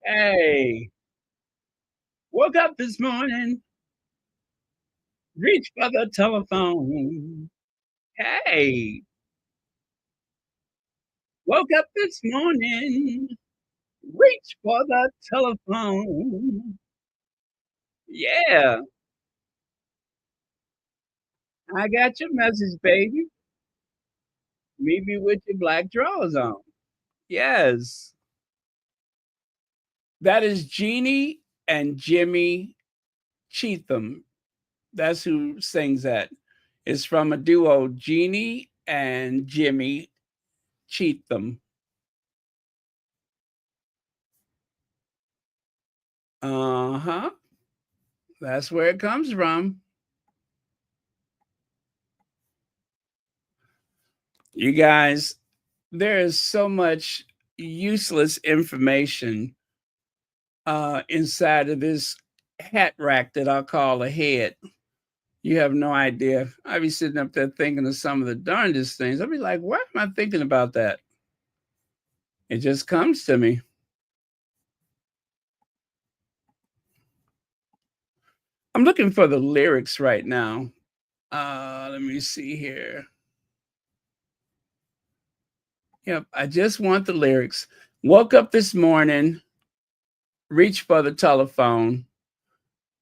hey, woke up this morning, reached for the telephone. Hey, woke up this morning, reached for the telephone. Yeah, I got your message, baby. Meet me with your black drawers on. Yes, that is Jeannie and Jimmy Cheatham. That's who sings that. It's from a duo, Jeannie and Jimmy Cheatham. Uh huh. That's where it comes from. You guys, there is so much useless information inside of this hat rack that I'll call a head. You have no idea. I'd be sitting up there thinking of some of the darndest things. I'd be like, why am I thinking about that? It just comes to me. I'm looking for the lyrics right now. Let me see here. Yep, I just want the lyrics. Woke up this morning, reached for the telephone.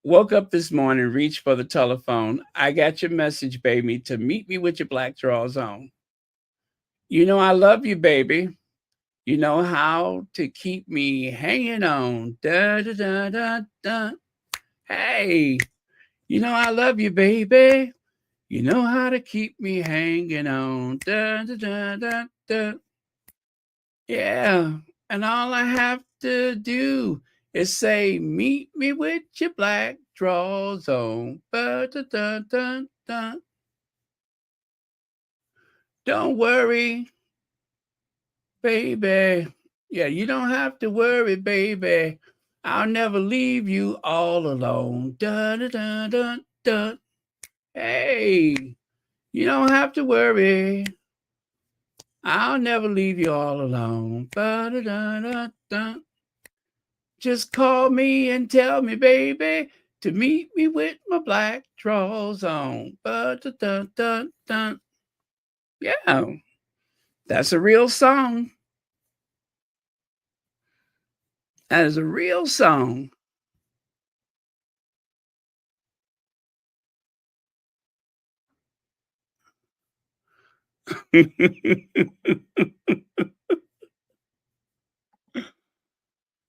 Woke up this morning, reached for the telephone. I got your message, baby, to meet me with your black drawers on. You know I love you, baby. You know how to keep me hanging on. Da, da, da, da, da. Hey, you know I love you, baby. You know how to keep me hanging on. Da, da, da, da, da. Yeah, and all I have to do is say, meet me with your black drawers on. Ba, da, da, da, da. Don't worry, baby. Yeah, you don't have to worry, baby. I'll never leave you all alone. Da, da, da, da, da. Hey, you don't have to worry. I'll never leave you all alone. Ba, da, da, da, da. Just call me and tell me, baby, to meet me with my black drawers on. Ba, da, da, da, da. Yeah, that's a real song. That is a real song.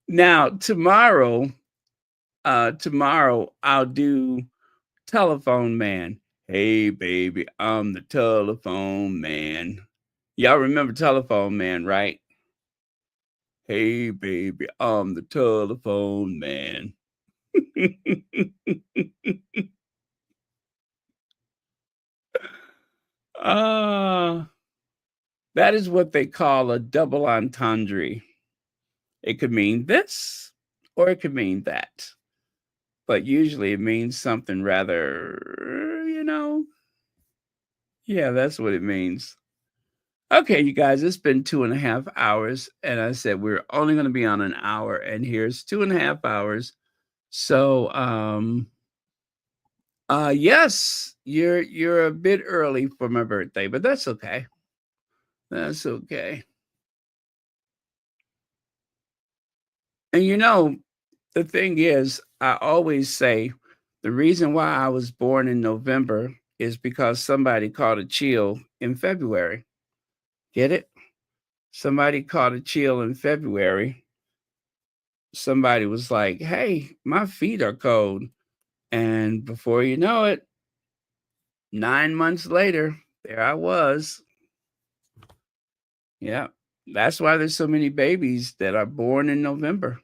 Now, tomorrow I'll do Telephone Man. Hey, baby, I'm the telephone man. Y'all remember Telephone Man, right? Hey, baby, I'm the telephone man. That is what they call a double entendre. It could mean this or it could mean that. But usually it means something rather, yeah, that's what it means. Okay, you guys, it's been 2.5 hours, and I said we're only going to be on an hour, and here's 2.5 hours. So, yes, you're a bit early for my birthday, but that's okay. That's okay. And the thing is, I always say the reason why I was born in November is because somebody caught a chill in February. Get it? Somebody caught a chill in February. Somebody was like, hey, my feet are cold. And before you know it, 9 months later, there I was. Yeah. That's why there's so many babies that are born in November.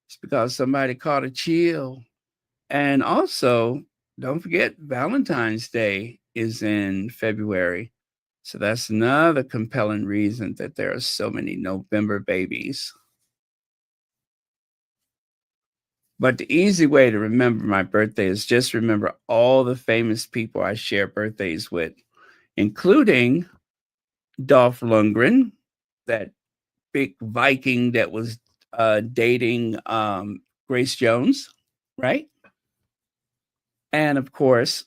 It's because somebody caught a chill. And also, don't forget, Valentine's Day is in February. So that's another compelling reason that there are so many November babies. But the easy way to remember my birthday is just remember all the famous people I share birthdays with, including Dolph Lundgren, that big Viking that was dating Grace Jones, right? And of course,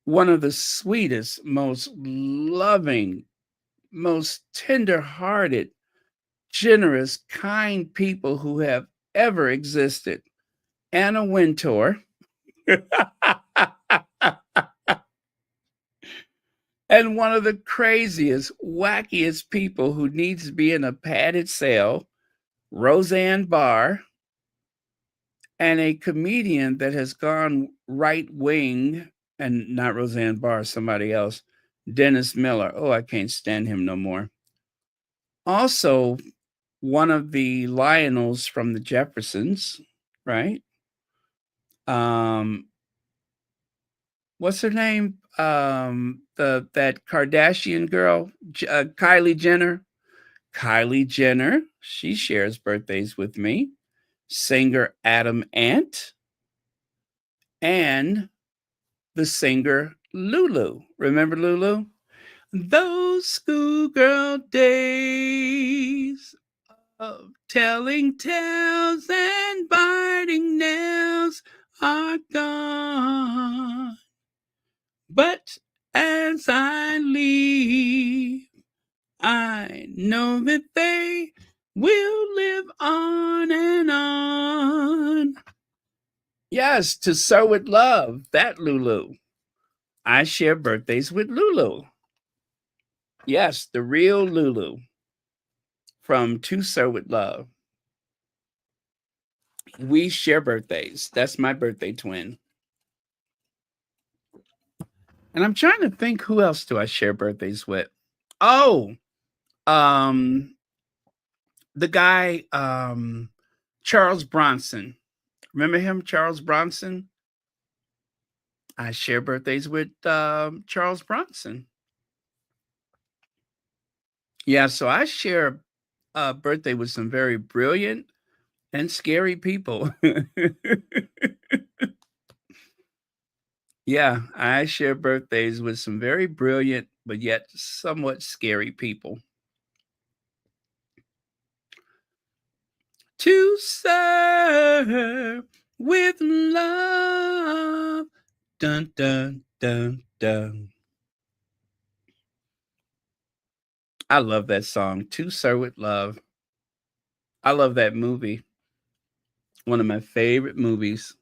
one of the sweetest, most loving, most tender-hearted, generous, kind people who have ever existed, Anna Wintour. And one of the craziest, wackiest people who needs to be in a padded cell, Roseanne Barr, and a comedian that has gone right wing, and not Roseanne Barr, somebody else, Dennis Miller. Oh, I can't stand him no more. Also, one of the Lionels from the Jeffersons, right? Um, what's her name? That Kardashian girl, Kylie Jenner. Kylie Jenner, she shares birthdays with me. Singer Adam Ant and the singer Lulu. Remember Lulu? Those schoolgirl days of telling tales and biting nails are gone. But as I leave, I know that they will live on and on. Yes, to Sir with Love, that Lulu. I share birthdays with Lulu. Yes, the real Lulu from To Sir with Love. We share birthdays. That's my birthday twin. And I'm trying to think, who else do I share birthdays with? Oh, um, the guy, Charles Bronson. Remember him, Charles Bronson? I share birthdays with Charles Bronson. Yeah, so I share a birthday with some very brilliant and scary people. Yeah, I share birthdays with some very brilliant but yet somewhat scary people. To serve with love. Dun dun dun dun. I love that song, To Serve with Love. I love that movie. One of my favorite movies.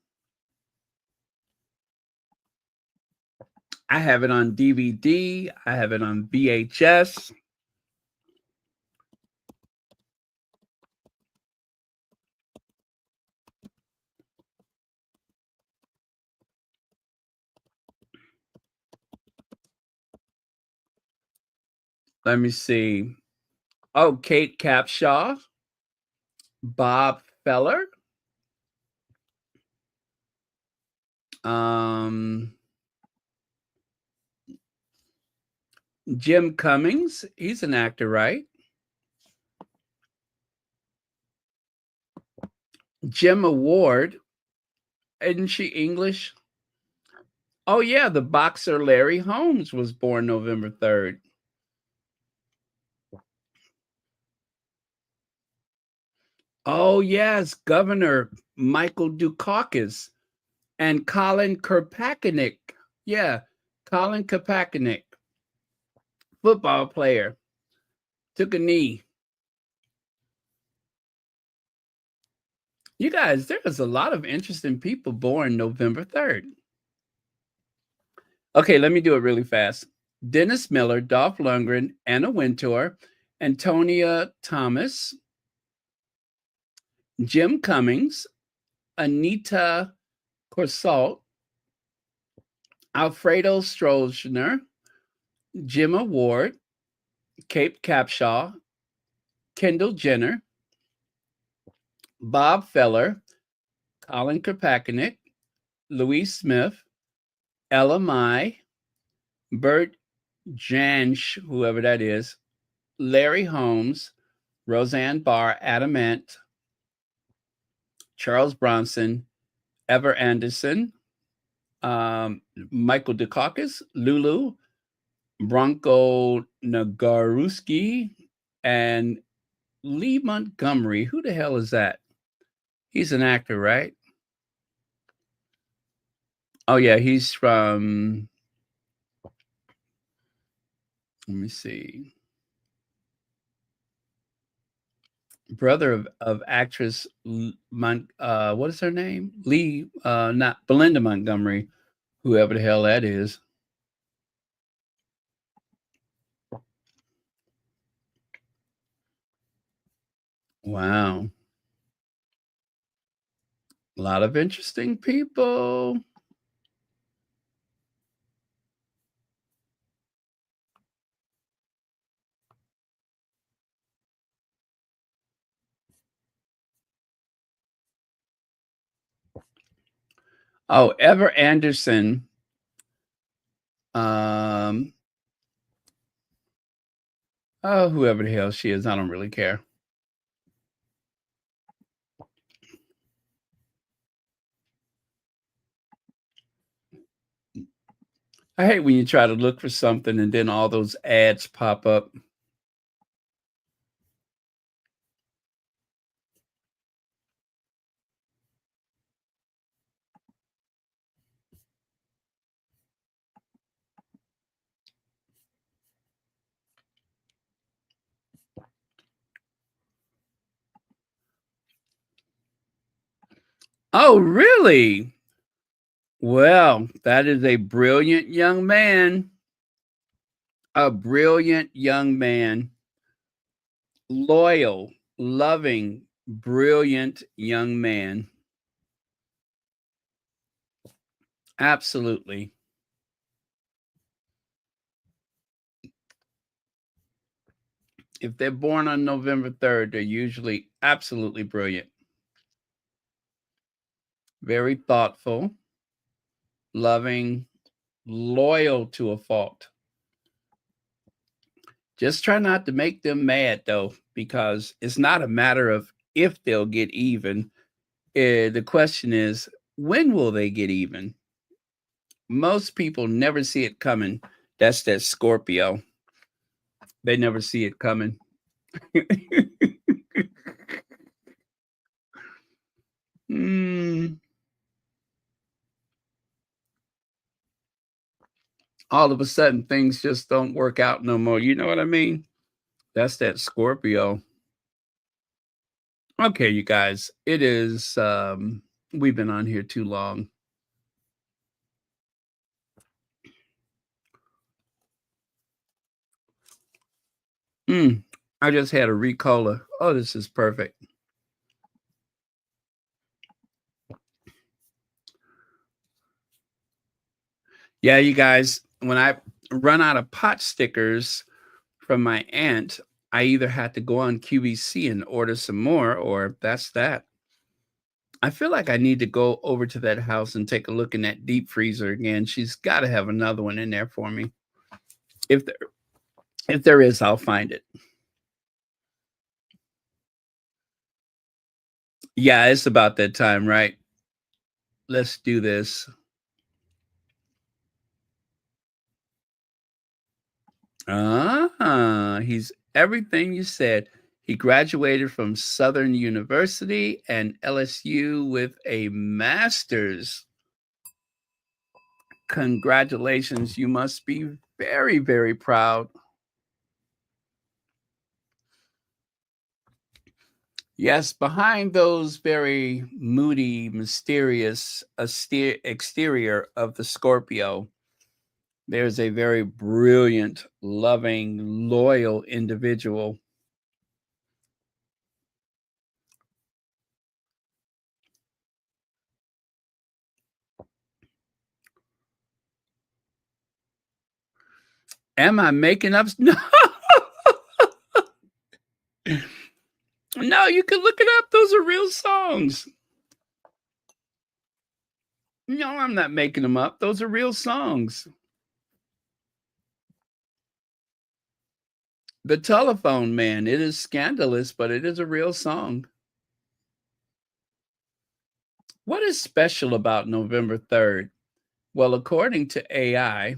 I have it on DVD. I have it on VHS. Let me see. Oh, Kate Capshaw, Bob Feller, um, Jim Cummings. He's an actor, right? Gemma Ward. Isn't she English? Oh, yeah. The boxer Larry Holmes was born November 3rd. Oh, yes. Governor Michael Dukakis and Colin Kaepernick. Yeah. Colin Kaepernick, football player, took a knee. You guys, there's a lot of interesting people born November 3rd. Okay, let me do it really fast. Dennis Miller, Dolph Lundgren, Anna Wintour, Antonia Thomas, Jim Cummings, Anita Corsalt, Alfredo Stroessner, Gemma Ward, Kate Capshaw, Kendall Jenner, Bob Feller, Colin Kaepernick, Louise Smith, Ella Mai, Bert Jansch, whoever that is, Larry Holmes, Roseanne Barr, Adam Ant, Charles Bronson, Ever Anderson, Michael Dukakis, Lulu, Bronco Nagaruski, and Lee Montgomery. Who the hell is that? He's an actor, right? Oh, yeah, he's from, let me see, brother of actress, what is her name? Not Belinda Montgomery, whoever the hell that is. Wow. A lot of interesting people. Oh, Ever Anderson. Oh, whoever the hell she is, I don't really care. I hate when you try to look for something and then all those ads pop up. Oh, really? Well, that is a brilliant young man. A brilliant young man. Loyal, loving, brilliant young man. Absolutely. If they're born on November 3rd, they're usually absolutely brilliant. Very thoughtful, loving, loyal to a fault. Just try not to make them mad, though, because it's not a matter of if they'll get even. The question is, when will they get even? Most people never see it coming. That's that Scorpio. They never see it coming. All of a sudden, things just don't work out no more. You know what I mean? That's that Scorpio. Okay, you guys, it is, we've been on here too long. I just had a Ricola. Oh, this is perfect. Yeah, you guys, when I run out of pot stickers from my aunt, I either had to go on QVC and order some more, or that's that. I feel like I need to go over to that house and take a look in that deep freezer again. She's got to have another one in there for me. If there is, I'll find it. Yeah, it's about that time, right? Let's do this. He's everything you said. He graduated from Southern University and LSU with a master's. Congratulations. You must be very, very proud. Yes, behind those very moody, mysterious exterior of the Scorpio, there's a very brilliant, loving, loyal individual. Am I making up? No. No, you can look it up. Those are real songs. No, I'm not making them up. Those are real songs. The Telephone Man. It is scandalous, but it is a real song. What is special about November 3rd? Well, according to AI,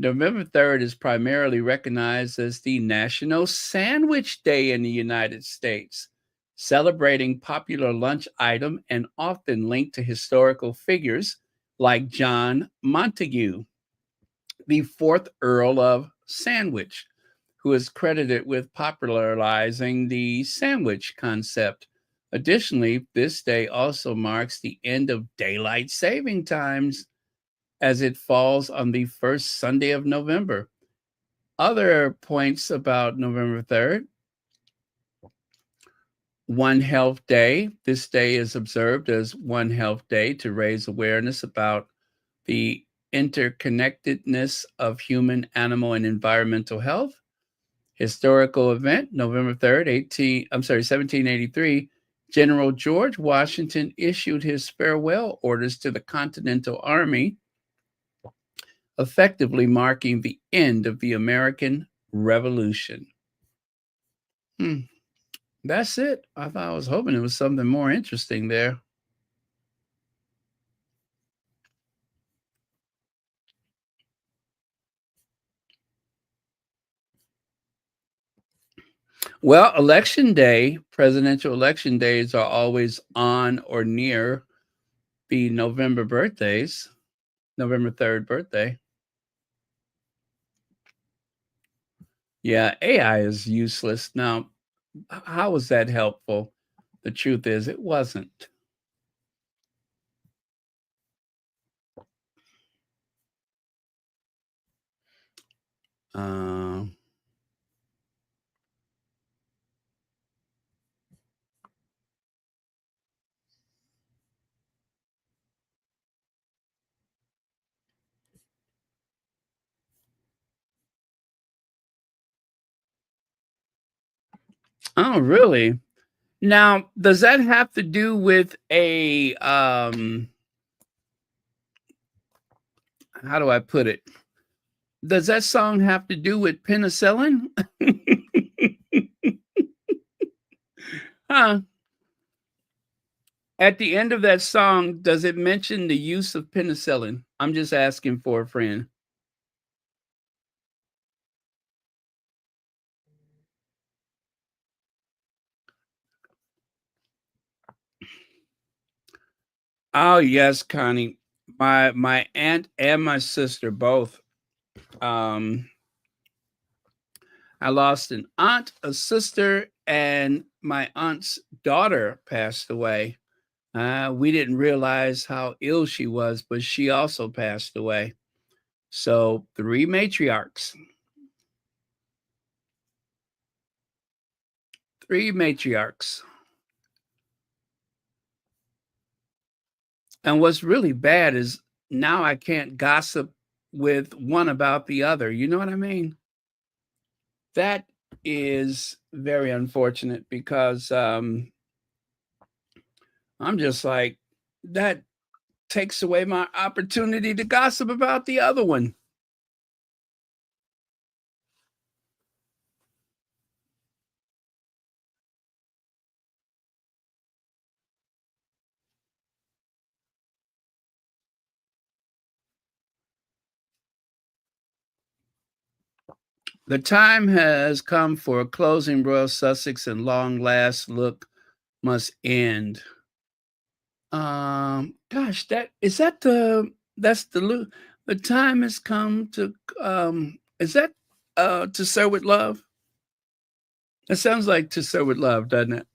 November 3rd is primarily recognized as the National Sandwich Day in the United States, celebrating popular lunch item and often linked to historical figures like John Montagu, the fourth Earl of Sandwich, who is credited with popularizing the sandwich concept. Additionally, this day also marks the end of daylight saving times, as it falls on the first Sunday of November. Other points about November 3rd. One Health Day. This day is observed as One Health Day to raise awareness about the interconnectedness of human, animal, and environmental health. Historical event, November 3rd, 1783, General George Washington issued his farewell orders to the Continental Army, effectively marking the end of the American Revolution. That's it. I was hoping it was something more interesting there. Well, election day, presidential election days are always on or near the November birthdays, November 3rd birthday. Yeah, AI is useless. Now, how was that helpful? The truth is, it wasn't. Oh, really? Now, does that have to do with a how do I put it? Does that song have to do with penicillin? Huh? At the end of that song, does it mention the use of penicillin? I'm just asking for a friend. Oh yes, Connie. My aunt and my sister both. I lost an aunt, a sister, and my aunt's daughter passed away. We didn't realize how ill she was, but she also passed away. So 3 matriarchs. 3 matriarchs. And what's really bad is now I can't gossip with one about the other. You know what I mean? That is very unfortunate because I'm just like, that takes away my opportunity to gossip about the other one. The time has come for a closing. Royal Sussex and long last look must end. Gosh, the time has come to is that To Sir with Love? It sounds like To Sir with Love, doesn't it?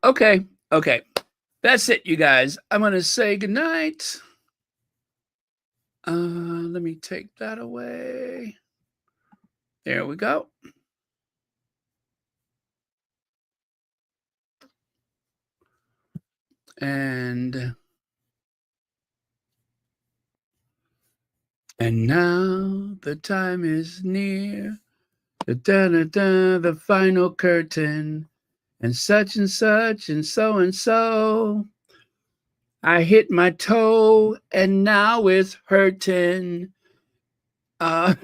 Okay. That's it, you guys. I'm gonna say goodnight. Let me take that away. There we go. And now the time is near. The final curtain. And such and so. I hit my toe and now it's hurting. Let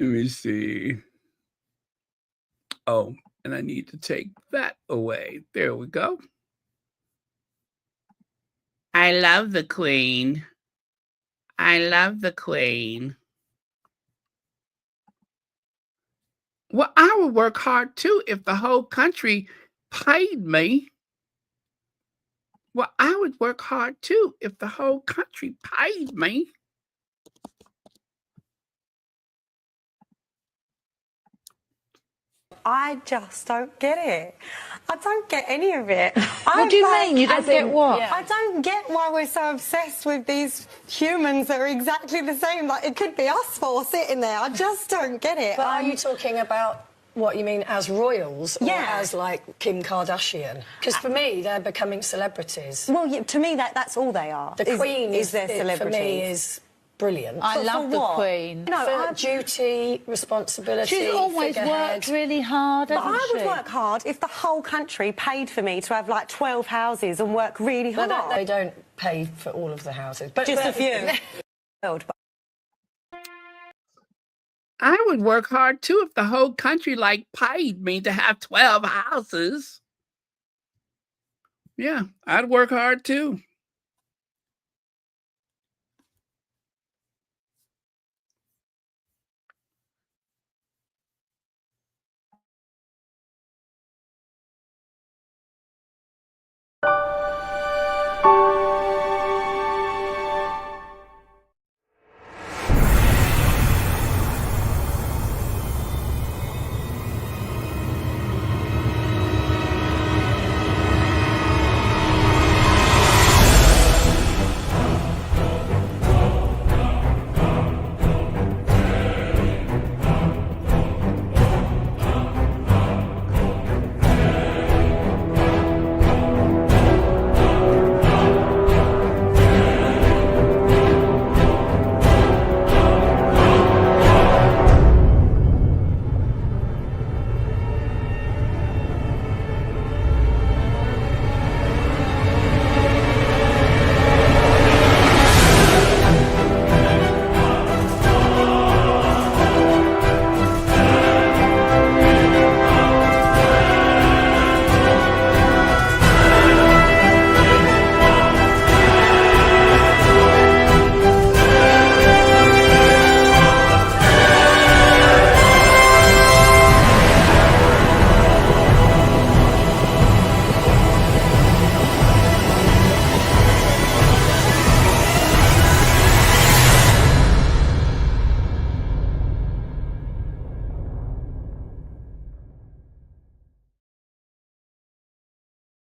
me see. Oh, and I need to take that away. There we go. I love the Queen. Well, I would work hard too if the whole country paid me. Well, I would work hard too if the whole country paid me. I just don't get it. I don't get any of it. What do you mean? You don't get what? I don't get why we're so obsessed with these humans that are exactly the same. Like, it could be us four sitting there. I just don't get it. But are you talking about What, you mean as royals or Yeah. as, like, Kim Kardashian? Because for me, they're becoming celebrities. Well, yeah, to me, that's all they are. The Queen is their for celebrities. me, is brilliant. I For love the what? Queen. No, For duty, responsibility, She's always figurehead. worked really hard, But hasn't I would she? work hard if the whole country paid for me to have like 12 houses and work really No, hard. they don't pay for all of the houses. But Just a few. But I would work hard too if the whole country like paid me to have 12 houses. Yeah, I'd work hard too.